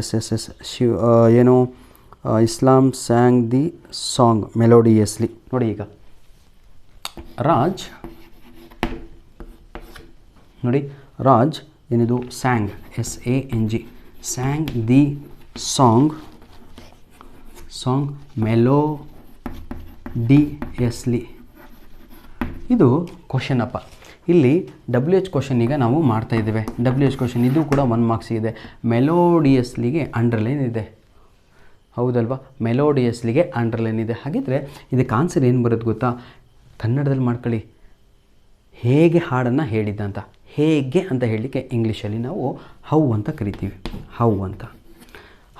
S1: ಏನು ಇಸ್ಲಾಮ್ ಸ್ಯಾಂಗ್ ದಿ ಸಾಂಗ್ ಮೆಲೋಡಿಯಸ್ಲಿ. ನೋಡಿ ಈಗ ರಾಜ್ ನೋಡಿ, ರಾಜ್ ಏನಿದು ಸ್ಯಾಂಗ್ SANG ಸ್ಯಾಂಗ್ ದಿ ಸಾಂಗ್ ಮೆಲೋಡಿಯಸ್ಲಿ. ಇದು ಕ್ವಶನ್ ಅಪ್ಪ. ಇಲ್ಲಿ WH ಕ್ವಶನ್ ಈಗ ನಾವು ಮಾಡ್ತಾಯಿದ್ದೇವೆ. WH ಕ್ವಶನ್ ಇದು ಕೂಡ 1 ಮಾರ್ಕ್ಸ್ ಇದೆ. ಮೆಲೋಡಿಯಸ್ಲಿಗೆ ಅಂಡರ್ಲೈನ್ ಇದೆ, ಹೌದಲ್ವಾ? ಮೆಲೋಡಿಯಸ್ಲಿಗೆ ಅಂಡರ್ಲೈನ್ ಇದೆ. ಹಾಗಿದ್ರೆ ಇದಕ್ಕೆ ಆನ್ಸರ್ ಏನು ಬರೋದು ಗೊತ್ತಾ? ಕನ್ನಡದಲ್ಲಿ ಮಾಡ್ಕೊಳ್ಳಿ. ಹೇಗೆ ಹಾಡನ್ನು ಹೇಳಿದ್ದಂತ, ಹೇಗೆ ಅಂತ ಹೇಳಲಿಕ್ಕೆ ಇಂಗ್ಲೀಷಲ್ಲಿ ನಾವು ಹೌ ಅಂತ ಕರಿತೀವಿ. ಹೌ ಅಂತ.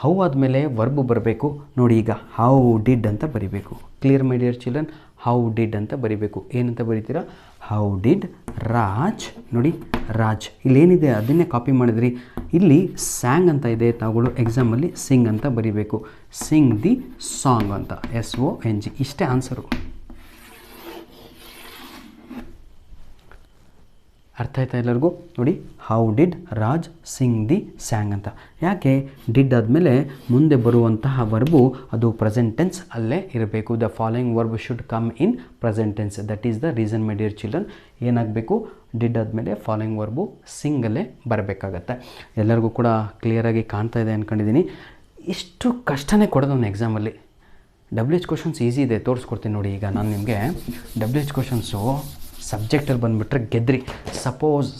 S1: ಹೌ ಆದಮೇಲೆ ವರ್ಬು ಬರಬೇಕು. ನೋಡಿ ಈಗ ಹೌ ಡಿಡ್ ಅಂತ ಬರಿಬೇಕು. Clear my dear children? How did ಅಂತ ಬರಿಬೇಕು. ಏನಂತ ಬರಿತೀರಾ? How did Raj. ನೋಡಿ ರಾಜ್ ಇಲ್ಲೇನಿದೆ ಅದನ್ನೇ ಕಾಪಿ ಮಾಡಿದ್ರಿ. ಇಲ್ಲಿ ಸ್ಯಾಂಗ್ ಅಂತ ಇದೆ, ತಾವುಗಳು ಎಕ್ಸಾಮಲ್ಲಿ ಸಿಂಗ್ ಅಂತ ಬರಿಬೇಕು. ಸಿಂಗ್ ದಿ ಸಾಂಗ್ ಅಂತ SONG. ಇಷ್ಟೇ ಆನ್ಸರು. ಅರ್ಥ ಆಯ್ತಾ ಎಲ್ಲರಿಗೂ? ನೋಡಿ how did Raj sing the sang ಅಂತ. ಯಾಕೆ ಡಿಡ್ ಆದಮೇಲೆ ಮುಂದೆ ಬರುವಂತಹ ವರ್ಬು ಅದು ಪ್ರೆಸೆಂಟ್ ಟೆನ್ಸ್ ಅಲ್ಲೇ ಇರಬೇಕು. The following verb should come in present tense. That is the reason my dear children. ಏನಾಗಬೇಕು? ಡಿಡ್ ಆದಮೇಲೆ ಫಾಲೋಯಿಂಗ್ ವರ್ಬು ಸಿಂಗಲ್ಲೇ ಬರಬೇಕಾಗತ್ತೆ. ಎಲ್ಲರಿಗೂ ಕೂಡ ಕ್ಲಿಯರಾಗಿ ಕಾಣ್ತಾ ಇದೆ ಅಂದ್ಕೊಂಡಿದ್ದೀನಿ. ಇಷ್ಟು ಕಷ್ಟನೇ ಕೊಡೋದು ಒಂದು ಎಕ್ಸಾಮಲ್ಲಿ. WH ಕ್ವಶನ್ಸ್ ಈಸಿ ಇದೆ, ತೋರಿಸ್ಕೊಡ್ತೀನಿ ನೋಡಿ. ಈಗ ನಾನು ನಿಮಗೆ WH ಕ್ವಶನ್ಸು ಸಬ್ಜೆಕ್ಟಲ್ಲಿ ಬಂದುಬಿಟ್ರೆ ಗೆದ್ರಿ.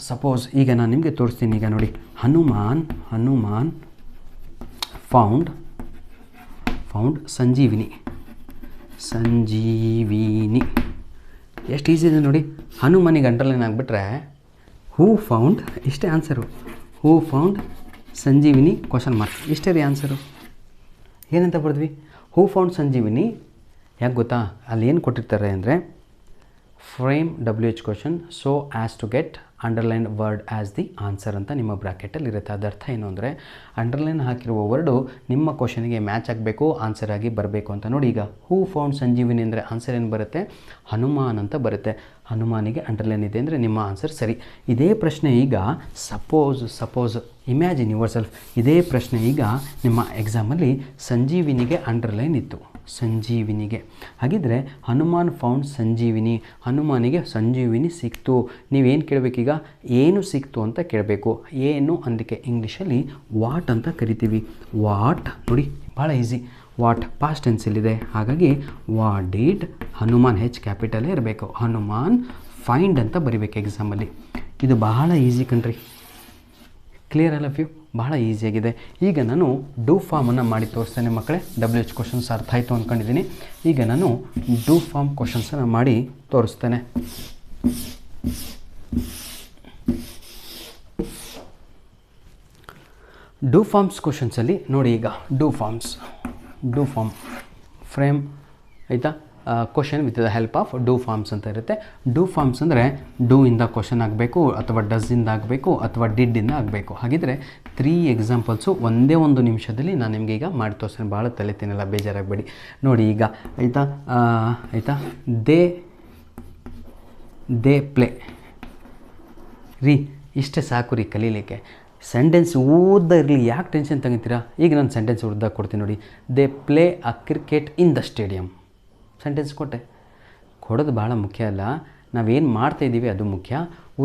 S1: ಸಪೋಸ್ ಈಗ ನಾನು ನಿಮಗೆ ತೋರಿಸ್ತೀನಿ. ಈಗ ನೋಡಿ, ಹನುಮಾನ್ ಫೌಂಡ್ ಸಂಜೀವಿನಿ. ಎಷ್ಟು ಈಸಿ ಇದೆ ನೋಡಿ. ಹನುಮಾನಿಗೆ ಅಂಡರ್ಲೈನ್ ಆಗಿಬಿಟ್ರೆ ಹೂ ಫೌಂಡ್, ಇಷ್ಟೇ ಆನ್ಸರು. ಹೂ ಫೌಂಡ್ ಸಂಜೀವಿನಿ ಕ್ವಶನ್ ಮಾರ್ಕ್, ಇಷ್ಟೇ ರೀ ಆನ್ಸರು. ಏನಂತ ಬರೆದ್ವಿ? ಹೂ ಫೌಂಡ್ ಸಂಜೀವಿನಿ. ಯಾಕೆ ಗೊತ್ತಾ? ಅಲ್ಲಿ ಏನು ಕೊಟ್ಟಿರ್ತಾರೆ ಅಂದರೆ frame WH question so as to get underline word as the answer ಅಂತ ನಿಮ್ಮ ಬ್ರ್ಯಾಕೆಟಲ್ಲಿ ಇರುತ್ತೆ. ಅದರ್ಥ ಏನು ಅಂದರೆ ಅಂಡರ್ಲೈನ್ ಹಾಕಿರುವ ವರ್ಡು ನಿಮ್ಮ ಕ್ವಶನಿಗೆ ಮ್ಯಾಚ್ ಆಗಬೇಕು, ಆನ್ಸರ್ ಆಗಿ ಬರಬೇಕು ಅಂತ. ನೋಡಿ ಈಗ ಹೂ ಫೌಂಡ್ ಸಂಜೀವಿನಿ ಅಂದರೆ ಆನ್ಸರ್ ಏನು ಬರುತ್ತೆ? ಹನುಮಾನ್ ಅಂತ ಬರುತ್ತೆ. ಹನುಮಾನಿಗೆ ಅಂಡರ್ಲೈನ್ ಇದೆ ಅಂದರೆ ನಿಮ್ಮ ಆನ್ಸರ್ ಸರಿ. ಇದೇ ಪ್ರಶ್ನೆ ಈಗ ಸಪೋಸ್ ಇಮ್ಯಾಜಿನ್ ಯುವರ್ ಸೆಲ್ಫ್, ಇದೇ ಪ್ರಶ್ನೆ ಈಗ ನಿಮ್ಮ ಎಕ್ಸಾಮಲ್ಲಿ ಸಂಜೀವಿನಿಗೆ ಅಂಡರ್ಲೈನ್ ಇತ್ತು. ಸಂಜೀವಿನಿಗೆ. ಹಾಗಿದ್ರೆ ಹನುಮಾನ್ ಫೌಂಡ್ ಸಂಜೀವಿನಿ, ಹನುಮಾನಿಗೆ ಸಂಜೀವಿನಿ ಸಿಕ್ತು. ನೀವೇನು ಕೇಳಬೇಕೀಗ? ಏನು ಸಿಕ್ತು ಅಂತ ಕೇಳಬೇಕು. ಏನು ಅಂದಕ್ಕೆ ಇಂಗ್ಲೀಷಲ್ಲಿ ವಾಟ್ ಅಂತ ಕರಿತೀವಿ. ವಾಟ್ ನೋಡಿ ಭಾಳ ಈಸಿ. ವಾಟ್ ಪಾಸ್ಟ್ ಟೆನ್ಸಲ್ಲಿದೆ, ಹಾಗಾಗಿ ವಾಟ್ ಡಿಡ್ ಹನುಮಾನ್, H ಕ್ಯಾಪಿಟಲೇ ಇರಬೇಕು. ಹನುಮಾನ್ ಫೈಂಡ್ ಅಂತ ಬರಿಬೇಕು ಎಕ್ಸಾಮಲ್ಲಿ. ಇದು ಬಹಳ ಈಸಿ ಕಣ್ರಿ. ಕ್ಲಿಯರ್ ಅಲ್ಲ ವ್ಯೂ? ಬಹಳ ಈಸಿಯಾಗಿದೆ. ಈಗ ನಾನು ಡೂ ಫಾರ್ಮನ್ನು ಮಾಡಿ ತೋರಿಸ್ತೇನೆ ಮಕ್ಕಳೇ. WH ಕ್ವಶನ್ಸ್ ಅರ್ಥ ಆಯಿತು ಅಂದ್ಕೊಂಡಿದ್ದೀನಿ. ಈಗ ನಾನು ಡೂ ಫಾರ್ಮ್ ಕ್ವಶನ್ಸನ್ನು ಮಾಡಿ ತೋರಿಸ್ತೇನೆ. ಡೂ ಫಾರ್ಮ್ಸ್ ಕ್ವಶನ್ಸಲ್ಲಿ ನೋಡಿ, ಈಗ ಡೂ ಫಾರ್ಮ್ ಫ್ರೇಮ್ ಆಯಿತಾ? Question with the help of do forms ಅಂತ ಇರುತ್ತೆ. ಡೂ ಫಾರ್ಮ್ಸ್ ಅಂದರೆ ಡೂ ಇಂದ ಕ್ವಶನ್ ಆಗಬೇಕು, ಅಥವಾ ಡಸ್ಸಿಂದ ಆಗಬೇಕು, ಅಥವಾ ಡಿಡ್ಡಿಂದ ಆಗಬೇಕು. ಹಾಗಿದ್ರೆ 3 ಎಕ್ಸಾಂಪಲ್ಸು ಒಂದೇ ಒಂದು ನಿಮಿಷದಲ್ಲಿ ನಾನು ನಿಮಗೆ ಈಗ ಮಾಡಿ ತೋರಿಸ್ತೀನಿ. ಭಾಳ ತಲೆ ತಿನ್ನಲ್ಲ, ಬೇಜಾರಾಗಬೇಡಿ. ನೋಡಿ ಈಗ ಆಯಿತಾ ದೇ ಪ್ಲೇ ರೀ, ಇಷ್ಟೇ ಸಾಕು ರೀ ಕಲೀಲಿಕ್ಕೆ. ಸೆಂಟೆನ್ಸ್ ಓದ್ದ ಇರಲಿ, ಯಾಕೆ ಟೆನ್ಷನ್ ತಗೋತೀರಾ? ಈಗ ನಾನು ಸೆಂಟೆನ್ಸ್ ಉದ್ದ ಕೊಡ್ತೀನಿ ನೋಡಿ. They play a cricket in the stadium. Sentence ಕೊಡೋದು ಭಾಳ ಮುಖ್ಯ ಅಲ್ಲ, ನಾವೇನು ಮಾಡ್ತಾಯಿದ್ದೀವಿ ಅದು ಮುಖ್ಯ.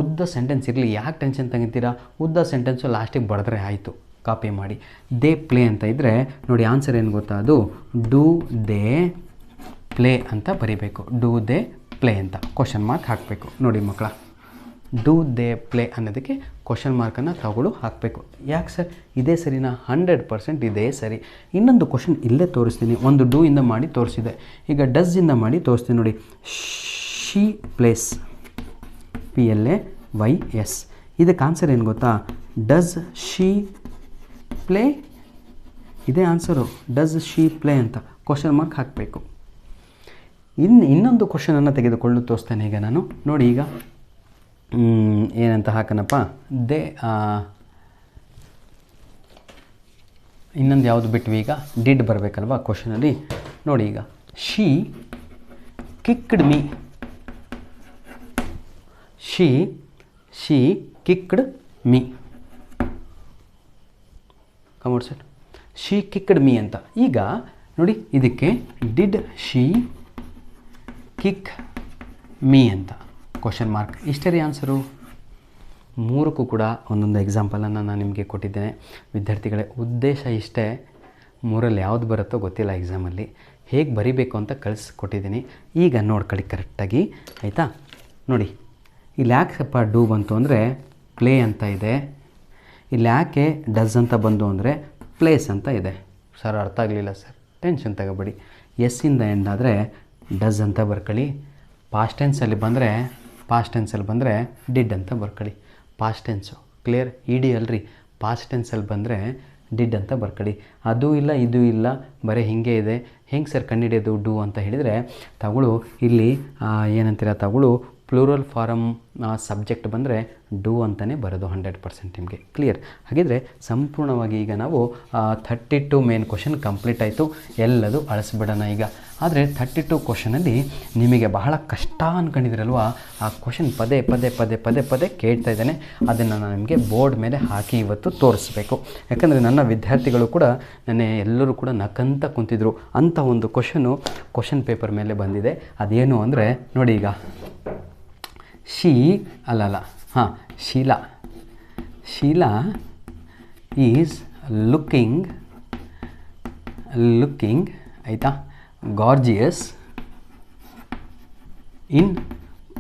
S1: ಉದ್ದ ಸೆಂಟೆನ್ಸ್ ಇರಲಿ, ಯಾಕೆ ಟೆನ್ಷನ್ ತಗೋತೀರಾ? ಉದ್ದ ಸೆಂಟೆನ್ಸು ಲಾಸ್ಟಿಗೆ ಬರೆದ್ರೆ ಆಯಿತು, ಕಾಪಿ ಮಾಡಿ. ದೇ ಪ್ಲೇ ಅಂತ ಇದ್ದರೆ ನೋಡಿ ಆನ್ಸರ್ ಏನು ಗೊತ್ತಾ, ಅದು ಡೂ ದೇ ಪ್ಲೇ ಅಂತ ಬರೀಬೇಕು. ಡೂ ದೇ ಪ್ಲೇ ಅಂತ ಕ್ವಶನ್ ಮಾರ್ಕ್ ಹಾಕಬೇಕು. ನೋಡಿ ಮಕ್ಕಳ, ಡೂ ದೇ ಪ್ಲೇ ಅನ್ನೋದಕ್ಕೆ ಕ್ವಶನ್ ಮಾರ್ಕನ್ನು ತಗೊಳ್ಳು ಹಾಕಬೇಕು. ಯಾಕೆ ಸರ್, ಇದೇ ಸರಿನಾ? 100% ಇದೇ ಸರಿ. ಇನ್ನೊಂದು ಕ್ವಶನ್ ಇಲ್ಲೇ ತೋರಿಸ್ತೀನಿ. ಒಂದು ಡೂ ಇಂದ ಮಾಡಿ ತೋರಿಸಿದೆ, ಈಗ ಡಸ್ಸಿಂದ ಮಾಡಿ ತೋರಿಸ್ತೀನಿ ನೋಡಿ. She place, PLAYS. ಇದಕ್ಕೆ ಆನ್ಸರ್ ಏನು ಗೊತ್ತಾ? Does she play. ಇದೇ ಆನ್ಸರು, ಡಸ್ ಶಿ ಪ್ಲೇ ಅಂತ ಕ್ವಶನ್ ಮಾರ್ಕ್ ಹಾಕಬೇಕು. ಇನ್ನೊಂದು ಕ್ವಶನನ್ನು ತೆಗೆದುಕೊಂಡು ತೋರಿಸ್ತೇನೆ ಈಗ ನಾನು. ನೋಡಿ ಈಗ ಏನಂತ ಹಾಕನಪ್ಪ, ಇನ್ನೊಂದು ಯಾವುದು ಬಿಟ್ವಿ, ಈಗ ಡಿಡ್ ಬರಬೇಕಲ್ವ ಕ್ವಶನಲ್ಲಿ. ನೋಡಿ ಈಗ she kicked me. She kicked me. Commode sir, she kicked me ಅಂತ. ಈಗ ನೋಡಿ ಇದಕ್ಕೆ ಡಿಡ್ ಶಿ ಕಿಕ್ ಮೀ ಅಂತ ಕ್ವಶನ್ ಮಾರ್ಕ್. ಇಷ್ಟೇ ರೀ ಆನ್ಸರು. 3ಕ್ಕೂ ಕೂಡ ಒಂದೊಂದು ಎಕ್ಸಾಂಪಲನ್ನು ನಾನು ನಿಮಗೆ ಕೊಟ್ಟಿದ್ದೇನೆ. ವಿದ್ಯಾರ್ಥಿಗಳೇ, ಉದ್ದೇಶ ಇಷ್ಟೇ. 3ರಲ್ಲಿ ಯಾವುದು ಬರುತ್ತೋ ಗೊತ್ತಿಲ್ಲ ಎಕ್ಸಾಮಲ್ಲಿ, ಹೇಗೆ ಬರಿಬೇಕು ಅಂತ ಕಳಿಸ್ಕೊಟ್ಟಿದ್ದೀನಿ. ಈಗ ನೋಡ್ಕೊಳ್ಳಿ ಕರೆಕ್ಟಾಗಿ, ಆಯಿತಾ? ನೋಡಿ ಇಲ್ಲಿ ಯಾಕಪ್ಪ ಡೂ ಬಂತು ಅಂದರೆ ಪ್ಲೇ ಅಂತ ಇದೆ, ಇಲ್ಲಿ ಯಾಕೆ ಡಸ್ ಅಂತ ಬಂದು ಅಂದರೆ ಪ್ಲೇಸ್ ಅಂತ ಇದೆ. ಸರ್ ಅರ್ಥ ಆಗಲಿಲ್ಲ ಸರ್, ಟೆನ್ಷನ್ ತಗೋಬೇಡಿ. ಎಸ್ಸಿಂದ ಎಂಡ್ ಆದರೆ ಡಸ್ ಅಂತ ಬರ್ಕೊಳ್ಳಿ. ಪಾಸ್ಟ್ ಟೆನ್ಸಲ್ಲಿ ಬಂದರೆ ಡಿಡ್ ಅಂತ ಬರ್ಕೊಳ್ಳಿ. Past tens clear. ಇಡಿ ಅಲ್ರಿ, ಪಾಸ್ಟ್ ಟೆನ್ಸಲ್ಲಿ ಬಂದರೆ ಡಿಡ್ ಅಂತ ಬರ್ಕೊಳ್ಳಿ. ಅದೂ ಇಲ್ಲ ಇದೂ ಇಲ್ಲ, ಬರೀ ಹೀಗೆ ಇದೆ. ಹೆಂಗೆ ಸರ್ ಕಂಡುಹಿಡಿಯೋದು ಡೂ ಅಂತ ಹೇಳಿದರೆ, ತಗೊಳ್ಳು ಇಲ್ಲಿ ಏನಂತೀರ, ತಗೊಳ್ಳು ಪ್ಲೂರಲ್ ಫಾರಮ್ ಸಬ್ಜೆಕ್ಟ್ ಬಂದರೆ ಡೂ ಅಂತಲೇ ಬರೋದು 100% ನಿಮಗೆ. ಕ್ಲಿಯರ್. ಹಾಗಿದ್ರೆ ಸಂಪೂರ್ಣವಾಗಿ ಈಗ ನಾವು 32 ಮೇನ್ ಕ್ವಶನ್ ಕಂಪ್ಲೀಟ್ ಆಯಿತು. ಎಲ್ಲದು ಅಳಿಸ್ಬಿಡೋಣ ಈಗ. ಆದರೆ 32 ಕ್ವಶನಲ್ಲಿ ನಿಮಗೆ ಬಹಳ ಕಷ್ಟ ಅಂದ್ಕೊಂಡಿದ್ರಲ್ವ, ಆ ಕ್ವಶನ್ ಪದೇ ಕೇಳ್ತಾ ಇದ್ದೇನೆ. ಅದನ್ನು ನಾನು ನಿಮಗೆ ಬೋರ್ಡ್ ಮೇಲೆ ಹಾಕಿ ಇವತ್ತು ತೋರಿಸ್ಬೇಕು. ಯಾಕಂದರೆ ನನ್ನ ವಿದ್ಯಾರ್ಥಿಗಳು ಕೂಡ ಎಲ್ಲರೂ ಕೂಡ ನಕ್ಕಂತ ಕುಂತಿದ್ರು. ಅಂಥ ಒಂದು ಕ್ವಶನ್ ಪೇಪರ್ ಮೇಲೆ ಬಂದಿದೆ. ಅದೇನು ಅಂದರೆ ನೋಡಿ ಈಗ, ಶೀಲಾ ಈಸ್ ಲುಕ್ಕಿಂಗ್ ಆಯಿತಾ gorgeous in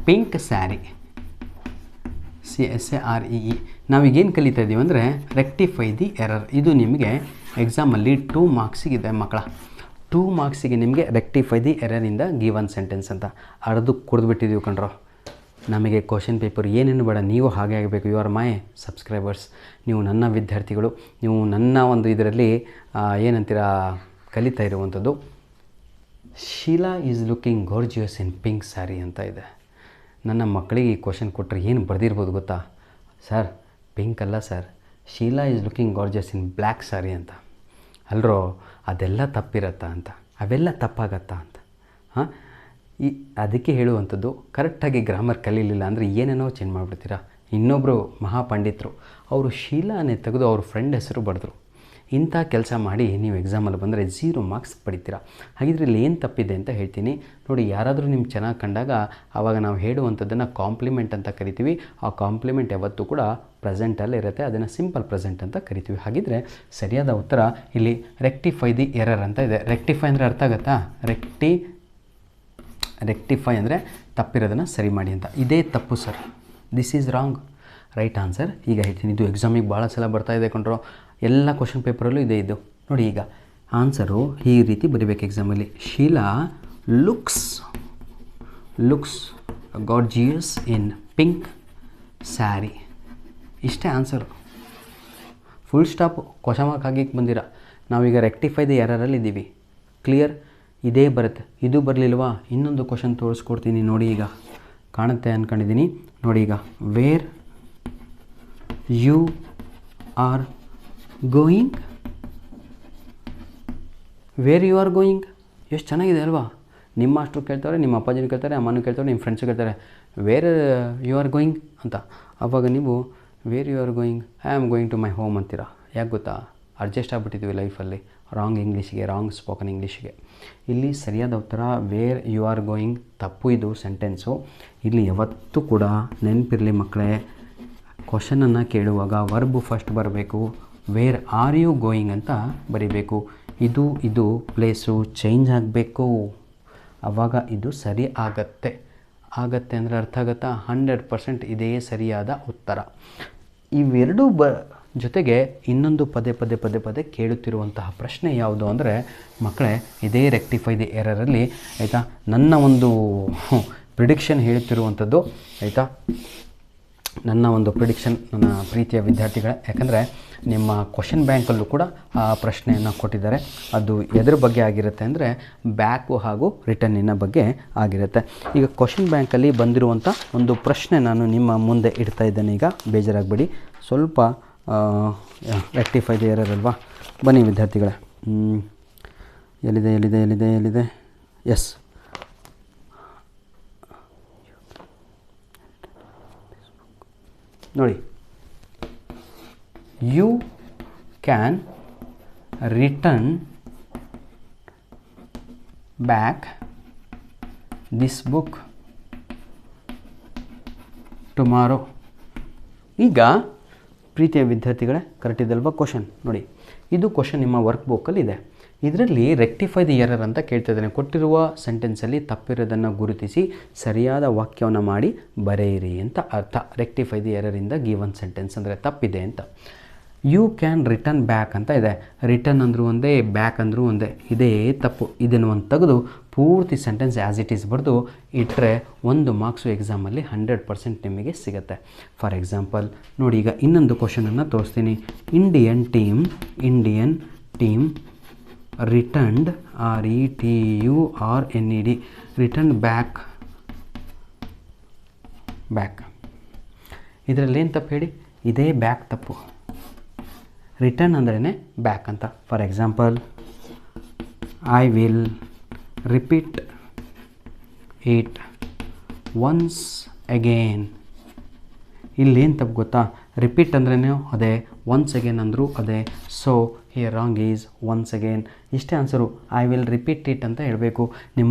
S1: pink sari. SAREE. ನಾವೀಗೇನು ಕಲಿತಾ ಇದ್ದೀವಿ ಅಂದರೆ ರೆಕ್ಟಿಫೈ ದಿ ಎರರ್. ಇದು ನಿಮಗೆ ಎಕ್ಸಾಮಲ್ಲಿ 2 ಮಾರ್ಕ್ಸಿಗಿದೆ ಮಕ್ಕಳ. 2 ಮಾರ್ಕ್ಸಿಗೆ ನಿಮಗೆ rectify the error in the given sentence ಅಂತ ಅರ್ದು ಕುಡಿದ್ಬಿಟ್ಟಿದ್ದೀವಿ ಕಣ್ರೋ. ನಮಗೆ ಕ್ವಶನ್ ಪೇಪರ್ ಏನೇನು ಬೇಡ, ನೀವು ಹಾಗೆ ಆಗಬೇಕು. You are my subscribers. ನೀವು ನನ್ನ ವಿದ್ಯಾರ್ಥಿಗಳು, ನೀವು ನನ್ನ ಒಂದು ಇದರಲ್ಲಿ ಏನಂತೀರ ಕಲಿತಾ ಇರುವಂಥದ್ದು. Sheela is looking gorgeous in pink sari ಅಂತ ಇದೆ. ನನ್ನ ಮಕ್ಕಳಿಗೆ ಈ ಕ್ವಶನ್ ಕೊಟ್ಟರೆ ಏನು ಬರೆದಿರ್ಬೋದು ಗೊತ್ತಾ ಸರ್? ಪಿಂಕ್ ಅಲ್ಲ sir, Sheela is looking gorgeous in black sari ಅಂತ. ಅಲ್ರೋ, ಅದೆಲ್ಲ ತಪ್ಪಿರತ್ತಾ ಅಂತ, ಅವೆಲ್ಲ ತಪ್ಪಾಗತ್ತಾ ಅಂತ. ಅದಕ್ಕೆ ಹೇಳುವಂಥದ್ದು, ಕರೆಕ್ಟಾಗಿ ಗ್ರಾಮರ್ ಕಲೀಲಿಲ್ಲ ಅಂದರೆ ಏನೇನೋ ಚೇಂಜ್ ಮಾಡಿಬಿಡ್ತೀರಾ. ಇನ್ನೊಬ್ಬರು ಮಹಾಪಂಡಿತರು, ಅವರು ಶೀಲಾನೇ ತೆಗೆದು ಅವ್ರ ಫ್ರೆಂಡ್ ಹೆಸರು ಬರೆದ್ರು. ಇಂಥ ಕೆಲಸ ಮಾಡಿ ನೀವು ಎಕ್ಸಾಮಲ್ಲಿ ಬಂದರೆ 0 ಮಾರ್ಕ್ಸ್ ಪಡಿತೀರಾ. ಹಾಗಿದ್ರೆ ಇಲ್ಲಿ ಏನು ತಪ್ಪಿದೆ ಅಂತ ಹೇಳ್ತೀನಿ ನೋಡಿ. ಯಾರಾದರೂ ನಿಮ್ಗೆ ಚೆನ್ನಾಗಿ ಕಂಡಾಗ ಆವಾಗ ನಾವು ಹೇಳುವಂಥದ್ದನ್ನು ಕಾಂಪ್ಲಿಮೆಂಟ್ ಅಂತ ಕರಿತೀವಿ. ಆ ಕಾಂಪ್ಲಿಮೆಂಟ್ ಯಾವತ್ತೂ ಕೂಡ ಪ್ರೆಸೆಂಟಲ್ಲಿ ಇರುತ್ತೆ, ಅದನ್ನು ಸಿಂಪಲ್ ಪ್ರೆಸೆಂಟ್ ಅಂತ ಕರಿತೀವಿ. ಹಾಗಿದ್ರೆ ಸರಿಯಾದ ಉತ್ತರ ಇಲ್ಲಿ ರೆಕ್ಟಿಫೈ ದಿ ಎರರ್ ಅಂತ ಇದೆ. ರೆಕ್ಟಿಫೈ ಅಂದರೆ ಅರ್ಥ ಆಗುತ್ತಾ? ರೆಕ್ಟಿಫೈ ಅಂದರೆ ತಪ್ಪಿರೋದನ್ನು ಸರಿ ಮಾಡಿ ಅಂತ. ಇದೇ ತಪ್ಪು sir, this is wrong. Right answer ಈಗ ಹೇಳ್ತೀನಿ. ಇದು ಎಕ್ಸಾಮಿಗೆ ಭಾಳ ಸಲ ಬರ್ತಾ ಇದೆ ಕೊಂಡ್ರು, ಎಲ್ಲ ಕ್ವಶನ್ ಪೇಪರಲ್ಲೂ ಇದೆ ಇದು. ನೋಡಿ ಈಗ ಆನ್ಸರು ಈ ರೀತಿ ಬರೀಬೇಕು ಎಕ್ಸಾಮಲ್ಲಿ. Sheela looks gorgeous in pink sari. ಇಷ್ಟೇ answer. Full stop question mark ಆಗಿಕ್ಕೆ ಬಂದಿರ. ನಾವೀಗ ರೆಕ್ಟಿಫೈ ದಿ ಎರರಲ್ಲಿ ಇದ್ದೀವಿ. ಕ್ಲಿಯರ್. ಇದೇ ಬರುತ್ತೆ. ಇದು ಬರಲಿಲ್ವಾ, ಇನ್ನೊಂದು ಕ್ವಶನ್ ತೋರಿಸ್ಕೊಡ್ತೀನಿ ನೋಡಿ. ಈಗ ಕಾಣುತ್ತೆ ಅಂದ್ಕೊಂಡಿದ್ದೀನಿ ನೋಡಿ. ಈಗ where you are going, where you are going. ಎಷ್ಟು ಚೆನ್ನಾಗಿದೆ ಅಲ್ವಾ? ನಿಮ್ಮ ಅಷ್ಟು ಕೇಳ್ತಾರೆ, ನಿಮ್ಮ ಅಪ್ಪಾಜಿನೂ ಕೇಳ್ತಾರೆ, ಅಮ್ಮನೂ ಕೇಳ್ತಾರೆ, ನಿಮ್ಮ ಫ್ರೆಂಡ್ಸು ಕೇಳ್ತಾರೆ ವೇರ್ ಯು ಆರ್ ಗೋಯಿಂಗ್ ಅಂತ. ಆವಾಗ ನೀವು where you are going, I am going to my home ಅಂತೀರಾ. ಯಾಕೆ ಗೊತ್ತಾ? ಅಡ್ಜಸ್ಟ್ ಆಗಿಬಿಟ್ಟಿದ್ವಿ ಲೈಫಲ್ಲಿ ರಾಂಗ್ ಇಂಗ್ಲೀಷ್ಗೆ, ರಾಂಗ್ ಸ್ಪೋಕನ್ ಇಂಗ್ಲೀಷ್ಗೆ. ಇಲ್ಲಿ ಸರಿಯಾದ ಉತ್ತರ ವೇರ್ ಯು ಆರ್ ಗೋಯಿಂಗ್. ತಪ್ಪು ಇದು ಸೆಂಟೆನ್ಸು. ಇಲ್ಲಿ ಯಾವತ್ತೂ ಕೂಡ ನೆನಪಿರಲಿ ಮಕ್ಕಳೇ, ಕ್ವಶನನ್ನು ಕೇಳುವಾಗ ವರ್ಬು ಫಸ್ಟ್ ಬರಬೇಕು. ವೇರ್ ಆರ್ ಯು ಗೋಯಿಂಗ್ ಅಂತ ಬರೀಬೇಕು. ಇದು ಪ್ಲೇಸು ಚೇಂಜ್ ಆಗಬೇಕು, ಆವಾಗ ಇದು ಸರಿ ಆಗತ್ತೆ ಅಂದರೆ ಅರ್ಥ ಆಗುತ್ತಾ? 100% ಇದೇ ಸರಿಯಾದ ಉತ್ತರ. ಇವೆರಡೂ ಜೊತೆಗೆ ಇನ್ನೊಂದು ಪದೇ ಕೇಳುತ್ತಿರುವಂತಹ ಪ್ರಶ್ನೆ ಯಾವುದು ಅಂದರೆ ಮಕ್ಕಳೇ, ಇದೇ ರೆಕ್ಟಿಫೈ ದಿ ಎರರಲ್ಲಿ ಆಯಿತಾ, ನನ್ನ ಒಂದು ಪ್ರಿಡಿಕ್ಷನ್ ಹೇಳುತ್ತಿರುವಂಥದ್ದು ಆಯಿತಾ, ನನ್ನ ಒಂದು ಪ್ರಿಡಿಕ್ಷನ್ ನನ್ನ ಪ್ರೀತಿಯ ವಿದ್ಯಾರ್ಥಿಗಳೇ. ಯಾಕಂದರೆ ನಿಮ್ಮ ಕ್ವಶನ್ ಬ್ಯಾಂಕಲ್ಲೂ ಕೂಡ ಆ ಪ್ರಶ್ನೆಯನ್ನು ಕೊಟ್ಟಿದ್ದಾರೆ. ಅದು ಎದರ ಬಗ್ಗೆ ಆಗಿರುತ್ತೆ ಅಂದರೆ ಬ್ಯಾಕು ಹಾಗೂ ರಿಟರ್ನಿನ ಬಗ್ಗೆ ಆಗಿರುತ್ತೆ. ಈಗ ಕ್ವಶನ್ ಬ್ಯಾಂಕಲ್ಲಿ ಬಂದಿರುವಂಥ ಒಂದು ಪ್ರಶ್ನೆ ನಾನು ನಿಮ್ಮ ಮುಂದೆ ಇಡ್ತಾ ಇದ್ದೇನೆ. ಈಗ ಬೇಜಾರಾಗಬೇಡಿ, ಸ್ವಲ್ಪ ರೆಕ್ಟಿಫೈ ದಿ ಎರರ್ ಅಲ್ವಾ. ಬನ್ನಿ ವಿದ್ಯಾರ್ಥಿಗಳೇ, ಎಲ್ಲಿದೆ ಎಸ್, ನೋಡಿ, you can return back this book tomorrow. ಈಗ ಪ್ರೀತಿಯ ವಿದ್ಯಾರ್ಥಿಗಳೇ, ಕರೆಕ್ಟ್ ಇದಲ್ವಾ ಕ್ವಶನ್? ನೋಡಿ, ಇದು ಕ್ವಶನ್ ನಿಮ್ಮ ವರ್ಕ್ ಬುಕ್ಕಲ್ಲಿದೆ. ಇದರಲ್ಲಿ ರೆಕ್ಟಿಫೈ ದಿ ಎರರ್ ಅಂತ ಕೇಳ್ತಾ ಇದ್ದೇನೆ. ಕೊಟ್ಟಿರುವ ಸೆಂಟೆನ್ಸಲ್ಲಿ ತಪ್ಪಿರೋದನ್ನು ಗುರುತಿಸಿ ಸರಿಯಾದ ವಾಕ್ಯವನ್ನು ಮಾಡಿ ಬರೆಯಿರಿ ಅಂತ ಅರ್ಥ. ರೆಕ್ಟಿಫೈ ದಿ ಎರರಿಂದ ಗಿವನ್ ಸೆಂಟೆನ್ಸ್ ಅಂದರೆ ತಪ್ಪಿದೆ ಅಂತ. ಯು ಕ್ಯಾನ್ ರಿಟರ್ನ್ ಬ್ಯಾಕ್ ಅಂತ ಇದೆ. ರಿಟರ್ನ್ ಅಂದರೂ ಒಂದೇ, ಬ್ಯಾಕ್ ಅಂದರೂ ಒಂದೇ. ಇದೇ ತಪ್ಪು. ಇದನ್ನು ಒಂದು ತೆಗೆದು ಪೂರ್ತಿ ಸೆಂಟೆನ್ಸ್ ಆ್ಯಸ್ ಇಟ್ ಈಸ್ ಬರೆದು ಇಟ್ಟರೆ 1 ಮಾರ್ಕ್ಸು ಎಕ್ಸಾಮಲ್ಲಿ 100% ನಿಮಗೆ ಸಿಗುತ್ತೆ. ಫಾರ್ ಎಕ್ಸಾಂಪಲ್ ನೋಡಿ, ಈಗ ಇನ್ನೊಂದು ಕ್ವಶನನ್ನು ತೋರಿಸ್ತೀನಿ. Indian team returned RETURNED return back. ಇದರಲ್ಲೇನು ತಪ್ಪು ಹೇಳಿ? ಇದೇ ಬ್ಯಾಕ್ ತಪ್ಪು. ರಿಟರ್ನ್ ಅಂದ್ರೇ ಬ್ಯಾಕ್ ಅಂತ. For example, I will repeat it once again. ಇಲ್ಲೇನು ತಪ್ಪು ಗೊತ್ತಾ? ರಿಪೀಟ್ ಅಂದ್ರೇ ಅದೇ, ಒನ್ಸ್ ಅಗೇನ್ ಅಂದರೂ ಅದೇ. So here wrong is once again. ಇಷ್ಟೇ answer. I will repeat it ಅಂತ ಹೇಳಬೇಕು.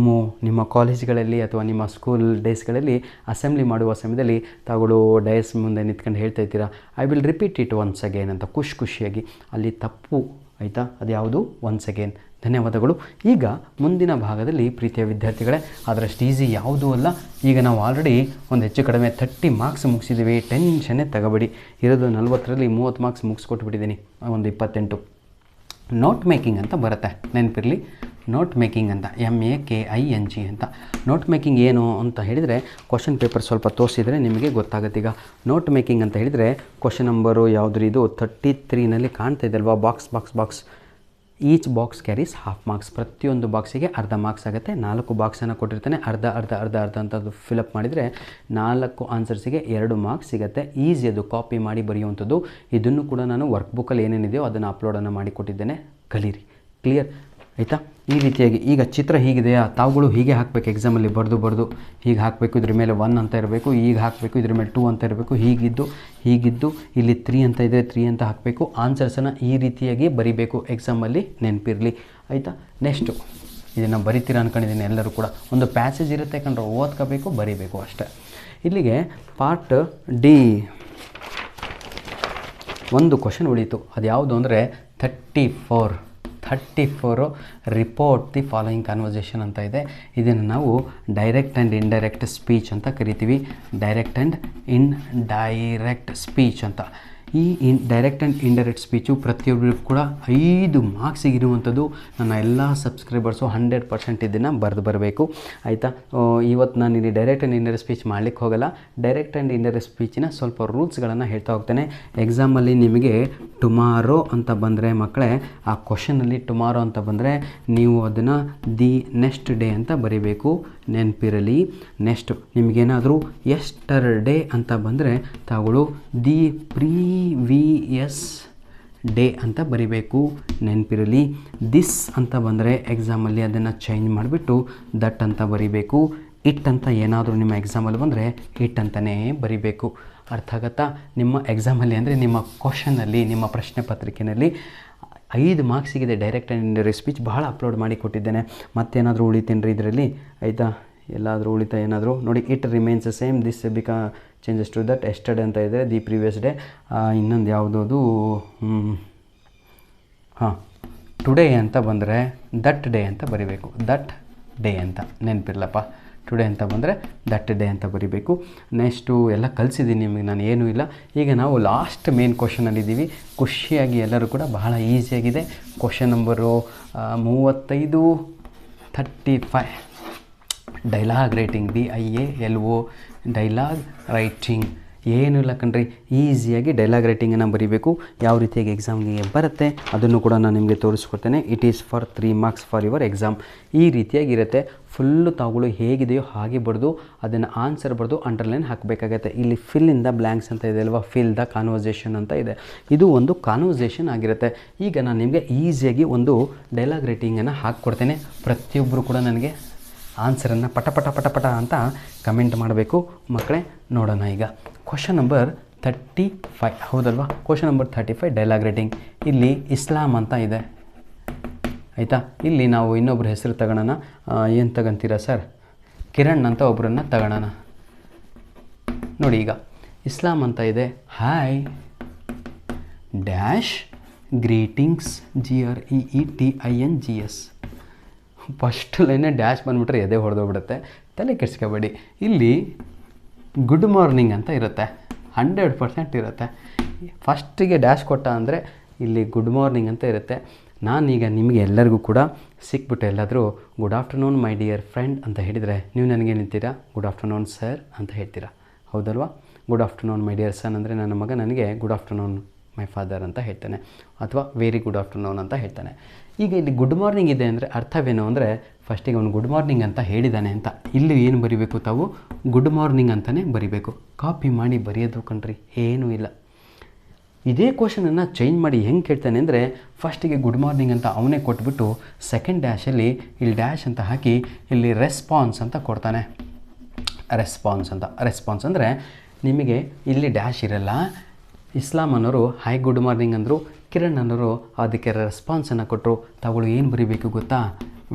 S1: ನಿಮ್ಮ ಕಾಲೇಜ್ಗಳಲ್ಲಿ ಅಥವಾ ನಿಮ್ಮ ಸ್ಕೂಲ್ ಡೇಸ್ಗಳಲ್ಲಿ ಅಸೆಂಬ್ಲಿ ಮಾಡುವ ಸಮಯದಲ್ಲಿ ತಾವುಗಳು ಡಯಸ್ ಮುಂದೆ ನಿಂತ್ಕೊಂಡು ಹೇಳ್ತಾ ಇರ್ತೀರಾ I will repeat it once again ಅಂತ ಖುಷಿಯಾಗಿ. ಅಲ್ಲಿ ತಪ್ಪು ಆಯಿತಾ? ಅದು ಯಾವುದು? Once again. ಧನ್ಯವಾದಗಳು. ಈಗ ಮುಂದಿನ ಭಾಗದಲ್ಲಿ ಪ್ರೀತಿಯ ವಿದ್ಯಾರ್ಥಿಗಳೇ, ಅದರಷ್ಟು ಈಸಿ ಯಾವುದೂ ಅಲ್ಲ. ಈಗ ನಾವು ಆಲ್ರೆಡಿ ಒಂದು ಹೆಚ್ಚು ಕಡಿಮೆ 30 ಮಾರ್ಕ್ಸ್ ಮುಗಿಸಿದ್ದೀವಿ. ಟೆನ್ಷನ್ನೇ ತಗೋಬೇಡಿ. ಇರೋದು 40ರಲ್ಲಿ 30 ಮಾರ್ಕ್ಸ್ ಮುಗಿಸ್ಕೊಟ್ಬಿಟ್ಟಿದ್ದೀನಿ. ಒಂದು 28. ನೋಟ್ ಮೇಕಿಂಗ್ ಅಂತ ಬರುತ್ತೆ, ನೆನಪಿರಲಿ. ನೋಟ್ ಮೇಕಿಂಗ್ ಅಂತ MAKING ಅಂತ. ನೋಟ್ ಮೇಕಿಂಗ್ ಏನು ಅಂತ ಹೇಳಿದರೆ, ಕ್ವಶನ್ ಪೇಪರ್ ಸ್ವಲ್ಪ ತೋರಿಸಿದರೆ ನಿಮಗೆ ಗೊತ್ತಾಗುತ್ತೆ. ಈಗ ನೋಟ್ ಮೇಕಿಂಗ್ ಅಂತ ಹೇಳಿದರೆ ಕ್ವಶನ್ ನಂಬರು ಯಾವುದ್ರಿ ಇದು 33ನಲ್ಲಿ ಕಾಣ್ತಾ ಇದೆ ಅಲ್ವಾ? Box. Each box carries half marks. ಪ್ರತಿಯೊಂದು ಬಾಕ್ಸಿಗೆ ಅರ್ಧ ಮಾರ್ಕ್ಸ್ ಆಗುತ್ತೆ. 4 ಬಾಕ್ಸನ್ನು ಕೊಟ್ಟಿರ್ತಾನೆ. ಅರ್ಧ ಅಂತ ಅದು ಫಿಲಪ್ ಮಾಡಿದರೆ 4 ಆನ್ಸರ್ಸಿಗೆ 2 ಮಾರ್ಕ್ಸ್ ಸಿಗುತ್ತೆ. ಈಸಿ ಅದು ಕಾಪಿ ಮಾಡಿ ಬರೆಯುವಂಥದ್ದು. ಇದನ್ನು ಕೂಡ ನಾನು ವರ್ಕ್ ಬುಕ್ಕಲ್ಲಿ ಏನೇನಿದೆಯೋ ಅದನ್ನು ಅಪ್ಲೋಡನ್ನು ಮಾಡಿ ಕೊಟ್ಟಿದ್ದೇನೆ. ಕಲೀರಿ. ಕ್ಲಿಯರ್ ಆಯಿತಾ? ಈ ರೀತಿಯಾಗಿ ಈಗ ಚಿತ್ರ ಹೀಗಿದೆಯಾ? ತಾವುಗಳು ಹೀಗೆ ಹಾಕಬೇಕು. ಎಕ್ಸಾಮಲ್ಲಿ ಬರೆದು ಹೀಗೆ ಹಾಕಬೇಕು. ಇದ್ರ ಮೇಲೆ 1 ಅಂತ ಇರಬೇಕು. ಈಗ ಹಾಕಬೇಕು. ಇದ್ರ ಮೇಲೆ 2 ಅಂತ ಇರಬೇಕು. ಹೀಗಿದ್ದು ಇಲ್ಲಿ 3 ಅಂತ ಇದೆ, 3 ಅಂತ ಹಾಕಬೇಕು. ಆನ್ಸರ್ಸನ್ನು ಈ ರೀತಿಯಾಗಿ ಬರಿಬೇಕು. ಎಕ್ಸಾಮಲ್ಲಿ ನೆನಪಿರಲಿ ಆಯಿತಾ? ನೆಕ್ಸ್ಟು ಇದನ್ನು ಬರಿತೀರಾ ಅಂದ್ಕೊಂಡಿದ್ದೀನಿ. ಎಲ್ಲರೂ ಕೂಡ ಒಂದು ಪ್ಯಾಸೇಜ್ ಇರುತ್ತೆ ಯಾಕಂದ್ರೆ ಓದ್ಕೋಬೇಕು, ಬರೀಬೇಕು ಅಷ್ಟೇ. ಇಲ್ಲಿಗೆ ಪಾರ್ಟ್ ಡಿ ಒಂದು ಕ್ವಶನ್ ಉಳೀತು. ಅದು ಯಾವುದು ಅಂದರೆ 34 ರಿಪೋರ್ಟ್ ದಿ ಫಾಲೋಯಿಂಗ್ ಕನ್ವರ್ಸೇಷನ್ ಅಂತ ಇದೆ. ಇದನ್ನು ನಾವು ಡೈರೆಕ್ಟ್ ಆ್ಯಂಡ್ ಇಂಡೈರೆಕ್ಟ್ ಸ್ಪೀಚ್ ಅಂತ ಕರಿತೀವಿ. ಡೈರೆಕ್ಟ್ ಆ್ಯಂಡ್ ಇಂಡೈರೆಕ್ಟ್ ಸ್ಪೀಚ್ ಅಂತ. ಡೈರೆಕ್ಟ್ ಆ್ಯಂಡ್ ಇಂಡೈರೆಕ್ಟ್ ಸ್ಪೀಚು ಪ್ರತಿಯೊಬ್ಬರಿಗೂ ಕೂಡ 5 ಮಾರ್ಕ್ಸಿಗೆ ಇರುವಂಥದ್ದು. ನನ್ನ ಎಲ್ಲ ಸಬ್ಸ್ಕ್ರೈಬರ್ಸು 100% ಇದನ್ನು ಬರೆದು ಬರಬೇಕು, ಆಯಿತಾ. ಇವತ್ತು ನಾನು ಇಲ್ಲಿ ಡೈರೆಕ್ಟ್ ಆ್ಯಂಡ್ ಇಂಡೈರೆಕ್ಟ್ ಸ್ಪೀಚ್ ಮಾಡಲಿಕ್ಕೆ ಹೋಗಲ್ಲ. ಡೈರೆಕ್ಟ್ ಆ್ಯಂಡ್ ಇಂಡೈರೆಕ್ಟ್ ಸ್ಪೀಚಿನ ಸ್ವಲ್ಪ ರೂಲ್ಸ್ಗಳನ್ನು ಹೇಳ್ತಾ ಹೋಗ್ತೇನೆ. ಎಕ್ಸಾಮಲ್ಲಿ ನಿಮಗೆ ಟುಮಾರೋ ಅಂತ ಬಂದರೆ ಮಕ್ಕಳೇ, ಆ ಕ್ವಶನಲ್ಲಿ ಟುಮಾರೋ ಅಂತ ಬಂದರೆ ನೀವು ಅದನ್ನು ದಿ ನೆಕ್ಸ್ಟ್ ಡೇ ಅಂತ ಬರೀಬೇಕು, ನೆನಪಿರಲಿ. ನೆಕ್ಸ್ಟು ನಿಮಗೇನಾದರೂ ಎಸ್ಟರ್ಡೇ ಅಂತ ಬಂದರೆ ತಾಗಳು ದಿ ಪ್ರೀವಿಯಸ್ ಡೇ ಅಂತ ಬರಿಬೇಕು, ನೆನಪಿರಲಿ. ದಿಸ್ ಅಂತ ಬಂದರೆ ಎಕ್ಸಾಮಲ್ಲಿ ಅದನ್ನು ಚೇಂಜ್ ಮಾಡಿಬಿಟ್ಟು ದಟ್ ಅಂತ ಬರಿಬೇಕು. ಇಟ್ ಅಂತ ಏನಾದರೂ ನಿಮ್ಮ ಎಕ್ಸಾಮಲ್ಲಿ ಬಂದರೆ ಇಟ್ ಅಂತಲೇ ಬರಿಬೇಕು. ಅರ್ಥ ಆಗುತ್ತಾ? ನಿಮ್ಮ ಎಕ್ಸಾಮಲ್ಲಿ ಅಂದರೆ ನಿಮ್ಮ ಕ್ವಶನಲ್ಲಿ, ನಿಮ್ಮ ಪ್ರಶ್ನೆ ಪತ್ರಿಕೆಯಲ್ಲಿ 5 ಮಾರ್ಕ್ಸಿಗಿದೆ ಡೈರೆಕ್ಟ್ ಆ್ಯಂಡ್ ಇಂಡೈರೆಕ್ಟ್ ಸ್ಪೀಚ್. ಬಹಳ ಅಪ್ಲೋಡ್ ಮಾಡಿ ಕೊಟ್ಟಿದ್ದೇನೆ. ಮತ್ತೇನಾದರೂ ಉಳಿತೇನೆ ರೀ ಇದರಲ್ಲಿ, ಆಯಿತಾ. ಎಲ್ಲಾದರೂ ಉಳಿತಾ ಏನಾದರೂ ನೋಡಿ. It remains same, this changes to that, yesterday ಅಂತ ಇದೆ, ದಿ ಪ್ರೀವಿಯಸ್ ಡೇ. ಇನ್ನೊಂದು ಯಾವುದದು, ಟುಡೇ ಅಂತ ಬಂದರೆ ದಟ್ ಡೇ ಅಂತ ಬರಿಬೇಕು, ದಟ್ ಡೇ ಅಂತ ನೆನಪಿರ್ಲಪ್ಪ. ಟುಡೇ ಅಂತ ಬಂದರೆ ದಟ್ ಡೇ ಅಂತ ಬರಿಬೇಕು. ನೆಕ್ಸ್ಟು ಎಲ್ಲ ಕಲಿಸಿದ್ದೀನಿ ನಿಮಗೆ ನಾನು, ಏನೂ ಇಲ್ಲ. ಈಗ ನಾವು ಲಾಸ್ಟ್ ಮೇನ್ ಕ್ವಶನಲ್ಲಿದ್ದೀವಿ. ಖುಷಿಯಾಗಿ ಎಲ್ಲರೂ ಕೂಡ ಬಹಳ ಈಸಿಯಾಗಿದೆ. Question number 35 dialogue writing, DIALO dialogue writing. ಏನೂ ಇಲ್ಲ ಕಣ್ರಿ, ಈಸಿಯಾಗಿ ಡೈಲಾಗ್ ರೈಟಿಂಗನ್ನು ಬರೀಬೇಕು. ಯಾವ ರೀತಿಯಾಗಿ ಎಕ್ಸಾಮ್ಗೆ ಬರುತ್ತೆ ಅದನ್ನು ಕೂಡ ನಾನು ನಿಮಗೆ ತೋರಿಸ್ಕೊಡ್ತೇನೆ. It is for 3 marks for your exam. ಈ ರೀತಿಯಾಗಿರುತ್ತೆ. ಫುಲ್ಲು ತಾವುಗಳು ಹೇಗಿದೆಯೋ ಹಾಗೆ ಬರೆದು ಅದನ್ನು ಆನ್ಸರ್ ಬರೆದು ಅಂಡರ್ಲೈನ್ ಹಾಕಬೇಕಾಗತ್ತೆ. ಇಲ್ಲಿ ಫಿಲ್ ಇನ್ ದ ಬ್ಲ್ಯಾಂಕ್ಸ್ ಅಂತ ಇದೆ ಅಲ್ವಾ, ಫಿಲ್ ದ ಕಾನ್ವರ್ಸೇಷನ್ ಅಂತ ಇದೆ. ಇದು ಒಂದು ಕಾನ್ವರ್ಸೇಷನ್ ಆಗಿರುತ್ತೆ. ಈಗ ನಾನು ನಿಮಗೆ ಈಸಿಯಾಗಿ ಒಂದು ಡೈಲಾಗ್ ರೈಟಿಂಗನ್ನು ಹಾಕ್ಕೊಡ್ತೇನೆ. ಪ್ರತಿಯೊಬ್ಬರು ಕೂಡ ನನಗೆ ಆನ್ಸರನ್ನು ಪಟ ಪಟ ಪಟ ಪಟ ಅಂತ ಕಮೆಂಟ್ ಮಾಡಬೇಕು ಮಕ್ಕಳೇ. ನೋಡೋಣ ಈಗ ಕ್ವಶನ್ ನಂಬರ್ 35, ಹೌದಲ್ವಾ. Question number 35 dialogue writing. ಇಲ್ಲಿ ಇಸ್ಲಾಂ ಅಂತ ಇದೆ, ಆಯಿತಾ. ಇಲ್ಲಿ ನಾವು ಇನ್ನೊಬ್ಬರ ಹೆಸರು ತಗೊಳ್ಳೋಣ. ಏನು ತಗೊಂತೀರಾ ಸರ್? ಕಿರಣ್ ಅಂತ ಒಬ್ಬರನ್ನು ತಗೊಳ್ಳೋಣ. ನೋಡಿ ಈಗ ಇಸ್ಲಾಂ ಅಂತ ಇದೆ. Hi dash greetings, GREETINGS. First ಲೈನೇ ಡ್ಯಾಶ್ ಬಂದುಬಿಟ್ರೆ ಎದೆ ಹೊಡೆದೋಗ್ಬಿಡುತ್ತೆ, ತಲೆ ಕೆಡ್ಸ್ಕೊಬೇಡಿ. ಇಲ್ಲಿ ಗುಡ್ ಮಾರ್ನಿಂಗ್ ಅಂತ ಇರುತ್ತೆ, 100% ಇರುತ್ತೆ. ಫಸ್ಟಿಗೆ ಡ್ಯಾಶ್ ಕೊಟ್ಟ ಅಂದರೆ ಇಲ್ಲಿ ಗುಡ್ ಮಾರ್ನಿಂಗ್ ಅಂತ ಇರುತ್ತೆ. ನಾನೀಗ ನಿಮಗೆ ಎಲ್ಲರಿಗೂ ಕೂಡ ಸಿಕ್ಬಿಟ್ಟು ಎಲ್ಲಾದರೂ good afternoon my dear friend ಅಂತ ಹೇಳಿದರೆ ನೀವು ನನಗೇನಿರ್ತೀರಾ? ಗುಡ್ ಆಫ್ಟರ್ನೂನ್ ಸರ್ ಅಂತ ಹೇಳ್ತೀರಾ, ಹೌದಲ್ವಾ. ಗುಡ್ ಆಫ್ಟರ್ನೂನ್ ಮೈ ಡಿಯರ್ ಸನ್ ಅಂದರೆ ನನ್ನ ಮಗ ನನಗೆ ಗುಡ್ ಆಫ್ಟರ್ನೂನ್ ಮೈ ಫಾದರ್ ಅಂತ ಹೇಳ್ತಾನೆ, ಅಥವಾ ವೆರಿ ಗುಡ್ ಆಫ್ಟರ್ನೂನ್ ಅಂತ ಹೇಳ್ತಾನೆ. ಈಗ ಇಲ್ಲಿ ಗುಡ್ ಮಾರ್ನಿಂಗ್ ಇದೆ ಅಂದರೆ ಅರ್ಥವೇನು ಅಂದರೆ ಫಸ್ಟಿಗೆ ಅವನು ಗುಡ್ ಮಾರ್ನಿಂಗ್ ಅಂತ ಹೇಳಿದ್ದಾನೆ ಅಂತ. ಇಲ್ಲಿ ಏನು ಬರಿಬೇಕು ತಾವು? ಗುಡ್ ಮಾರ್ನಿಂಗ್ ಅಂತಲೇ ಬರಿಬೇಕು. ಕಾಪಿ ಮಾಡಿ ಬರೆಯೋದು ಕಣ್ರಿ, ಏನೂ ಇಲ್ಲ. ಇದೇ ಕ್ವಶನನ್ನು ಚೇಂಜ್ ಮಾಡಿ ಹೆಂಗೆ ಕೇಳ್ತಾನೆ ಅಂದರೆ ಫಸ್ಟಿಗೆ ಗುಡ್ ಮಾರ್ನಿಂಗ್ ಅಂತ ಅವನೇ ಕೊಟ್ಬಿಟ್ಟು ಸೆಕೆಂಡ್ ಡ್ಯಾಶಲ್ಲಿ ಇಲ್ಲಿ ಡ್ಯಾಶ್ ಅಂತ ಹಾಕಿ ಇಲ್ಲಿ ರೆಸ್ಪಾನ್ಸ್ ಅಂತ ಕೊಡ್ತಾನೆ. ರೆಸ್ಪಾನ್ಸ್ ಅಂದರೆ ನಿಮಗೆ ಇಲ್ಲಿ ಡ್ಯಾಶ್ ಇರಲ್ಲ. ಇಸ್ಲಾಂ ಅನ್ನೋರು ಹಾಯ್ ಗುಡ್ ಮಾರ್ನಿಂಗ್ ಅಂದರು, ಕಿರಣ್ ಅನ್ನೋರು ಅದಕ್ಕೆ ರೆಸ್ಪಾನ್ಸನ್ನು ಕೊಟ್ಟರು. ತಾವುಗಳು ಏನು ಬರಿಬೇಕು ಗೊತ್ತಾ?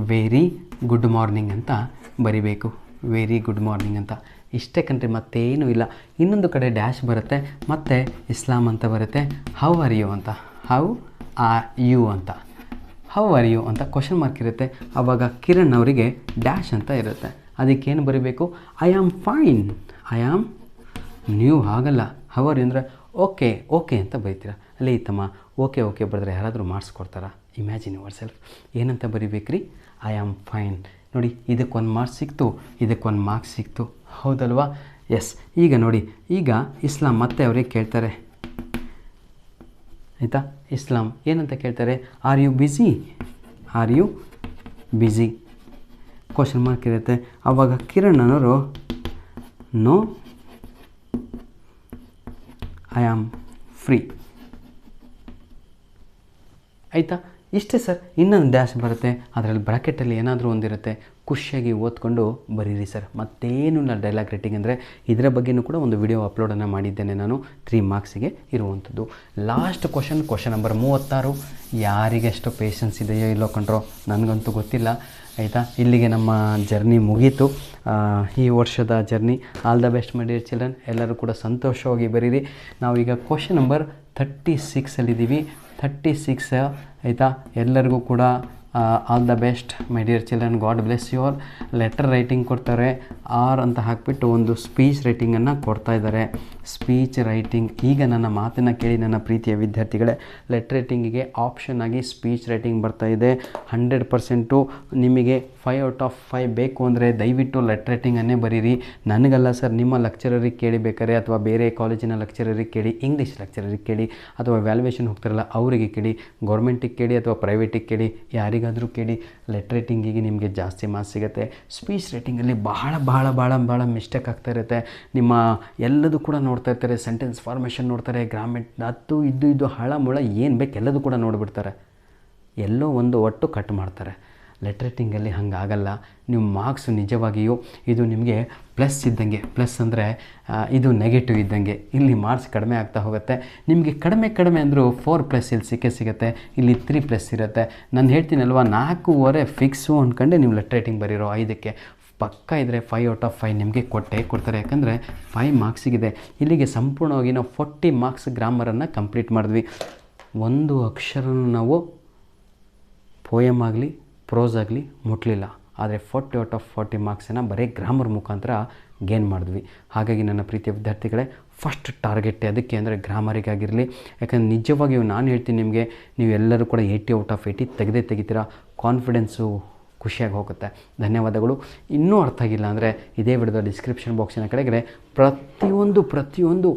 S1: ವೆರಿ ಗುಡ್ ಮಾರ್ನಿಂಗ್ ಅಂತ ಬರಿಬೇಕು, ವೆರಿ ಗುಡ್ ಮಾರ್ನಿಂಗ್ ಅಂತ. ಇಷ್ಟೇ ಕಣ್ರಿ, ಮತ್ತೇನೂ ಇಲ್ಲ. ಇನ್ನೊಂದು ಕಡೆ ಡ್ಯಾಶ್ ಬರುತ್ತೆ, ಮತ್ತು ಇಸ್ಲಾಂ ಅಂತ ಬರುತ್ತೆ. ಹೌ ಆರ್ ಯು ಅಂತ, ಹೌ ಆರ್ ಯು ಅಂತ, ಹೌ ಆರ್ ಯು ಅಂತ ಕ್ವಶನ್ ಮಾರ್ಕ್ ಇರುತ್ತೆ. ಆವಾಗ ಕಿರಣ್ ಅವರಿಗೆ ಡ್ಯಾಶ್ ಅಂತ ಇರುತ್ತೆ. ಅದಕ್ಕೇನು ಬರಿಬೇಕು? I am fine, I am. ನೀವು ಹಾಗಲ್ಲ, ಹೌ ಆರ್ ಯು ಅಂದರೆ ಓಕೆ ಅಂತ ಬರೀತೀರ. ಅಲ್ಲೇ ಇತ್ತಮ್ಮ ಓಕೆ ಬರೆದ್ರೆ ಯಾರಾದರೂ ಮಾಡಿಸ್ಕೊಡ್ತಾರಾ? Imagine your self. ಏನಂತ ಬರಿಬೇಕ್ರಿ? I am fine. ನೋಡಿ, ಇದಕ್ಕೊಂದು ಮಾರ್ಕ್ಸ್ ಸಿಕ್ತು, ಇದಕ್ಕೊಂದು ಮಾರ್ಕ್ಸ್ ಸಿಕ್ತು, ಹೌದಲ್ವಾ. ಎಸ್. ಈಗ ನೋಡಿ, ಈಗ ಇಸ್ಲಾಂ ಮತ್ತೆ ಅವರಿಗೆ ಕೇಳ್ತಾರೆ, ಆಯಿತಾ. ಇಸ್ಲಾಂ ಏನಂತ ಕೇಳ್ತಾರೆ? Are you busy question mark ಇರುತ್ತೆ. ಆವಾಗ ಕಿರಣ್ ಅನ್ನೋರು ನೋ ಐ ಆಮ್ ಫ್ರೀ, ಆಯಿತಾ. ಇಷ್ಟೇ ಸರ್. ಇನ್ನೊಂದು ಡ್ಯಾಶ್ ಬರುತ್ತೆ, ಅದರಲ್ಲಿ ಬ್ರಾಕೆಟಲ್ಲಿ ಏನಾದರೂ ಒಂದಿರುತ್ತೆ. ಖುಷಿಯಾಗಿ ಓದ್ಕೊಂಡು ಬರೀರಿ ಸರ್. ಮತ್ತೇನು ಇಲ್ಲ ಡೈಲಾಗ್ ರೈಟಿಂಗ್ ಅಂದರೆ. ಇದರ ಬಗ್ಗೆಯೂ ಕೂಡ ಒಂದು ವಿಡಿಯೋ ಅಪ್ಲೋಡನ್ನು ಮಾಡಿದ್ದೇನೆ ನಾನು, 3 ಮಾರ್ಕ್ಸಿಗೆ ಇರುವಂಥದ್ದು. Last question number 36. ಯಾರಿಗೆ ಎಷ್ಟು ಪೇಷನ್ಸ್ ಇದೆಯೋ ಇಲ್ಲೋ ಕಂಡ್ರೋ, ನನಗಂತೂ ಗೊತ್ತಿಲ್ಲ, ಆಯಿತಾ. ಇಲ್ಲಿಗೆ ನಮ್ಮ ಜರ್ನಿ ಮುಗೀತು, ಈ ವರ್ಷದ journey. All the best my dear children. ಎಲ್ಲರೂ ಕೂಡ ಸಂತೋಷವಾಗಿ ಬರೀರಿ. ನಾವೀಗ ಕ್ವಶನ್ ನಂಬರ್ 36ಅಲ್ಲಿದ್ದೀವಿ. 36, ಆಯಿತಾ. ಎಲ್ಲರಿಗೂ ಕೂಡ all the best my dear children. God bless you all. Letter writing ಕೊಡ್ತಾರೆ, ಆರ್ ಅಂತ ಹಾಕಿಬಿಟ್ಟು ಒಂದು ಸ್ಪೀಚ್ ರೈಟಿಂಗನ್ನು ಕೊಡ್ತಾ ಇದ್ದಾರೆ. Speech writing. ಈಗ ನನ್ನ ಮಾತನ್ನು ಕೇಳಿ ನನ್ನ ಪ್ರೀತಿಯ ವಿದ್ಯಾರ್ಥಿಗಳೇ, ಲೆಟರ್ ರೈಟಿಂಗಿಗೆ ಆಪ್ಷನ್ ಆಗಿ ಸ್ಪೀಚ್ ರೈಟಿಂಗ್ ಬರ್ತಾಯಿದೆ. 100% ನಿಮಗೆ 5/5 ಬೇಕು ಅಂದರೆ ದಯವಿಟ್ಟು ಲೆಟರ್ ರೈಟಿಂಗನ್ನೇ ಬರೀರಿ. ನನಗಲ್ಲ ಸರ್, ನಿಮ್ಮ ಲೆಕ್ಚರರಿಗೆ ಕೇಳಿ ಬೇಕಾರೆ, ಅಥವಾ ಬೇರೆ ಕಾಲೇಜಿನ ಲೆಕ್ಚರರಿಗೆ ಕೇಳಿ, ಇಂಗ್ಲೀಷ್ ಲೆಕ್ಚರರಿಗೆ ಕೇಳಿ, ಅಥವಾ ವ್ಯಾಲ್ಯೂಯೇಷನ್ ಹೋಗ್ತಾರಲ್ಲ ಅವರಿಗೆ ಕೇಳಿ, ಗೌರ್ಮೆಂಟಿಗೆ ಕೇಳಿ, ಅಥವಾ ಪ್ರೈವೇಟಿಗೆ ಕೇಳಿ, ಯಾರಿಗಾದರೂ ಕೇಳಿ. ಲೆಟರ್ ರೈಟಿಂಗಿಗೆ ನಿಮಗೆ ಜಾಸ್ತಿ ಮಾರ್ಕ್ಸ್ ಸಿಗುತ್ತೆ. ಸ್ಪೀಚ್ ರೈಟಿಂಗಲ್ಲಿ ಬಹಳ ಮಿಸ್ಟೇಕ್ ಆಗ್ತಾ ಇರುತ್ತೆ. ನಿಮ್ಮ ಎಲ್ಲದೂ ಕೂಡ ನೋಡ್ತಾ ಇರ್ತಾರೆ, ಸೆಂಟೆನ್ಸ್ ಫಾರ್ಮೇಷನ್ ನೋಡ್ತಾರೆ, ಗ್ರಾಮೆಟ್, ಅದು ಇದು ಹಳ ಮುಳ ಏನು ಬೇಕು ಎಲ್ಲದೂ ಕೂಡ ನೋಡಿಬಿಡ್ತಾರೆ. ಎಲ್ಲೋ ಒಂದು ಒಟ್ಟು ಕಟ್ ಮಾಡ್ತಾರೆ. ಲೆಟರ್ ರೈಟಿಂಗಲ್ಲಿ ಹಂಗಾಗಲ್ಲ. ನೀವು ಮಾರ್ಕ್ಸ್ ನಿಜವಾಗಿಯೂ ಇದು ನಿಮಗೆ ಪ್ಲಸ್ ಇದ್ದಂಗೆ, ಪ್ಲಸ್ ಅಂದರೆ ಇದು ನೆಗೆಟಿವ್ ಇದ್ದಂಗೆ. ಇಲ್ಲಿ ಮಾರ್ಕ್ಸ್ ಕಡಿಮೆ ಆಗ್ತಾ ಹೋಗುತ್ತೆ. ನಿಮಗೆ ಕಡಿಮೆ ಅಂದರೂ 4+ ಇಲ್ಲಿ ಸಿಗುತ್ತೆ, ಇಲ್ಲಿ 3+ ಇರುತ್ತೆ. ನಾನು ಹೇಳ್ತೀನಲ್ವ, 4.5 ಫಿಕ್ಸು ಅಂದ್ಕೊಂಡೆ ನೀವು ಲೆಟರ್ ರೈಟಿಂಗ್ ಬರೀರೋ 5ಕ್ಕೆ ಪಕ್ಕ ಇದ್ದರೆ 5/5 ನಿಮಗೆ ಕೊಡ್ತಾರೆ. ಯಾಕಂದರೆ 5 ಮಾರ್ಕ್ಸಿಗಿದೆ. ಇಲ್ಲಿಗೆ ಸಂಪೂರ್ಣವಾಗಿ ನಾವು 40 ಮಾರ್ಕ್ಸ್ ಗ್ರಾಮರನ್ನು ಕಂಪ್ಲೀಟ್ ಮಾಡಿದ್ವಿ. ಒಂದು ಅಕ್ಷರನೂ ನಾವು ಪೋಯಮ್ ಆಗಲಿ ಪ್ರೋಸ್ ಆಗಲಿ ಮುಟ್ಲಿಲ್ಲ. ಆದರೆ 40/40 ಮಾರ್ಕ್ಸನ್ನು ಬರೀ ಗ್ರಾಮರ್ ಮುಖಾಂತರ ಗೇನ್ ಮಾಡಿದ್ವಿ. ಹಾಗಾಗಿ ನನ್ನ ಪ್ರೀತಿಯ ವಿದ್ಯಾರ್ಥಿಗಳೇ, ಫಸ್ಟ್ ಟಾರ್ಗೆಟ್ ಅದಕ್ಕೆ ಅಂದರೆ ಗ್ರಾಮರಿಗಾಗಿರಲಿ. ಯಾಕಂದರೆ ನಿಜವಾಗಿಯೂ ನಾನು ಹೇಳ್ತೀನಿ ನಿಮಗೆ, ನೀವು ಎಲ್ಲರೂ ಕೂಡ 80/80 ತೆಗಿತೀರಾ. ಕಾನ್ಫಿಡೆನ್ಸು ಖುಷಿಯಾಗಿ ಹೋಗುತ್ತೆ. ಧನ್ಯವಾದಗಳು. ಇನ್ನೂ ಅರ್ಥ ಆಗಿಲ್ಲ ಅಂದರೆ ಇದೇ ವಿಡಿಯೋದ ಡಿಸ್ಕ್ರಿಪ್ಷನ್ ಬಾಕ್ಸಿನ ಕೆಳಗಡೆ ಪ್ರತಿಯೊಂದು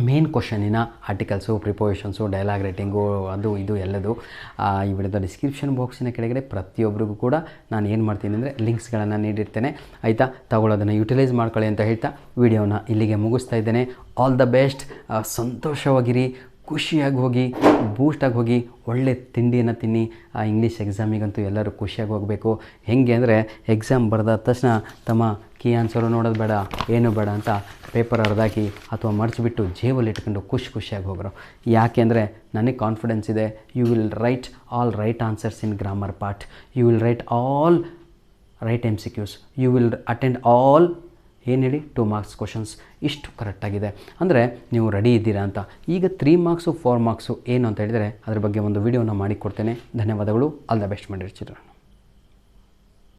S1: ಮೇನ್ ಕ್ವಶನಿನ ಆರ್ಟಿಕಲ್ಸು, ಪ್ರಿಪೋಸಿಷನ್ಸು, ಡೈಲಾಗ್ ರೈಟಿಂಗು, ಅದು ಇದು ಎಲ್ಲದು ಈ ವಿಡಿಯೋದ ಡಿಸ್ಕ್ರಿಪ್ಷನ್ ಬಾಕ್ಸಿನ ಕೆಳಗಡೆ ಪ್ರತಿಯೊಬ್ಬರಿಗೂ ಕೂಡ ನಾನು ಏನು ಮಾಡ್ತೀನಿ ಅಂದರೆ ಲಿಂಕ್ಸ್ಗಳನ್ನು ನೀಡಿರ್ತೇನೆ. ಆಯಿತಾ, ತಗೊಳ್ಳೋದನ್ನು ಯೂಟಿಲೈಸ್ ಮಾಡ್ಕೊಳ್ಳಿ ಅಂತ ಹೇಳ್ತಾ ವಿಡಿಯೋನ ಇಲ್ಲಿಗೆ ಮುಗಿಸ್ತಾ ಇದ್ದೇನೆ. All the best. ಸಂತೋಷವಾಗಿರಿ, ಖುಷಿಯಾಗಿ ಹೋಗಿ, ಬೂಸ್ಟಾಗಿ ಹೋಗಿ, ಒಳ್ಳೆ ತಿಂಡಿಯನ್ನು ತಿನ್ನಿ. ಆ ಇಂಗ್ಲೀಷ್ ಎಕ್ಸಾಮಿಗಂತೂ ಎಲ್ಲರೂ ಖುಷಿಯಾಗಿ ಹೋಗಬೇಕು. ಹೇಗೆ ಅಂದರೆ ಎಕ್ಸಾಮ್ ಬರೆದ ತಕ್ಷಣ ತಮ್ಮ ಕೀ ಆನ್ಸರು ನೋಡೋದು ಬೇಡ, ಏನು ಬೇಡ ಅಂತ ಪೇಪರ್ ಹರಿದಾಕಿ ಅಥವಾ ಮಡಚಿಬಿಟ್ಟು ಜೇಬಲ್ಲಿ ಇಟ್ಕೊಂಡು ಖುಷಿಯಾಗಿ ಹೋಗ್ರು. ಯಾಕೆ ಅಂದರೆ ನನಗೆ ಕಾನ್ಫಿಡೆನ್ಸ್ ಇದೆ. You will write all right answers in grammar part. You will write all right MCQs. You will attend all 2 marks questions. ಇಷ್ಟು ಕರೆಕ್ಟಾಗಿದೆ ಅಂದರೆ ನೀವು ರೆಡಿ ಇದ್ದೀರಾ ಅಂತ. ಈಗ 3 ಮಾರ್ಕ್ಸು 4 ಮಾರ್ಕ್ಸು ಏನು ಅಂತ ಹೇಳಿದರೆ ಅದ್ರ ಬಗ್ಗೆ ಒಂದು ವಿಡಿಯೋನ ಮಾಡಿಕೊಡ್ತೇನೆ. ಧನ್ಯವಾದಗಳು. ಆಲ್ ದ ಬೆಸ್ಟ್ ಮಾಡಿರಿ ಚಿಲ್ಡ್ರನ್.